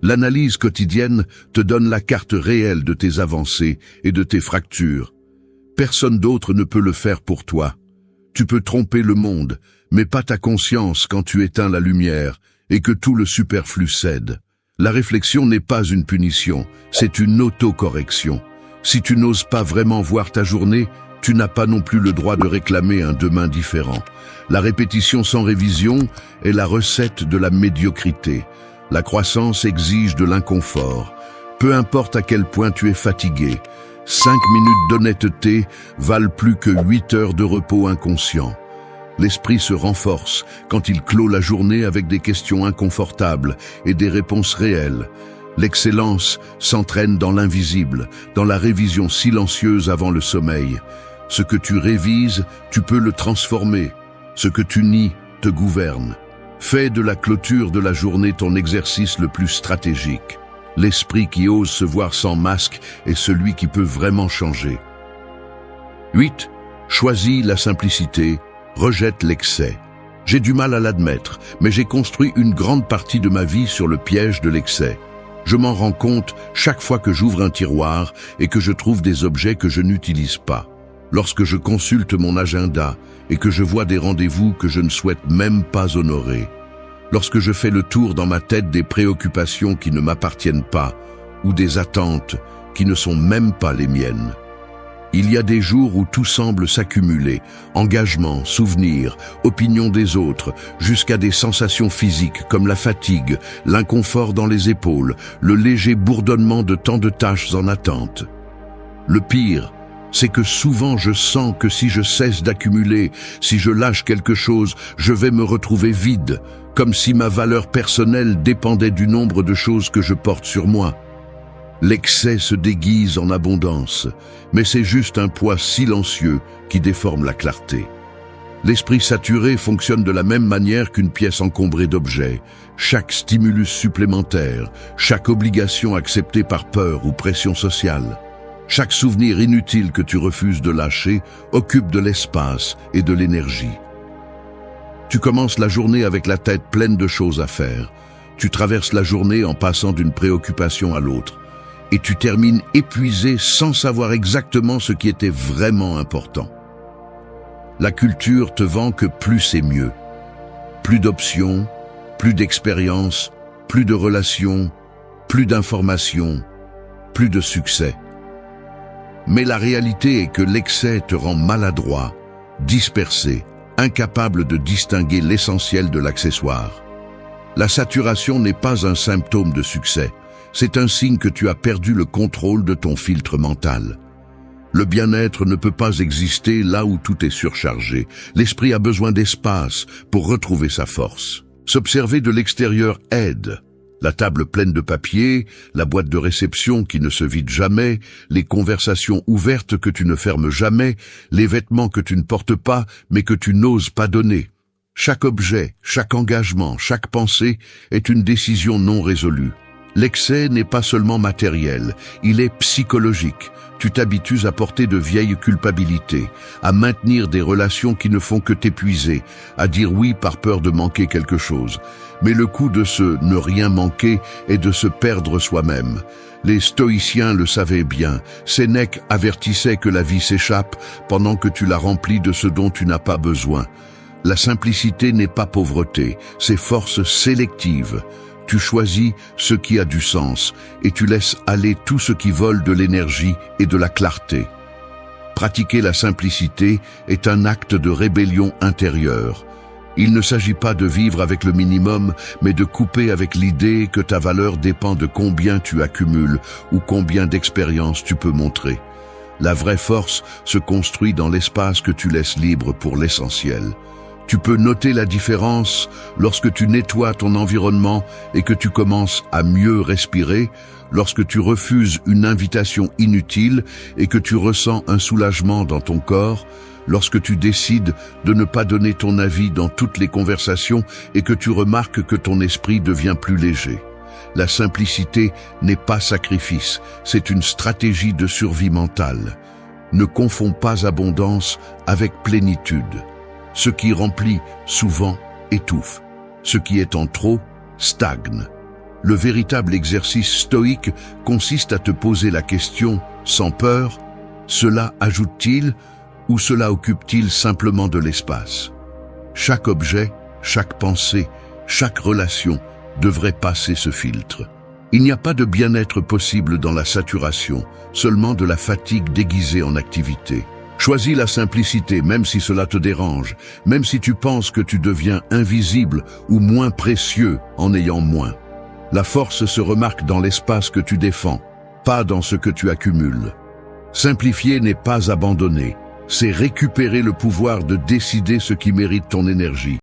L'analyse quotidienne te donne la carte réelle de tes avancées et de tes fractures. Personne d'autre ne peut le faire pour toi. Tu peux tromper le monde, mais pas ta conscience quand tu éteins la lumière et que tout le superflu cède. La réflexion n'est pas une punition, c'est une autocorrection. Si tu n'oses pas vraiment voir ta journée, tu n'as pas non plus le droit de réclamer un demain différent. La répétition sans révision est la recette de la médiocrité. La croissance exige de l'inconfort. Peu importe à quel point tu es fatigué, 5 minutes d'honnêteté valent plus que 8 heures de repos inconscient. L'esprit se renforce quand il clôt la journée avec des questions inconfortables et des réponses réelles. L'excellence s'entraîne dans l'invisible, dans la révision silencieuse avant le sommeil. Ce que tu révises, tu peux le transformer. Ce que tu nies te gouverne. Fais de la clôture de la journée ton exercice le plus stratégique. L'esprit qui ose se voir sans masque est celui qui peut vraiment changer. 8. Choisis la simplicité. Rejette l'excès. J'ai du mal à l'admettre, mais j'ai construit une grande partie de ma vie sur le piège de l'excès. Je m'en rends compte chaque fois que j'ouvre un tiroir et que je trouve des objets que je n'utilise pas. Lorsque je consulte mon agenda et que je vois des rendez-vous que je ne souhaite même pas honorer. Lorsque je fais le tour dans ma tête des préoccupations qui ne m'appartiennent pas ou des attentes qui ne sont même pas les miennes. Il y a des jours où tout semble s'accumuler, engagement, souvenirs, opinion des autres, jusqu'à des sensations physiques comme la fatigue, l'inconfort dans les épaules, le léger bourdonnement de tant de tâches en attente. Le pire, c'est que souvent je sens que si je cesse d'accumuler, si je lâche quelque chose, je vais me retrouver vide, comme si ma valeur personnelle dépendait du nombre de choses que je porte sur moi. L'excès se déguise en abondance, mais c'est juste un poids silencieux qui déforme la clarté. L'esprit saturé fonctionne de la même manière qu'une pièce encombrée d'objets. Chaque stimulus supplémentaire, chaque obligation acceptée par peur ou pression sociale, chaque souvenir inutile que tu refuses de lâcher occupe de l'espace et de l'énergie. Tu commences la journée avec la tête pleine de choses à faire. Tu traverses la journée en passant d'une préoccupation à l'autre. Et tu termines épuisé sans savoir exactement ce qui était vraiment important. La culture te vend que plus c'est mieux. Plus d'options, plus d'expériences, plus de relations, plus d'informations. plus de succès. Mais la réalité est que l'excès te rend maladroit, dispersé, incapable de distinguer l'essentiel de l'accessoire. La saturation n'est pas un symptôme de succès, c'est un signe que tu as perdu le contrôle de ton filtre mental. Le bien-être ne peut pas exister là où tout est surchargé. L'esprit a besoin d'espace pour retrouver sa force. S'observer de l'extérieur aide. La table pleine de papier, la boîte de réception qui ne se vide jamais, les conversations ouvertes que tu ne fermes jamais, les vêtements que tu ne portes pas mais que tu n'oses pas donner. Chaque objet, chaque engagement, chaque pensée est une décision non résolue. L'excès n'est pas seulement matériel, il est psychologique. Tu t'habitues à porter de vieilles culpabilités, à maintenir des relations qui ne font que t'épuiser, à dire oui par peur de manquer quelque chose. Mais le coût de ce ne rien manquer est de se perdre soi-même. Les stoïciens le savaient bien. Sénèque avertissait que la vie s'échappe pendant que tu la remplis de ce dont tu n'as pas besoin. La simplicité n'est pas pauvreté, c'est force sélective. Tu choisis ce qui a du sens et tu laisses aller tout ce qui vole de l'énergie et de la clarté. Pratiquer la simplicité est un acte de rébellion intérieure. Il ne s'agit pas de vivre avec le minimum, mais de couper avec l'idée que ta valeur dépend de combien tu accumules ou combien d'expériences tu peux montrer. La vraie force se construit dans l'espace que tu laisses libre pour l'essentiel. Tu peux noter la différence lorsque tu nettoies ton environnement et que tu commences à mieux respirer, lorsque tu refuses une invitation inutile et que tu ressens un soulagement dans ton corps, lorsque tu décides de ne pas donner ton avis dans toutes les conversations et que tu remarques que ton esprit devient plus léger. La simplicité n'est pas sacrifice, c'est une stratégie de survie mentale. Ne confonds pas abondance avec plénitude. Ce qui remplit souvent étouffe. Ce qui est en trop stagne. Le véritable exercice stoïque consiste à te poser la question sans peur, cela ajoute-t-il ou cela occupe-t-il simplement de l'espace? Chaque objet, chaque pensée, chaque relation devrait passer ce filtre. Il n'y a pas de bien-être possible dans la saturation, seulement de la fatigue déguisée en activité. Choisis la simplicité, même si cela te dérange, même si tu penses que tu deviens invisible ou moins précieux en ayant moins. La force se remarque dans l'espace que tu défends, pas dans ce que tu accumules. Simplifier n'est pas abandonner, c'est récupérer le pouvoir de décider ce qui mérite ton énergie.